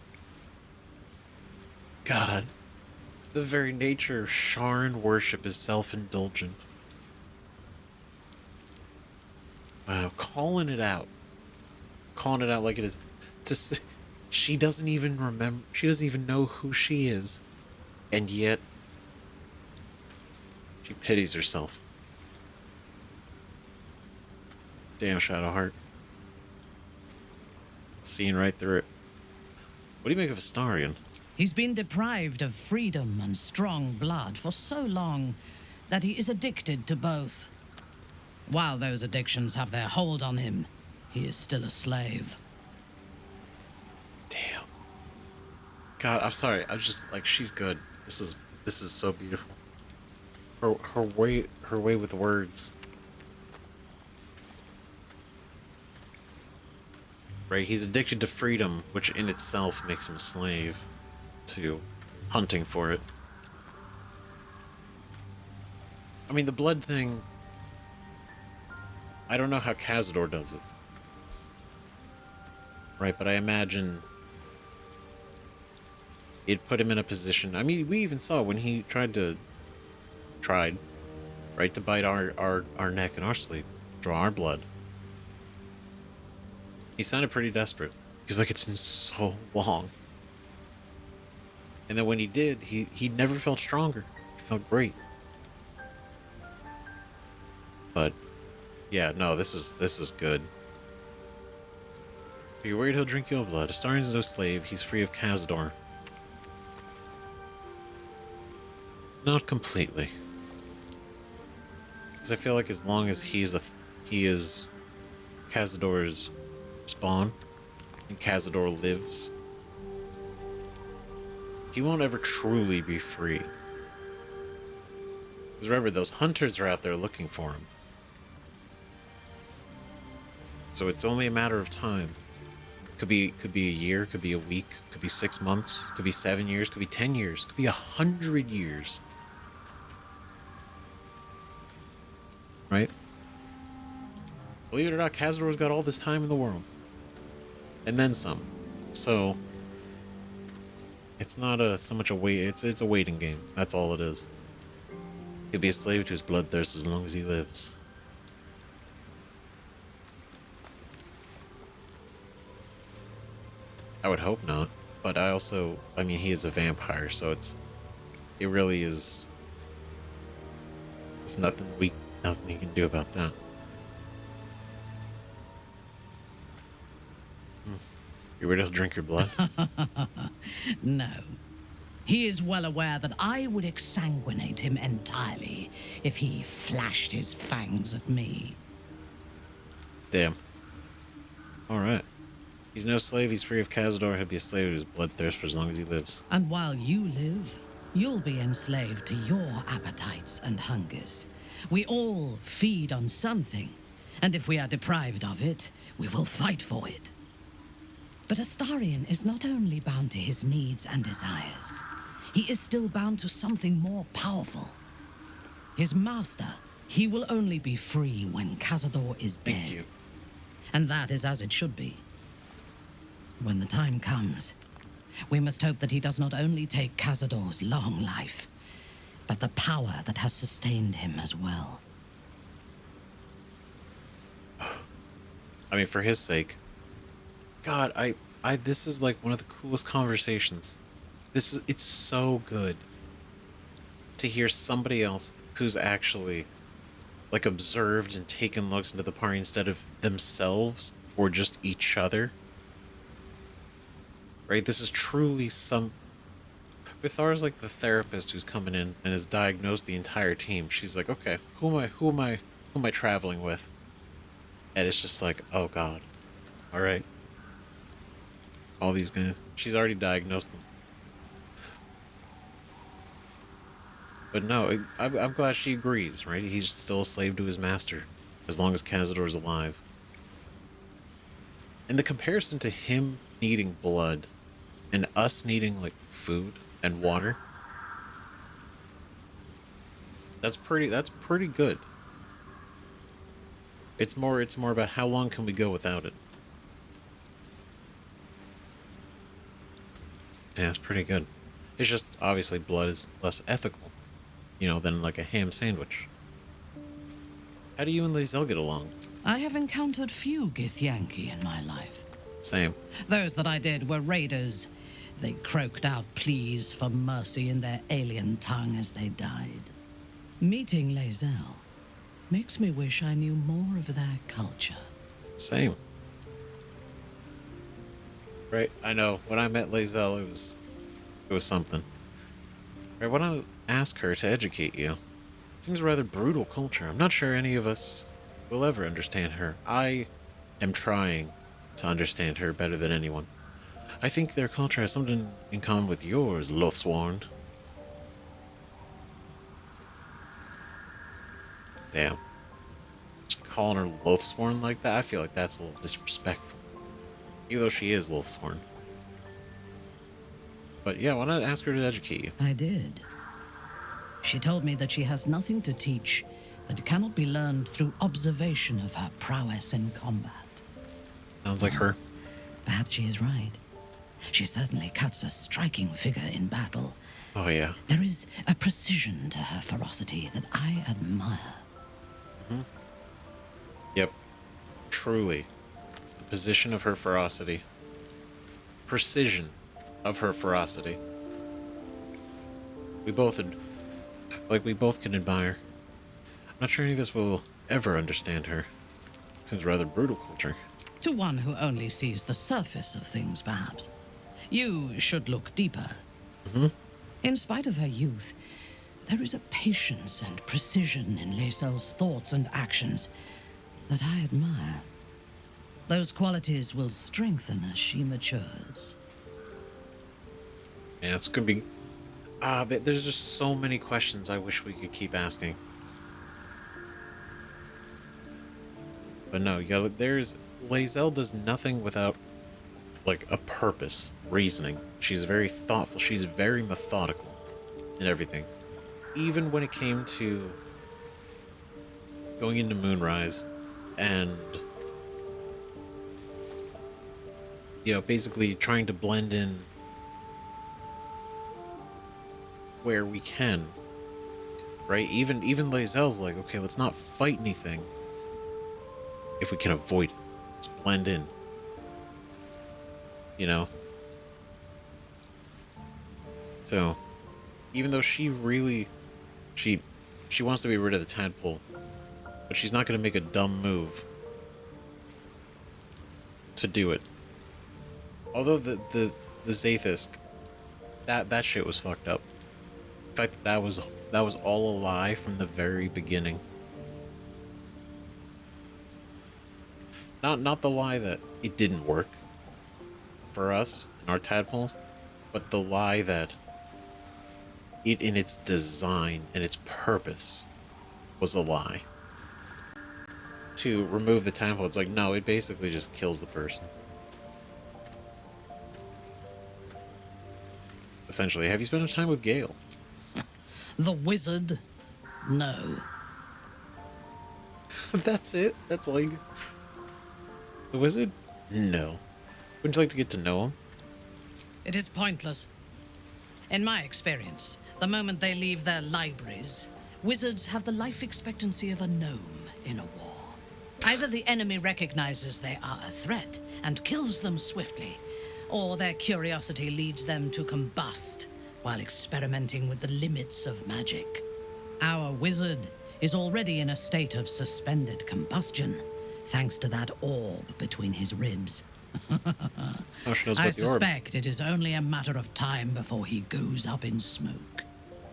God. The very nature of Sharan worship is self-indulgent. Wow, calling it out. Calling it out like it is. She doesn't even remember. She doesn't even know who she is. And yet, she pities herself. Damn, Shadowheart. Seeing right through it. What do you make of Astarion? He's been deprived of freedom and strong blood for so long that he is addicted to both. While those addictions have their hold on him, he is still a slave. Damn. God, I'm sorry. I'm just like, she's good. This is so beautiful. Her way with words. Right, he's addicted to freedom, which in itself makes him a slave to hunting for it. I mean, the blood thing, I don't know how Cazador does it. Right, but I imagine it put him in a position. I mean, we even saw when he tried, right, to bite our neck and our sleeve, draw our blood. He sounded pretty desperate. He's like, it's been so long. And then when he did, he never felt stronger. He felt great. But yeah, no, this is good. Are you worried he'll drink your blood? Astarion's no slave. He's free of Cazador. Not completely. Because I feel like as long as he is Cazador's spawn and Cazador lives, he won't ever truly be free. Because remember, those hunters are out there looking for him. So it's only a matter of time. Could be a year, could be a week, could be 6 months, could be 7 years, could be 10 years, could be 100 years. Right? Believe it or not, Cazador's got all this time in the world. And then some. So it's not so much a wait, it's a waiting game. That's all it is. He'll be a slave to his bloodthirst as long as he lives. I would hope not, but I mean, he is a vampire, so it really is. There's nothing he can do about that. You ready to drink your blood? No. He is well aware that I would exsanguinate him entirely if he flashed his fangs at me. Damn. Alright. He's no slave, he's free of Cazador, he'll be a slave to his bloodthirst for as long as he lives. And while you live, you'll be enslaved to your appetites and hungers. We all feed on something, and if we are deprived of it, we will fight for it. But Astarion is not only bound to his needs and desires, he is still bound to something more powerful. His master, he will only be free when Cazador is dead. Thank you. And that is as it should be. When the time comes, we must hope that he does not only take Cazador's long life, but the power that has sustained him as well. I mean, for his sake. God, this is like one of the coolest conversations. It's so good to hear somebody else who's actually like observed and taken looks into the party instead of themselves or just each other. Right? This is truly Bithar's like the therapist who's coming in and has diagnosed the entire team. She's like, okay, who am I traveling with? And it's just like, oh God. All right. All these guys. She's already diagnosed them. But no, I'm glad she agrees, right? He's still a slave to his master, as long as Cazador's alive. And the comparison to him needing blood and us needing, like, food and water, that's pretty good. It's more about how long can we go without it. Yeah, it's pretty good. It's just, obviously, blood is less ethical, than like a ham sandwich. How do you and Lae'zel get along? I have encountered few Githyanki in my life. Same. Those that I did were raiders. They croaked out pleas for mercy in their alien tongue as they died. Meeting Lae'zel makes me wish I knew more of their culture. Same. Right, I know. When I met Lae'zel, it was something. Right, why don't I ask her to educate you? It seems a rather brutal culture. I'm not sure any of us will ever understand her. I am trying to understand her better than anyone. I think their culture has something in common with yours, Lothsworn. Damn. Just calling her Lothsworn like that, I feel like that's a little disrespectful. Even though she is Lothsworn. But yeah, why not ask her to educate you? I did. She told me that she has nothing to teach that cannot be learned through observation of her prowess in combat. Sounds like her. Perhaps she is right. She certainly cuts a striking figure in battle. Oh, yeah. There is a precision to her ferocity that I admire. Mm-hmm. Yep. Truly. The position of her ferocity. Precision of her ferocity. We both can admire. I'm not sure any of us will ever understand her. Seems rather brutal culture. To one who only sees the surface of things, perhaps. You should look deeper. Mm-hmm. In spite of her youth, there is a patience and precision in Lae'zel's thoughts and actions that I admire. Those qualities will strengthen as she matures. Yeah, it's gonna be... but there's just so many questions I wish we could keep asking. But no, you gotta... Lae'zel does nothing without, like, a purpose, reasoning. She's very thoughtful. She's very methodical in everything. Even when it came to going into Moonrise and, you know, basically trying to blend in where we can, right? Even Lae'zel's like, okay, let's not fight anything if we can avoid it. Let's blend in. You know? So, even though she really... She wants to be rid of the tadpole, but she's not going to make a dumb move to do it. Although the Zaithis, that shit was fucked up. In fact, that was all a lie from the very beginning. Not the lie that it didn't work for us and our tadpoles, but the lie that it in its design and its purpose was a lie. To remove the tadpole, it's like, no, it basically just kills the person. Essentially. Have you spent time with Gale? The wizard? No. That's it? That's like... The wizard? No. Wouldn't you like to get to know him? It is pointless. In my experience, the moment they leave their libraries, wizards have the life expectancy of a gnome in a war. Either the enemy recognizes they are a threat and kills them swiftly, or their curiosity leads them to combust while experimenting with the limits of magic. Our wizard is already in a state of suspended combustion, thanks to that orb between his ribs. Oh, she knows I about the orb. suspect it is only a matter of time before he goes up in smoke.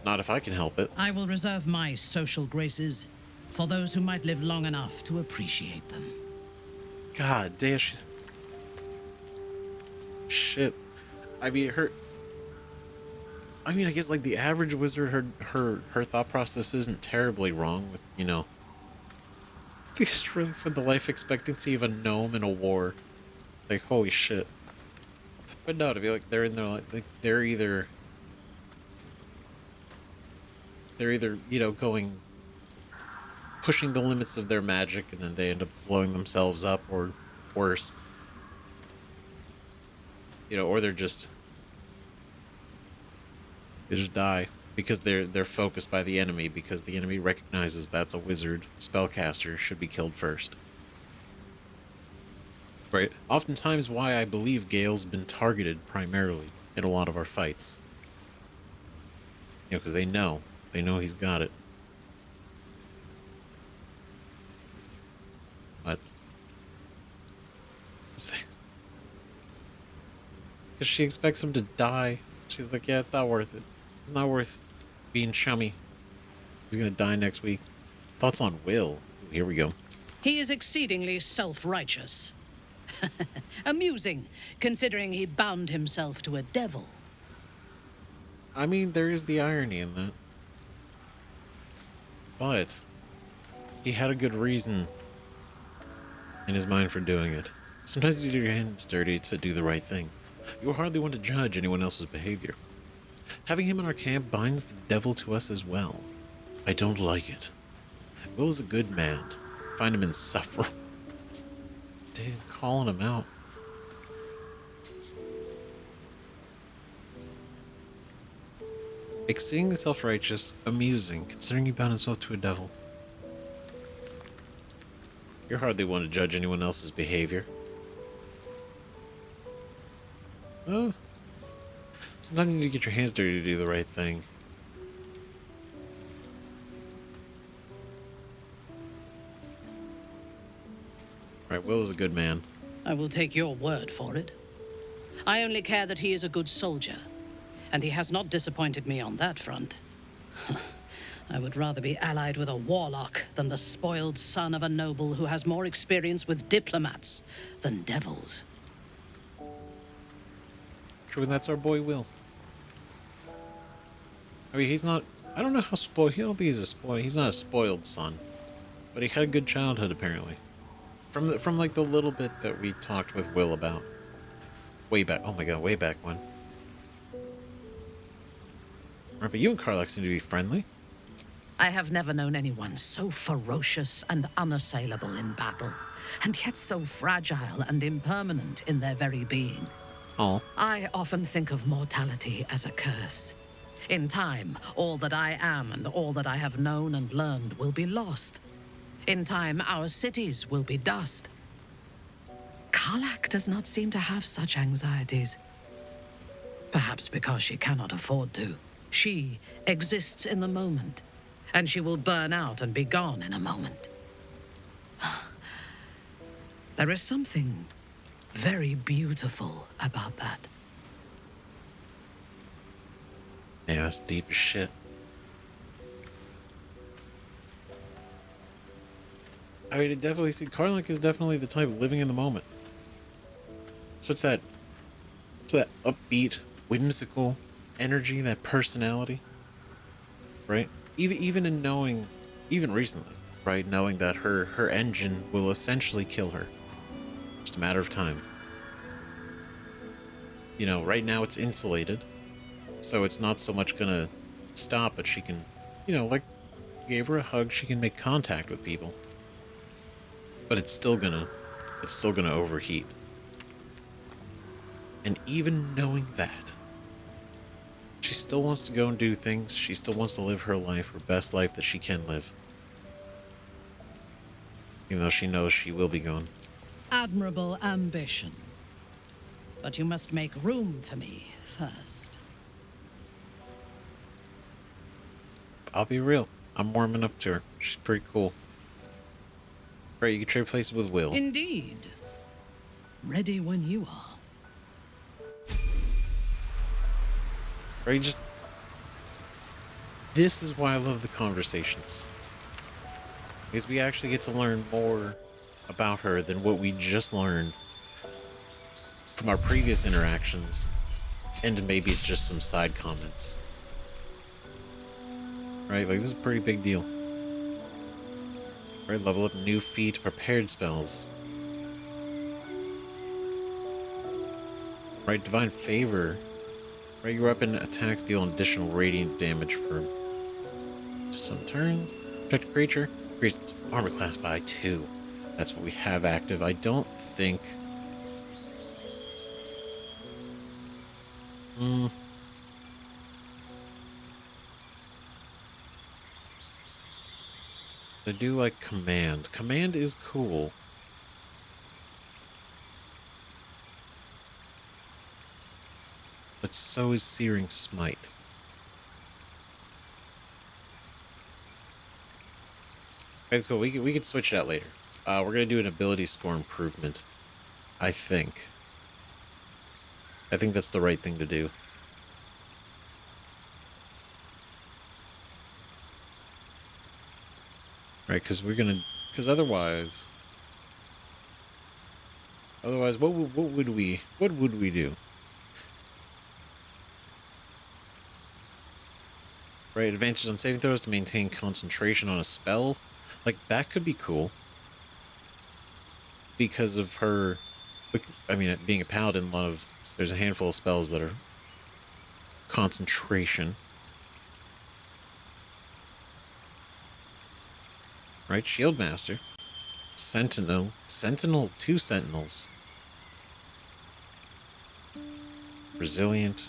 Not if I can help it. I will reserve my social graces for those who might live long enough to appreciate them. God damn. Shit. I mean, I guess like the average wizard, her thought process isn't terribly wrong with, you know, for the life expectancy of a gnome in a war. Like, holy shit. But no, to be like, they're in there, like they're either, you know, pushing the limits of their magic, and then they end up blowing themselves up, or worse. You know, or they just die. Because they're focused by the enemy, because the enemy recognizes that's a wizard. Spellcaster should be killed first. Right? Oftentimes why I believe Gale's been targeted primarily in a lot of our fights. You know, because they know he's got it. But because she expects him to die. She's like, yeah, it's not worth it. It's not worth being chummy. He's gonna die next week. Thoughts on Will? Here we go. He is exceedingly self-righteous. Amusing, considering he bound himself to a devil. I mean, there is the irony in that. But he had a good reason in his mind for doing it. Sometimes you do your hands dirty to do the right thing. You are hardly one to judge anyone else's behavior. Having him in our camp binds the devil to us as well. I don't like it. Will is a good man. Find him insufferable. Damn, calling him out. Exceedingly self-righteous, amusing, considering he bound himself to a devil. You're hardly one to judge anyone else's behavior. Oh. Sometimes you need to get your hands dirty to do the right thing. Right, Will is a good man. I will take your word for it. I only care that he is a good soldier, and he has not disappointed me on that front. I would rather be allied with a warlock than the spoiled son of a noble who has more experience with diplomats than devils. True, and that's our boy Will. I mean, he's not... I don't know how spoiled... I don't think he's a spoiled... He's not a spoiled son. But he had a good childhood, apparently. From like, the little bit that we talked with Will about. Way back... Oh my god, way back when. Right, but you and Karlach seem to be friendly. I have never known anyone so ferocious and unassailable in battle, and yet so fragile and impermanent in their very being. Oh. I often think of mortality as a curse. In time, all that I am and all that I have known and learned will be lost. In time, our cities will be dust. Karlach does not seem to have such anxieties. Perhaps because she cannot afford to. She exists in the moment, and she will burn out and be gone in a moment. There is something very beautiful about that. Yeah, that's deep as shit. I mean, it definitely... See, Karlach is definitely the type living in the moment. So it's that upbeat, whimsical energy, that personality, right? Even in knowing, even recently, right? Knowing that her engine will essentially kill her. Just a matter of time. You know, right now it's insulated, so it's not so much gonna stop, but she can, you know, like, gave her a hug, she can make contact with people. But it's still gonna overheat. And even knowing that, she still wants to go and do things. She still wants to live her life, her best life that she can live. Even though she knows she will be gone. Admirable ambition. But you must make room for me first. I'll be real. I'm warming up to her. She's pretty cool. Right, you can trade places with Will. Indeed. Ready when you are. Right, just... This is why I love the conversations. Because we actually get to learn more about her than what we just learned from our previous interactions. And maybe it's just some side comments. Right, like this is a pretty big deal. Right, level up new feat, prepared spells. Right, divine favor. Right, your weapon attacks deal an additional radiant damage for some turns. Protect a creature, increase its armor class by 2. That's what we have active. I don't think... I do like command. Command is cool. But so is Searing Smite. Okay, let's go. We could switch it out later. We're gonna do an ability score improvement. I think that's the right thing to do. Right, because otherwise, what would we do? Right, advantage on saving throws to maintain concentration on a spell. Like, that could be cool. Because of her, I mean, being a paladin, there's a handful of spells that are concentration. Right, Shield Master. Sentinel, 2 Sentinels. Resilient.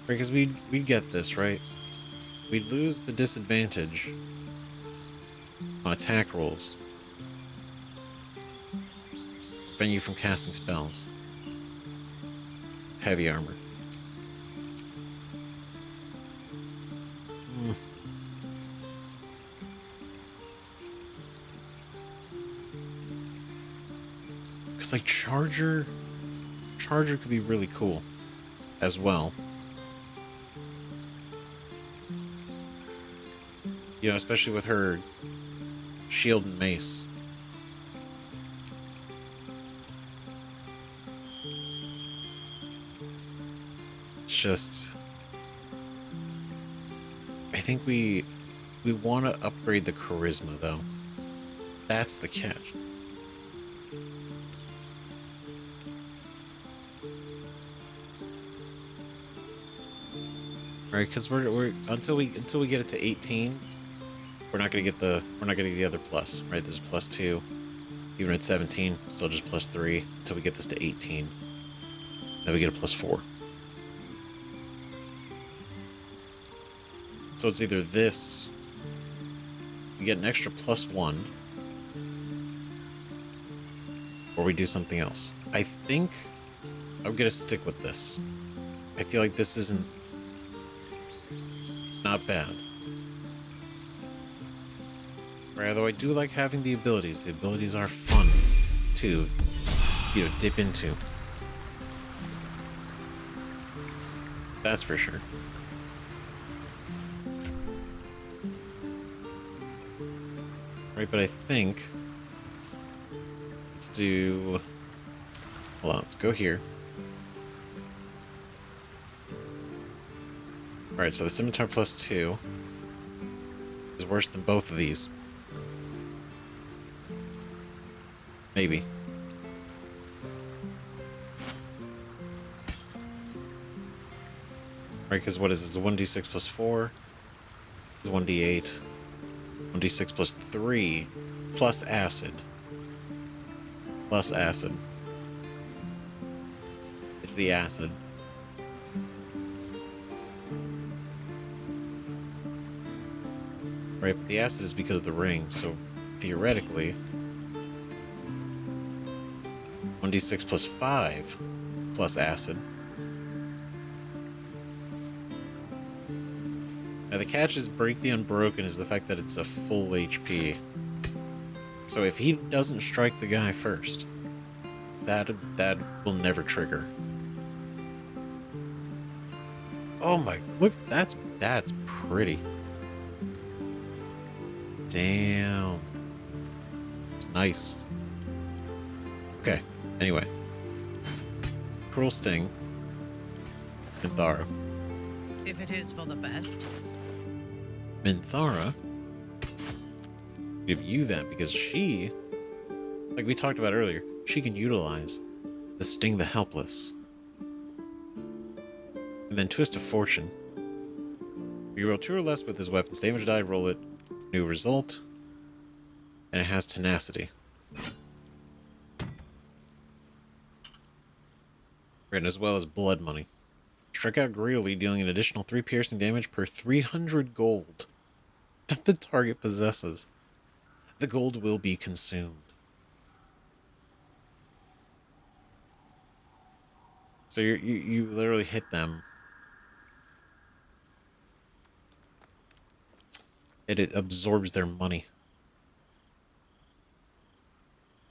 Because we'd get this, right? We'd lose the disadvantage on attack rolls. Prevent you from casting spells. Heavy armor. Because, like, Charger could be really cool as well. You know, especially with her shield and mace. It's just, I think we want to upgrade the charisma, though. That's the catch. Right, because we're until we get it to 18. We're not gonna get the other plus, right? This is +2. Even at 17, still just +3 until we get this to 18. Then we get a +4. So it's either this, we get an extra +1, or we do something else. I think I'm gonna stick with this. I feel like this isn't not bad. Right, although I do like having the abilities. The abilities are fun to, you know, dip into. That's for sure. Right, but I think let's do. Hold on, let's go here. Alright, so the Scimitar +2 is worse than both of these. Maybe. Right, because what is this? A 1d6 +4 is 1d8. 1d6 +3 plus acid. Plus acid. It's the acid. Right, but the acid is because of the ring, so theoretically 1d6 +5 plus acid. Now the catch is Break the Unbroken is the fact that it's a full HP. So if he doesn't strike the guy first, that will never trigger. Oh my, look, that's pretty. Damn. It's nice. Okay, anyway. Cruel Sting. Mentara. If it is for the best. Mentara. Give you that because she, like we talked about earlier, she can utilize the Sting the Helpless. And then Twist of Fortune. You roll 2 or less with this weapon's damage die, roll it. New result. And it has tenacity. Right, as well as blood money. Strike out greedily, dealing an additional 3 piercing damage per 300 gold that the target possesses. The gold will be consumed. So you literally hit them. And it absorbs their money.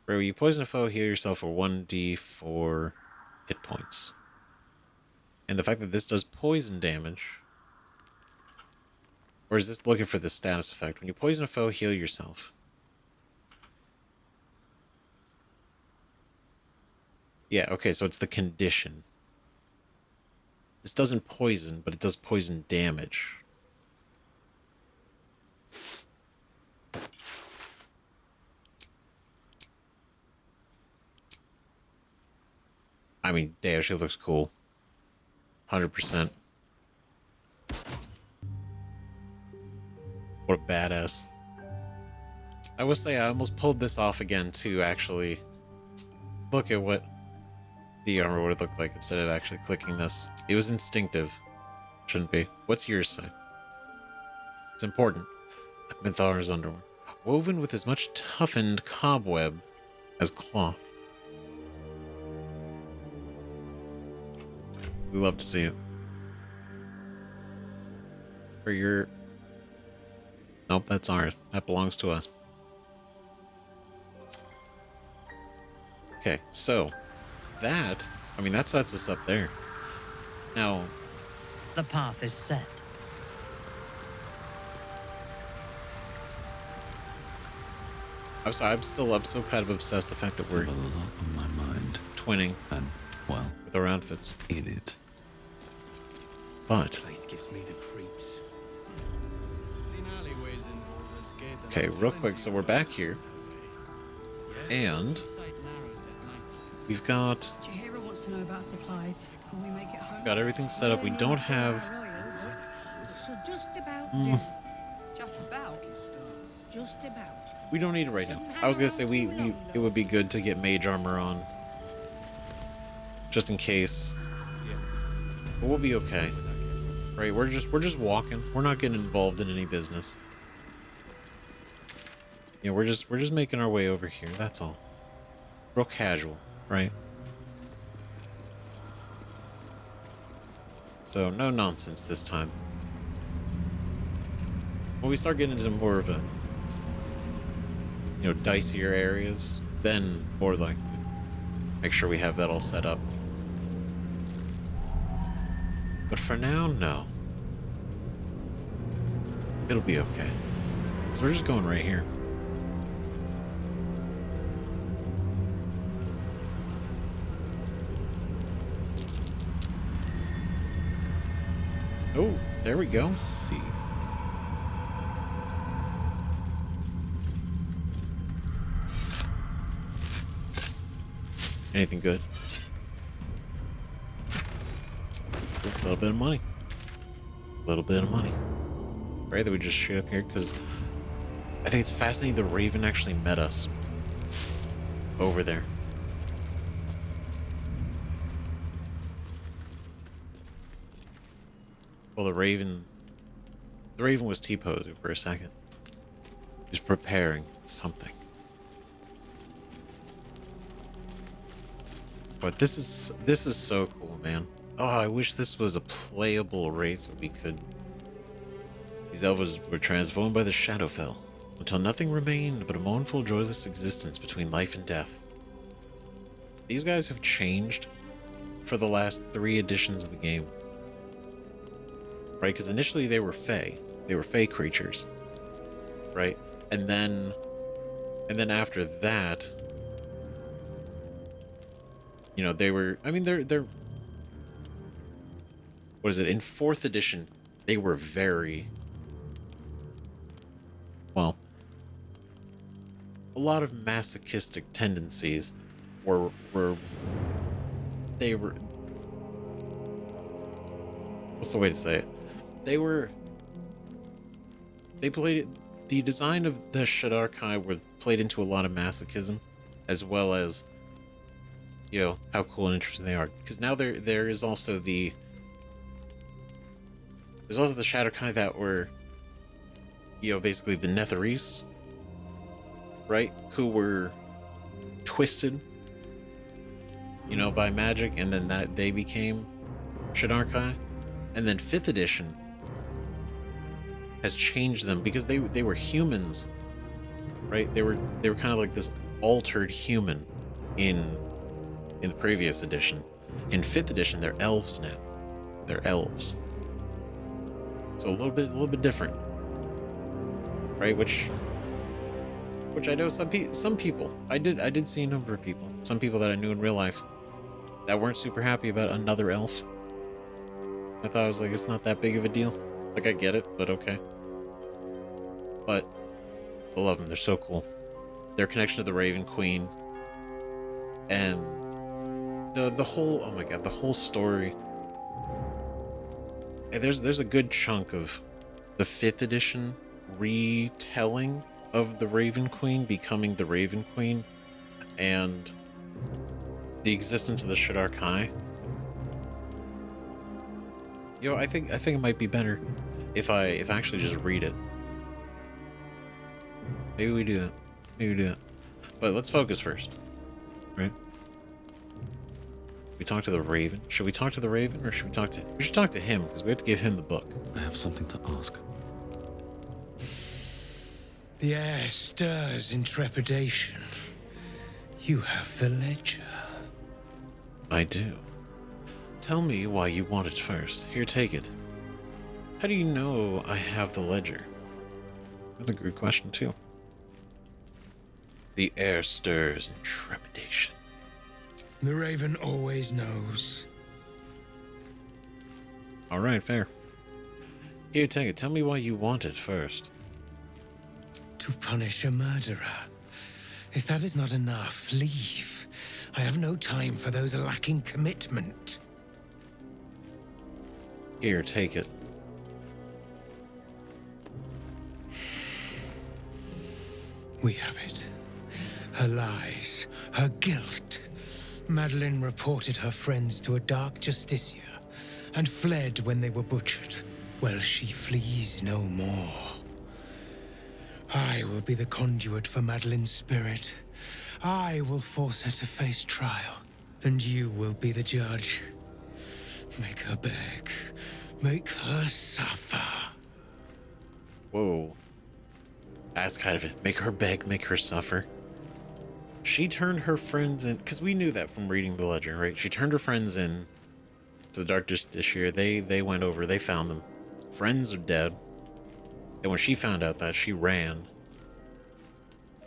Right, when you poison a foe, heal yourself for 1d4 hit points. And the fact that this does poison damage... Or is this looking for the status effect? When you poison a foe, heal yourself. Yeah, okay, so it's the condition. This doesn't poison, but it does poison damage. I mean, they actually looks cool. 100%. What a badass. I will say I almost pulled this off again to actually look at what the armor would have looked like instead of actually clicking this. It was instinctive. Shouldn't be. What's yours say? It's important. Mentara's underwear. Woven with as much toughened cobweb as cloth. We love to see it. For your... Nope, that's ours. That belongs to us. Okay, so... That... I mean, that sets us up there. Now... The path is set. I'm sorry, I'm still kind of obsessed with the fact that we're... a lot on my mind. Twinning. And, well... With our outfits. In it. But... Place gives me the creeps. Okay, real quick, so we're back here. And... We've got... Jahira wants to know about supplies. Can we make it home? Got everything set up. We don't have... So just about Just about? Just about. We don't need it right now. I was gonna say it would be good to get mage armor on. Just in case. But we'll be okay. Right, we're just walking. We're not getting involved in any business. You know, we're just making our way over here, that's all. Real casual, right? So no nonsense this time. When we start getting into more of a, you know, dicier areas, then more like make sure we have that all set up. But for now, no. It'll be okay. So we're just going right here. Oh, there we go. Let's see. Anything good? A little bit of money. A little bit of money. Right, that we just shoot up here, because I think it's fascinating the Raven actually met us over there. Well, the Raven was T-posing for a second. He was preparing something. But this is so cool, man. Oh, I wish this was a playable race so we could... These elves were transformed by the Shadowfell, until nothing remained but a mournful, joyless existence between life and death. These guys have changed for the last 3 editions of the game. Right, because initially they were Fae. They were Fae creatures. Right? And then after that... You know, they were... I mean, they're... What is it? In 4th edition, they were very... Well... A lot of masochistic tendencies were... They were... What's the way to say it? They played it... The design of the Shadarkai were played into a lot of masochism, as well as you know, how cool and interesting they are. Because now there is also the Shadowkai that were, you know, basically the Netherese, right? Who were twisted, you know, by magic, and then that they became Shadowkai. And then 5th edition has changed them because they were humans, right? They were kind of like this altered human in the previous edition. In 5th edition, they're elves now. They're elves. So a little bit different, right? Which I know some people. I did see a number of people. Some people that I knew in real life that weren't super happy about another elf. I thought, I was like, it's not that big of a deal. Like, I get it, but okay. But I love them. They're so cool. Their connection to the Raven Queen and the whole, oh my god, the whole story. And there's a good chunk of the 5th edition retelling of the Raven Queen becoming the Raven Queen and the existence of the Shadowkai. You know, I think it might be better if I actually just read it. Maybe we do that. But let's focus first, right? We talk to the Raven. Should we talk to the Raven, or should we talk to? We should talk to him because we have to give him the book. I have something to ask. The air stirs in trepidation. You have the ledger. I do. Tell me why you want it first. Here, take it. How do you know I have the ledger? That's a good question, too. The air stirs in trepidation. The Raven always knows. All right, fair. Here, take it. Tell me why you want it first. To punish a murderer. If that is not enough, leave. I have no time for those lacking commitment. Here, take it. We have it. Her lies, her guilt. Madeline reported her friends to a dark justiciar and fled when they were butchered. Well, she flees no more. I will be the conduit for Madeline's spirit. I will force her to face trial, and you will be the judge. Make her beg. Make her suffer. Whoa. That's kind of it. Make her beg, make her suffer. She turned her friends in, because we knew that from reading the ledger, right? She turned her friends in to the Dark Justiciar. They went over, they found them. Friends are dead. And when she found out that, she ran.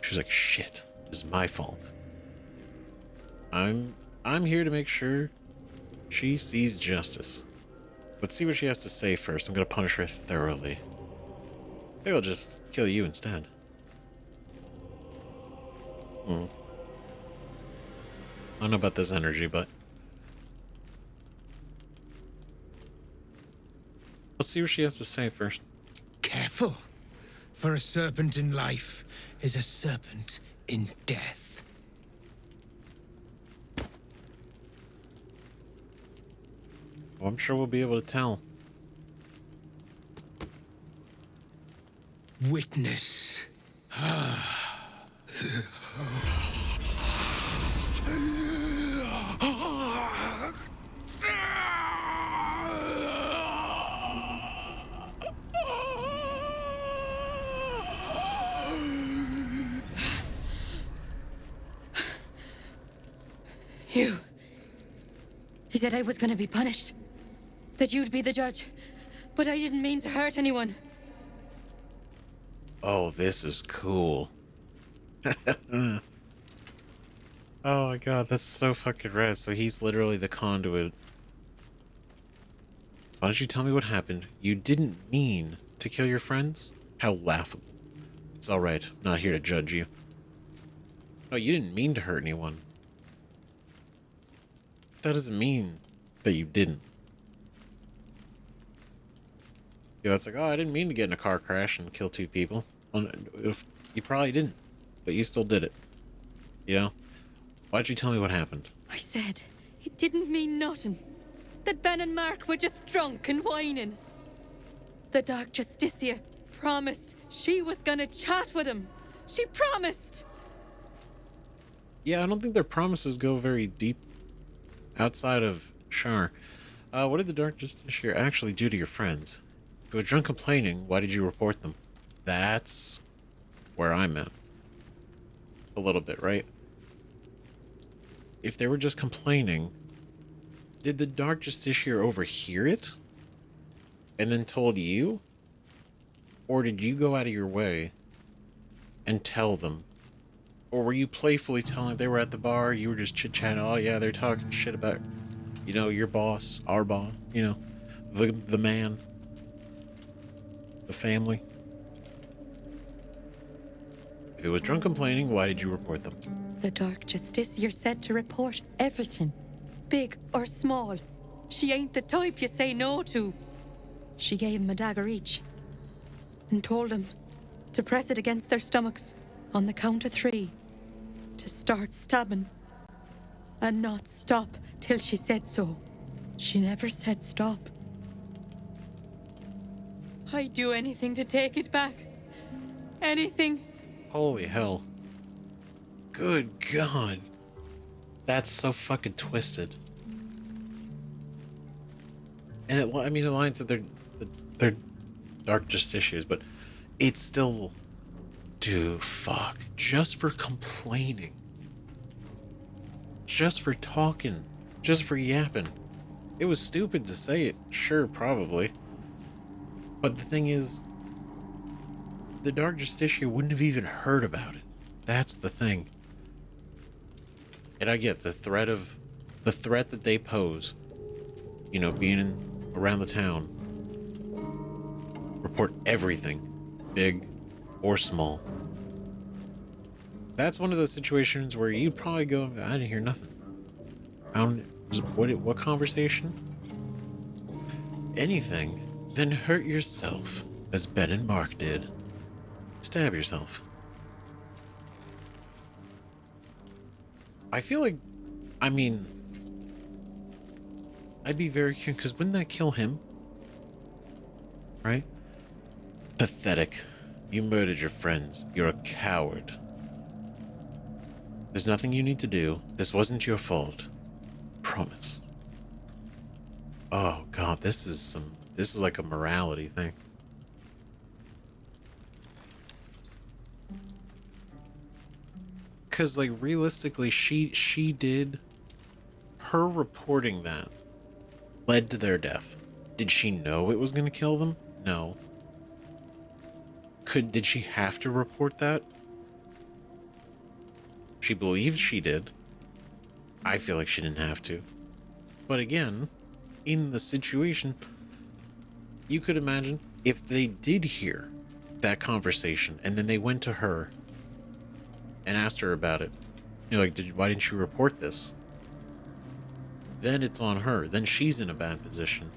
She was like, shit, this is my fault. I'm here to make sure she sees justice. Let's see what she has to say first. I'm gonna punish her thoroughly. Maybe I'll just kill you instead. I don't know about this energy, but let's see what she has to say first. Careful, for a serpent in life is a serpent in death. Well, I'm sure we'll be able to tell. Witness. You said I was gonna be punished. That you'd be the judge. But I didn't mean to hurt anyone. Oh, this is cool. Oh my god, that's so fucking rad. So he's literally the conduit. Why don't you tell me what happened? You didn't mean to kill your friends? How laughable. It's alright, I'm not here to judge you. No, you didn't mean to hurt anyone. That doesn't mean that you didn't. You know, it's like, oh, I didn't mean to get in a car crash and kill 2 people. Well, you probably didn't, but you still did it. You know? Why'd you tell me what happened? I said it didn't mean nothing. That Ben and Mark were just drunk and whining. The Dark Justicia promised she was gonna chat with him. She promised! Yeah, I don't think their promises go very deep outside of Shar. What did the Dark Justicia actually do to your friends? If they were drunk complaining, why did you report them? That's where I'm at. A little bit, right? If they were just complaining, did the Dark Justicia overhear it? And then told you? Or did you go out of your way and tell them? Or were you playfully telling they were at the bar, you were just chit-chatting, oh yeah, they're talking shit about, you know, your boss, our boss, you know, the man, the family. If it was drunk complaining, why did you report them? The Dark Justicia said to report everything, big or small. She ain't the type you say no to. She gave him a dagger each and told him to press it against their stomachs on the count of 3, to start stabbing and not stop till she said so. She never said stop. I'd do anything to take it back. Anything. Holy hell. Good God. That's so fucking twisted. And it, I mean, it lines that they're Dark Justicias, but it's still, dude, fuck. Just for complaining. Just for talking. Just for yapping. It was stupid to say it, sure, probably. But the thing is, the Dark Justicia wouldn't have even heard about it. That's the thing. And I get the threat that they pose, you know, being around the town. Report everything, big or small. That's one of those situations where you'd probably go, I didn't hear nothing. What conversation? Anything, then hurt yourself, as Ben and Mark did. Stab yourself. I feel like, I mean, I'd be very curious, because wouldn't that kill him? Right? Pathetic. You murdered your friends. You're a coward. There's nothing you need to do. This wasn't your fault. Promise. Oh God, this is like a morality thing. Because, like, realistically, she did, her reporting that led to their death. Did she know it was going to kill them? No. Did she have to report that? She believed she did. I feel like she didn't have to. But again, in the situation, you could imagine if they did hear that conversation and then they went to her and asked her about it. You're like, why didn't you report this? Then it's on her. Then she's in a bad position.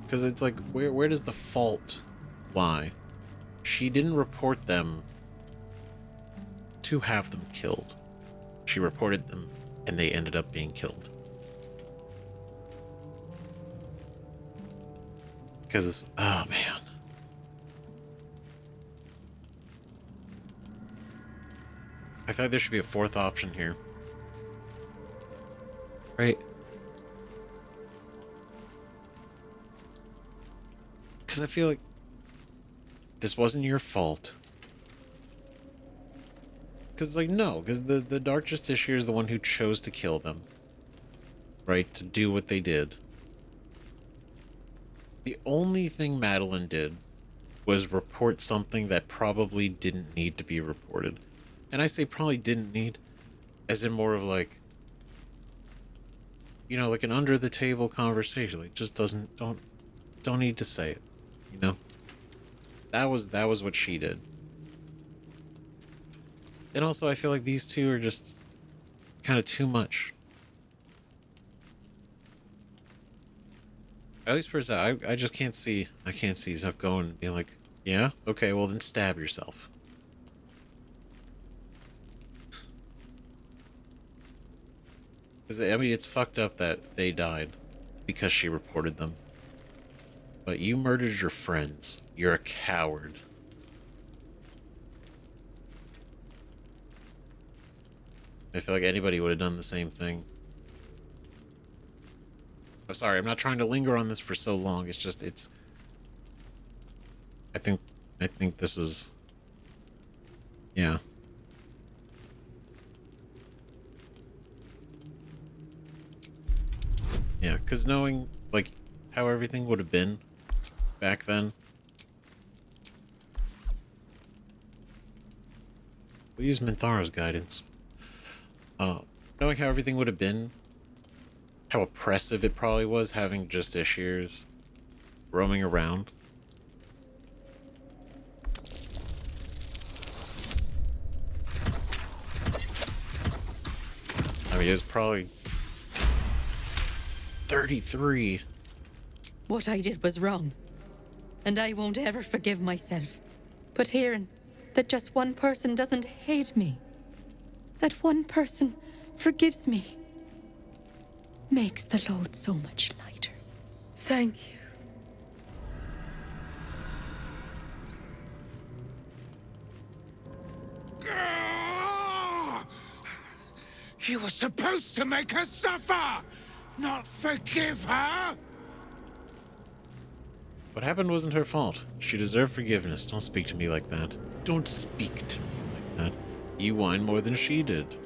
Because it's like, where does the fault lie? She didn't report them to have them killed. She reported them, and they ended up being killed. Because, oh man. I feel like there should be a fourth option here. Right? Because I feel like this wasn't your fault. Because, like, no. Because the Dark Justicia is the one who chose to kill them. Right? To do what they did. The only thing Madeline did was report something that probably didn't need to be reported. And I say probably didn't need, as in more of like, you know, like an under the table conversation. Like, just don't need to say it, you know? That was what she did. And also I feel like these two are just kind of too much. At least for Zeph, I just can't see. I can't see Zeph going and being like, Yeah? Okay, well then stab yourself. Because, I mean, it's fucked up that they died because she reported them. But you murdered your friends. You're a coward. I feel like anybody would have done the same thing. I'm sorry, I'm not trying to linger on this for so long. It's just, it's... I think this is... Yeah. Yeah, because knowing, like, how everything would have been back then. We'll use Mentara's guidance. Knowing how everything would have been, how oppressive it probably was having just Ishirs roaming around. I mean, it was probably 33. What I did was wrong, and I won't ever forgive myself. But hearing that just one person doesn't hate me, that one person forgives me, makes the load so much lighter. Thank you. You were supposed to make her suffer, not forgive her! What happened wasn't her fault. She deserved forgiveness. Don't speak to me like that. Don't speak to me like that. You whine more than she did.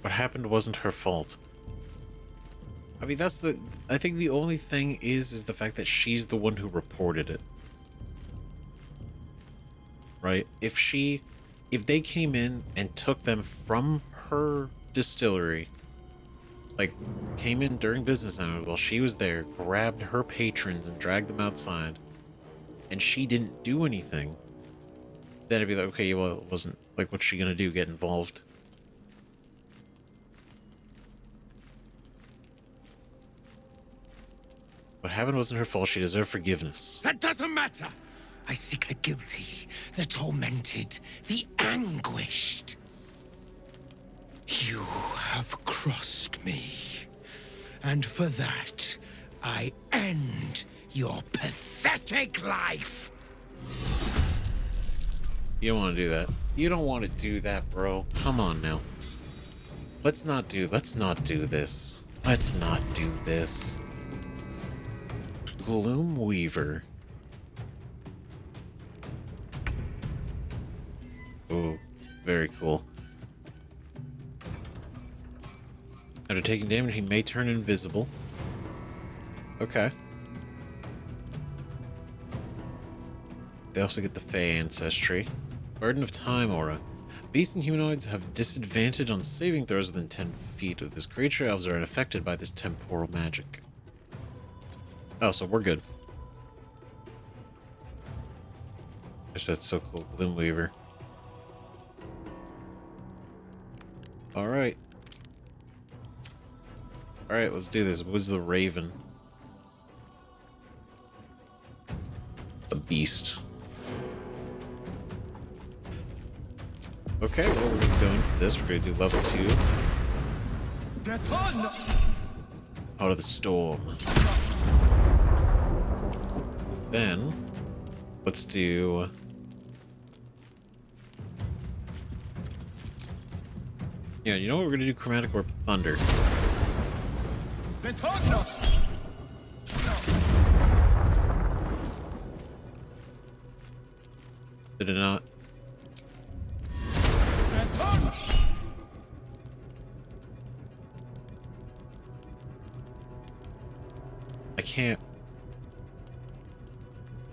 What happened wasn't her fault. I mean, that's the... I think the only thing is the fact that she's the one who reported it. Right? If they came in and took them from her distillery, like, came in during business hours while she was there, grabbed her patrons and dragged them outside, and she didn't do anything, then it'd be like, okay, well, it wasn't, like, what's she gonna do, get involved? What happened wasn't her fault. She deserved forgiveness. That doesn't matter! I seek the guilty, the tormented, the anguished. You have crossed me, and for that, I end your pathetic life. You don't want to do that. You don't want to do that, bro. Come on now. Let's not do this. Let's not do this. Gloom Weaver. Ooh, very cool. After taking damage, he may turn invisible. Okay. They also get the Fey ancestry. Burden of Time aura. Beasts and humanoids have disadvantage on saving throws within 10 feet of this creature. Elves are unaffected by this temporal magic. Oh, so we're good. Gosh, that's so cool. Gloom Weaver. Alright. Alright, let's do this. What's the Raven? The Beast. Okay, well, we're gonna go into this. We're gonna do level 2. Out of the Storm. Then, let's do... Yeah, you know what? We're gonna do Chromatic Orb Thunder. Did it not? I can't.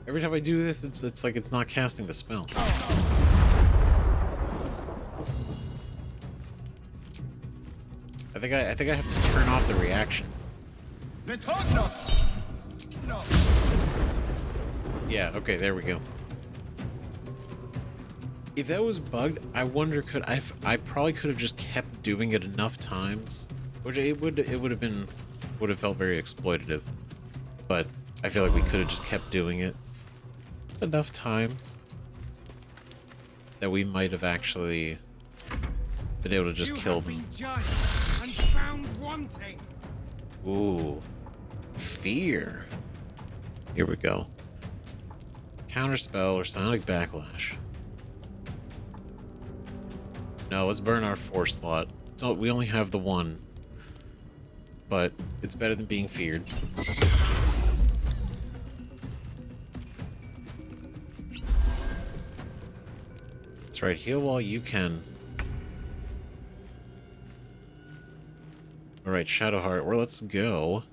Every time I do this, it's like it's not casting the spell. I think I have to turn off the reaction. Yeah, okay, there we go. If that was bugged, I wonder I probably could have just kept doing it enough times Which it would have felt very exploitative. But I feel like we could have just kept doing it enough times that we might have actually been able to just kill them. Judged and found wanting. Ooh. Fear. Here we go. Counterspell or Sonic Backlash. No, let's burn our 4 slot. So we only have the 1. But it's better than being feared. That's right, heal while you can. Alright, Shadowheart, well, let's go.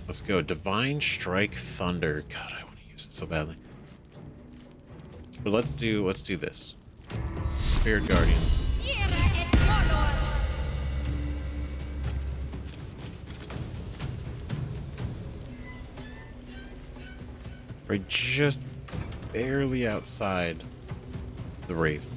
Let's go. Divine Strike Thunder. God, I want to use it so badly. But let's do this. Spirit Guardians. Right, just barely outside the Raven.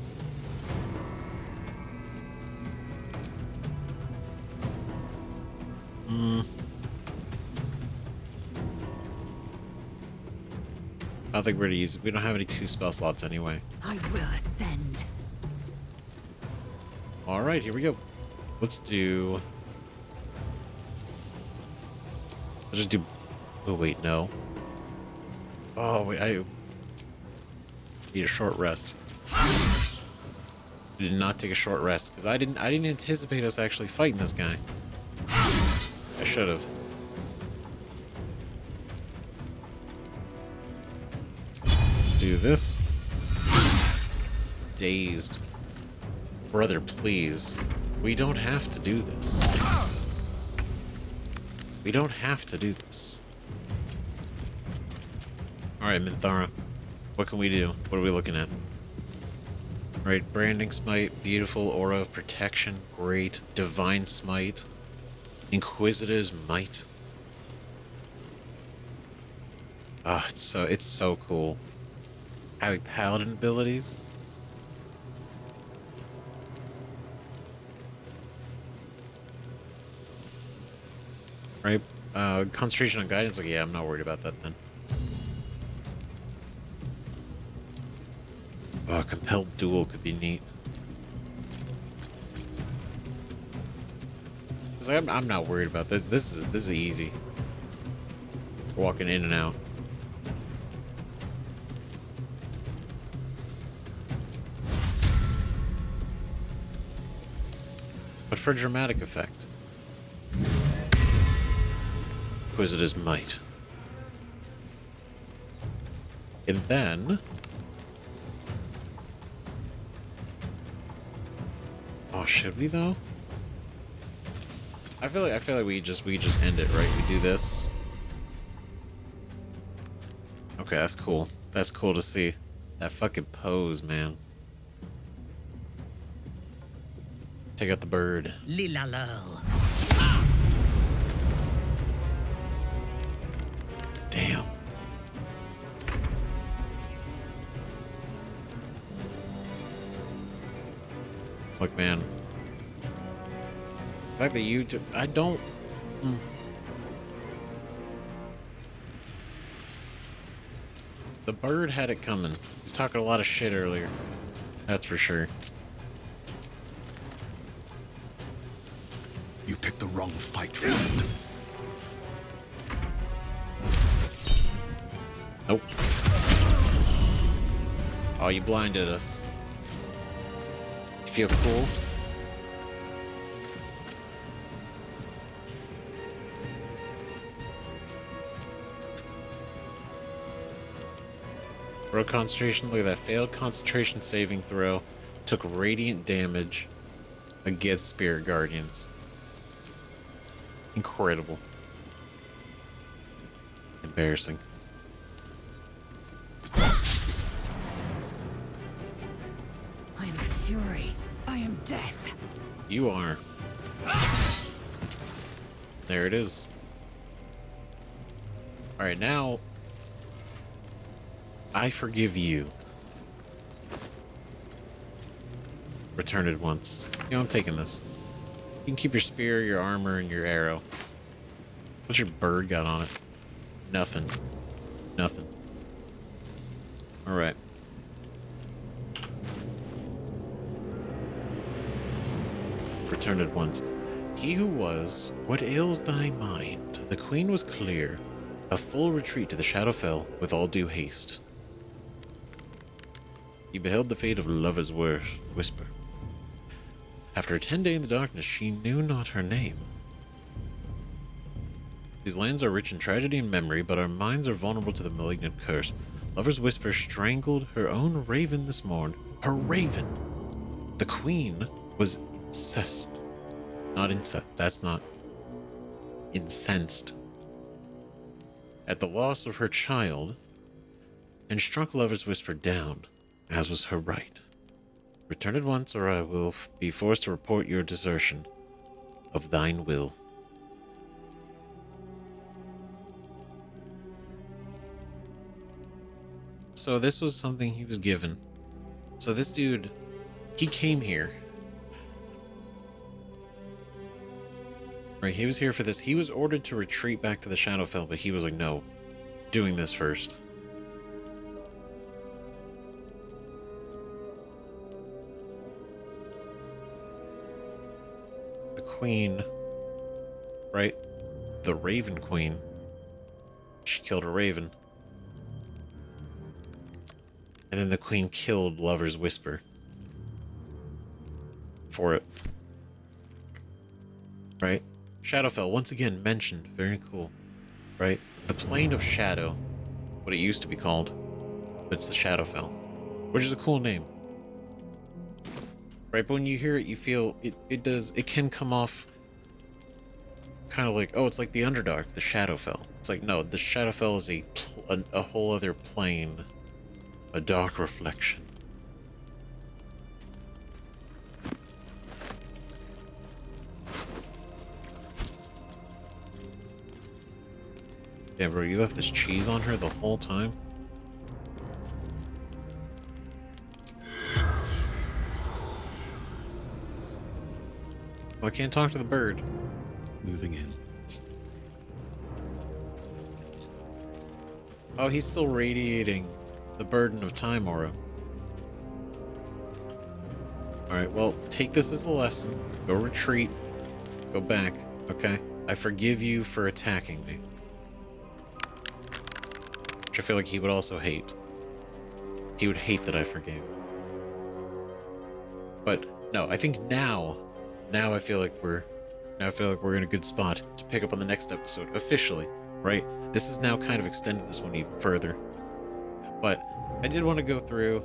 I don't think we're gonna use it. We don't have any 2 spell slots anyway. I will ascend. Alright, here we go. Let's do... I'll just do... Oh, wait, no. Oh, wait, I need a short rest. I did not take a short rest, because I didn't anticipate us actually fighting this guy. I should have. Do this. Dazed. Brother, please. We don't have to do this. We don't have to do this. Alright, Mentara. What can we do? What are we looking at? Right, Branding Smite, beautiful aura of protection, great. Divine Smite, Inquisitor's Might. Ah, it's so cool. Having paladin abilities. Right, concentration on guidance. Okay, yeah, I'm not worried about that then. Compelled duel could be neat. I'm not worried about this. This is easy. We're walking in and out. But for dramatic effect. Inquisitor's Might. And then... Oh, should we though? I feel like we just end it, right? We do this. Okay, that's cool. That's cool to see. That fucking pose, man. Take out the bird. Lilalel. Damn. Look, man. The fact that you I don't... The bird had it coming. He was talking a lot of shit earlier. That's for sure. You picked the wrong fight, friend. Nope. Oh, you blinded us. You feel cool? Broke concentration. Look at that. Failed concentration saving throw. Took radiant damage against Spirit Guardians. Incredible. Embarrassing. I am fury. I am death. You are. There it is. Alright, now I forgive you. Return it once. You know, I'm taking this. You can keep your spear, your armor, and your arrow. What's your bird got on it? Nothing. Nothing. Alright. Return it once. He who was, what ails thy mind? The queen was clear. A full retreat to the Shadowfell with all due haste. He beheld the fate of lover's whisper. After a 10 day in the darkness, she knew not her name. These lands are rich in tragedy and memory, but our minds are vulnerable to the malignant curse. Lover's whisper strangled her own raven this morn. Her raven! The queen was incensed. Not incensed. That's not. Incensed. At the loss of her child, and struck Lover's whisper down, as was her right. Return at once, or I will be forced to report your desertion of thine will. So this was something he was given. So this dude, he came here. Right, he was here for this. He was ordered to retreat back to the Shadowfell, but he was like, no, doing this first. The queen, right? The Raven Queen. She killed a raven. And then the queen killed Lover's Whisper. For it. Right? Shadowfell, once again mentioned. Very cool. Right? The Plane of Shadow. What it used to be called. But it's the Shadowfell. Which is a cool name. Right? But when you hear it, you feel... It can come off... kind of like, oh, it's like the Underdark, the Shadowfell. It's like, no, the Shadowfell is a whole other plane. A dark reflection. Yeah, bro, you left this cheese on her the whole time? Well, I can't talk to the bird. Moving in. Oh, he's still radiating the burden of time aura. Alright, well, take this as a lesson. Go retreat. Go back, okay? I forgive you for attacking me. Which I feel like he would also hate. He would hate that I forgave. But, no, I think now I feel like we're in a good spot to pick up on the next episode, officially, right? This has now kind of extended this one even further. But I did want to go through,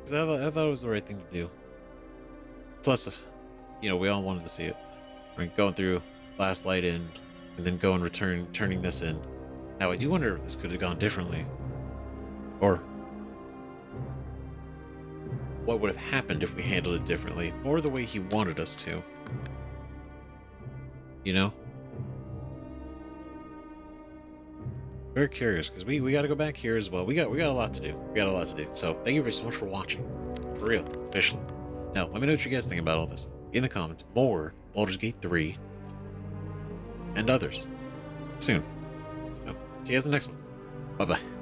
because I thought it was the right thing to do. Plus, you know, we all wanted to see it. Right, going through Last Light in, and then go and return, turning this in. Now, I do wonder if this could have gone differently. Or what would have happened if we handled it differently, or the way he wanted us to. You know? Very curious, because we got to go back here as well. We got a lot to do. We got a lot to do. So thank you very so much for watching. For real, officially. Now, let me know what you guys think about all this in the comments. More Baldur's Gate 3 and others soon. So, see you guys in the next one. Bye-bye.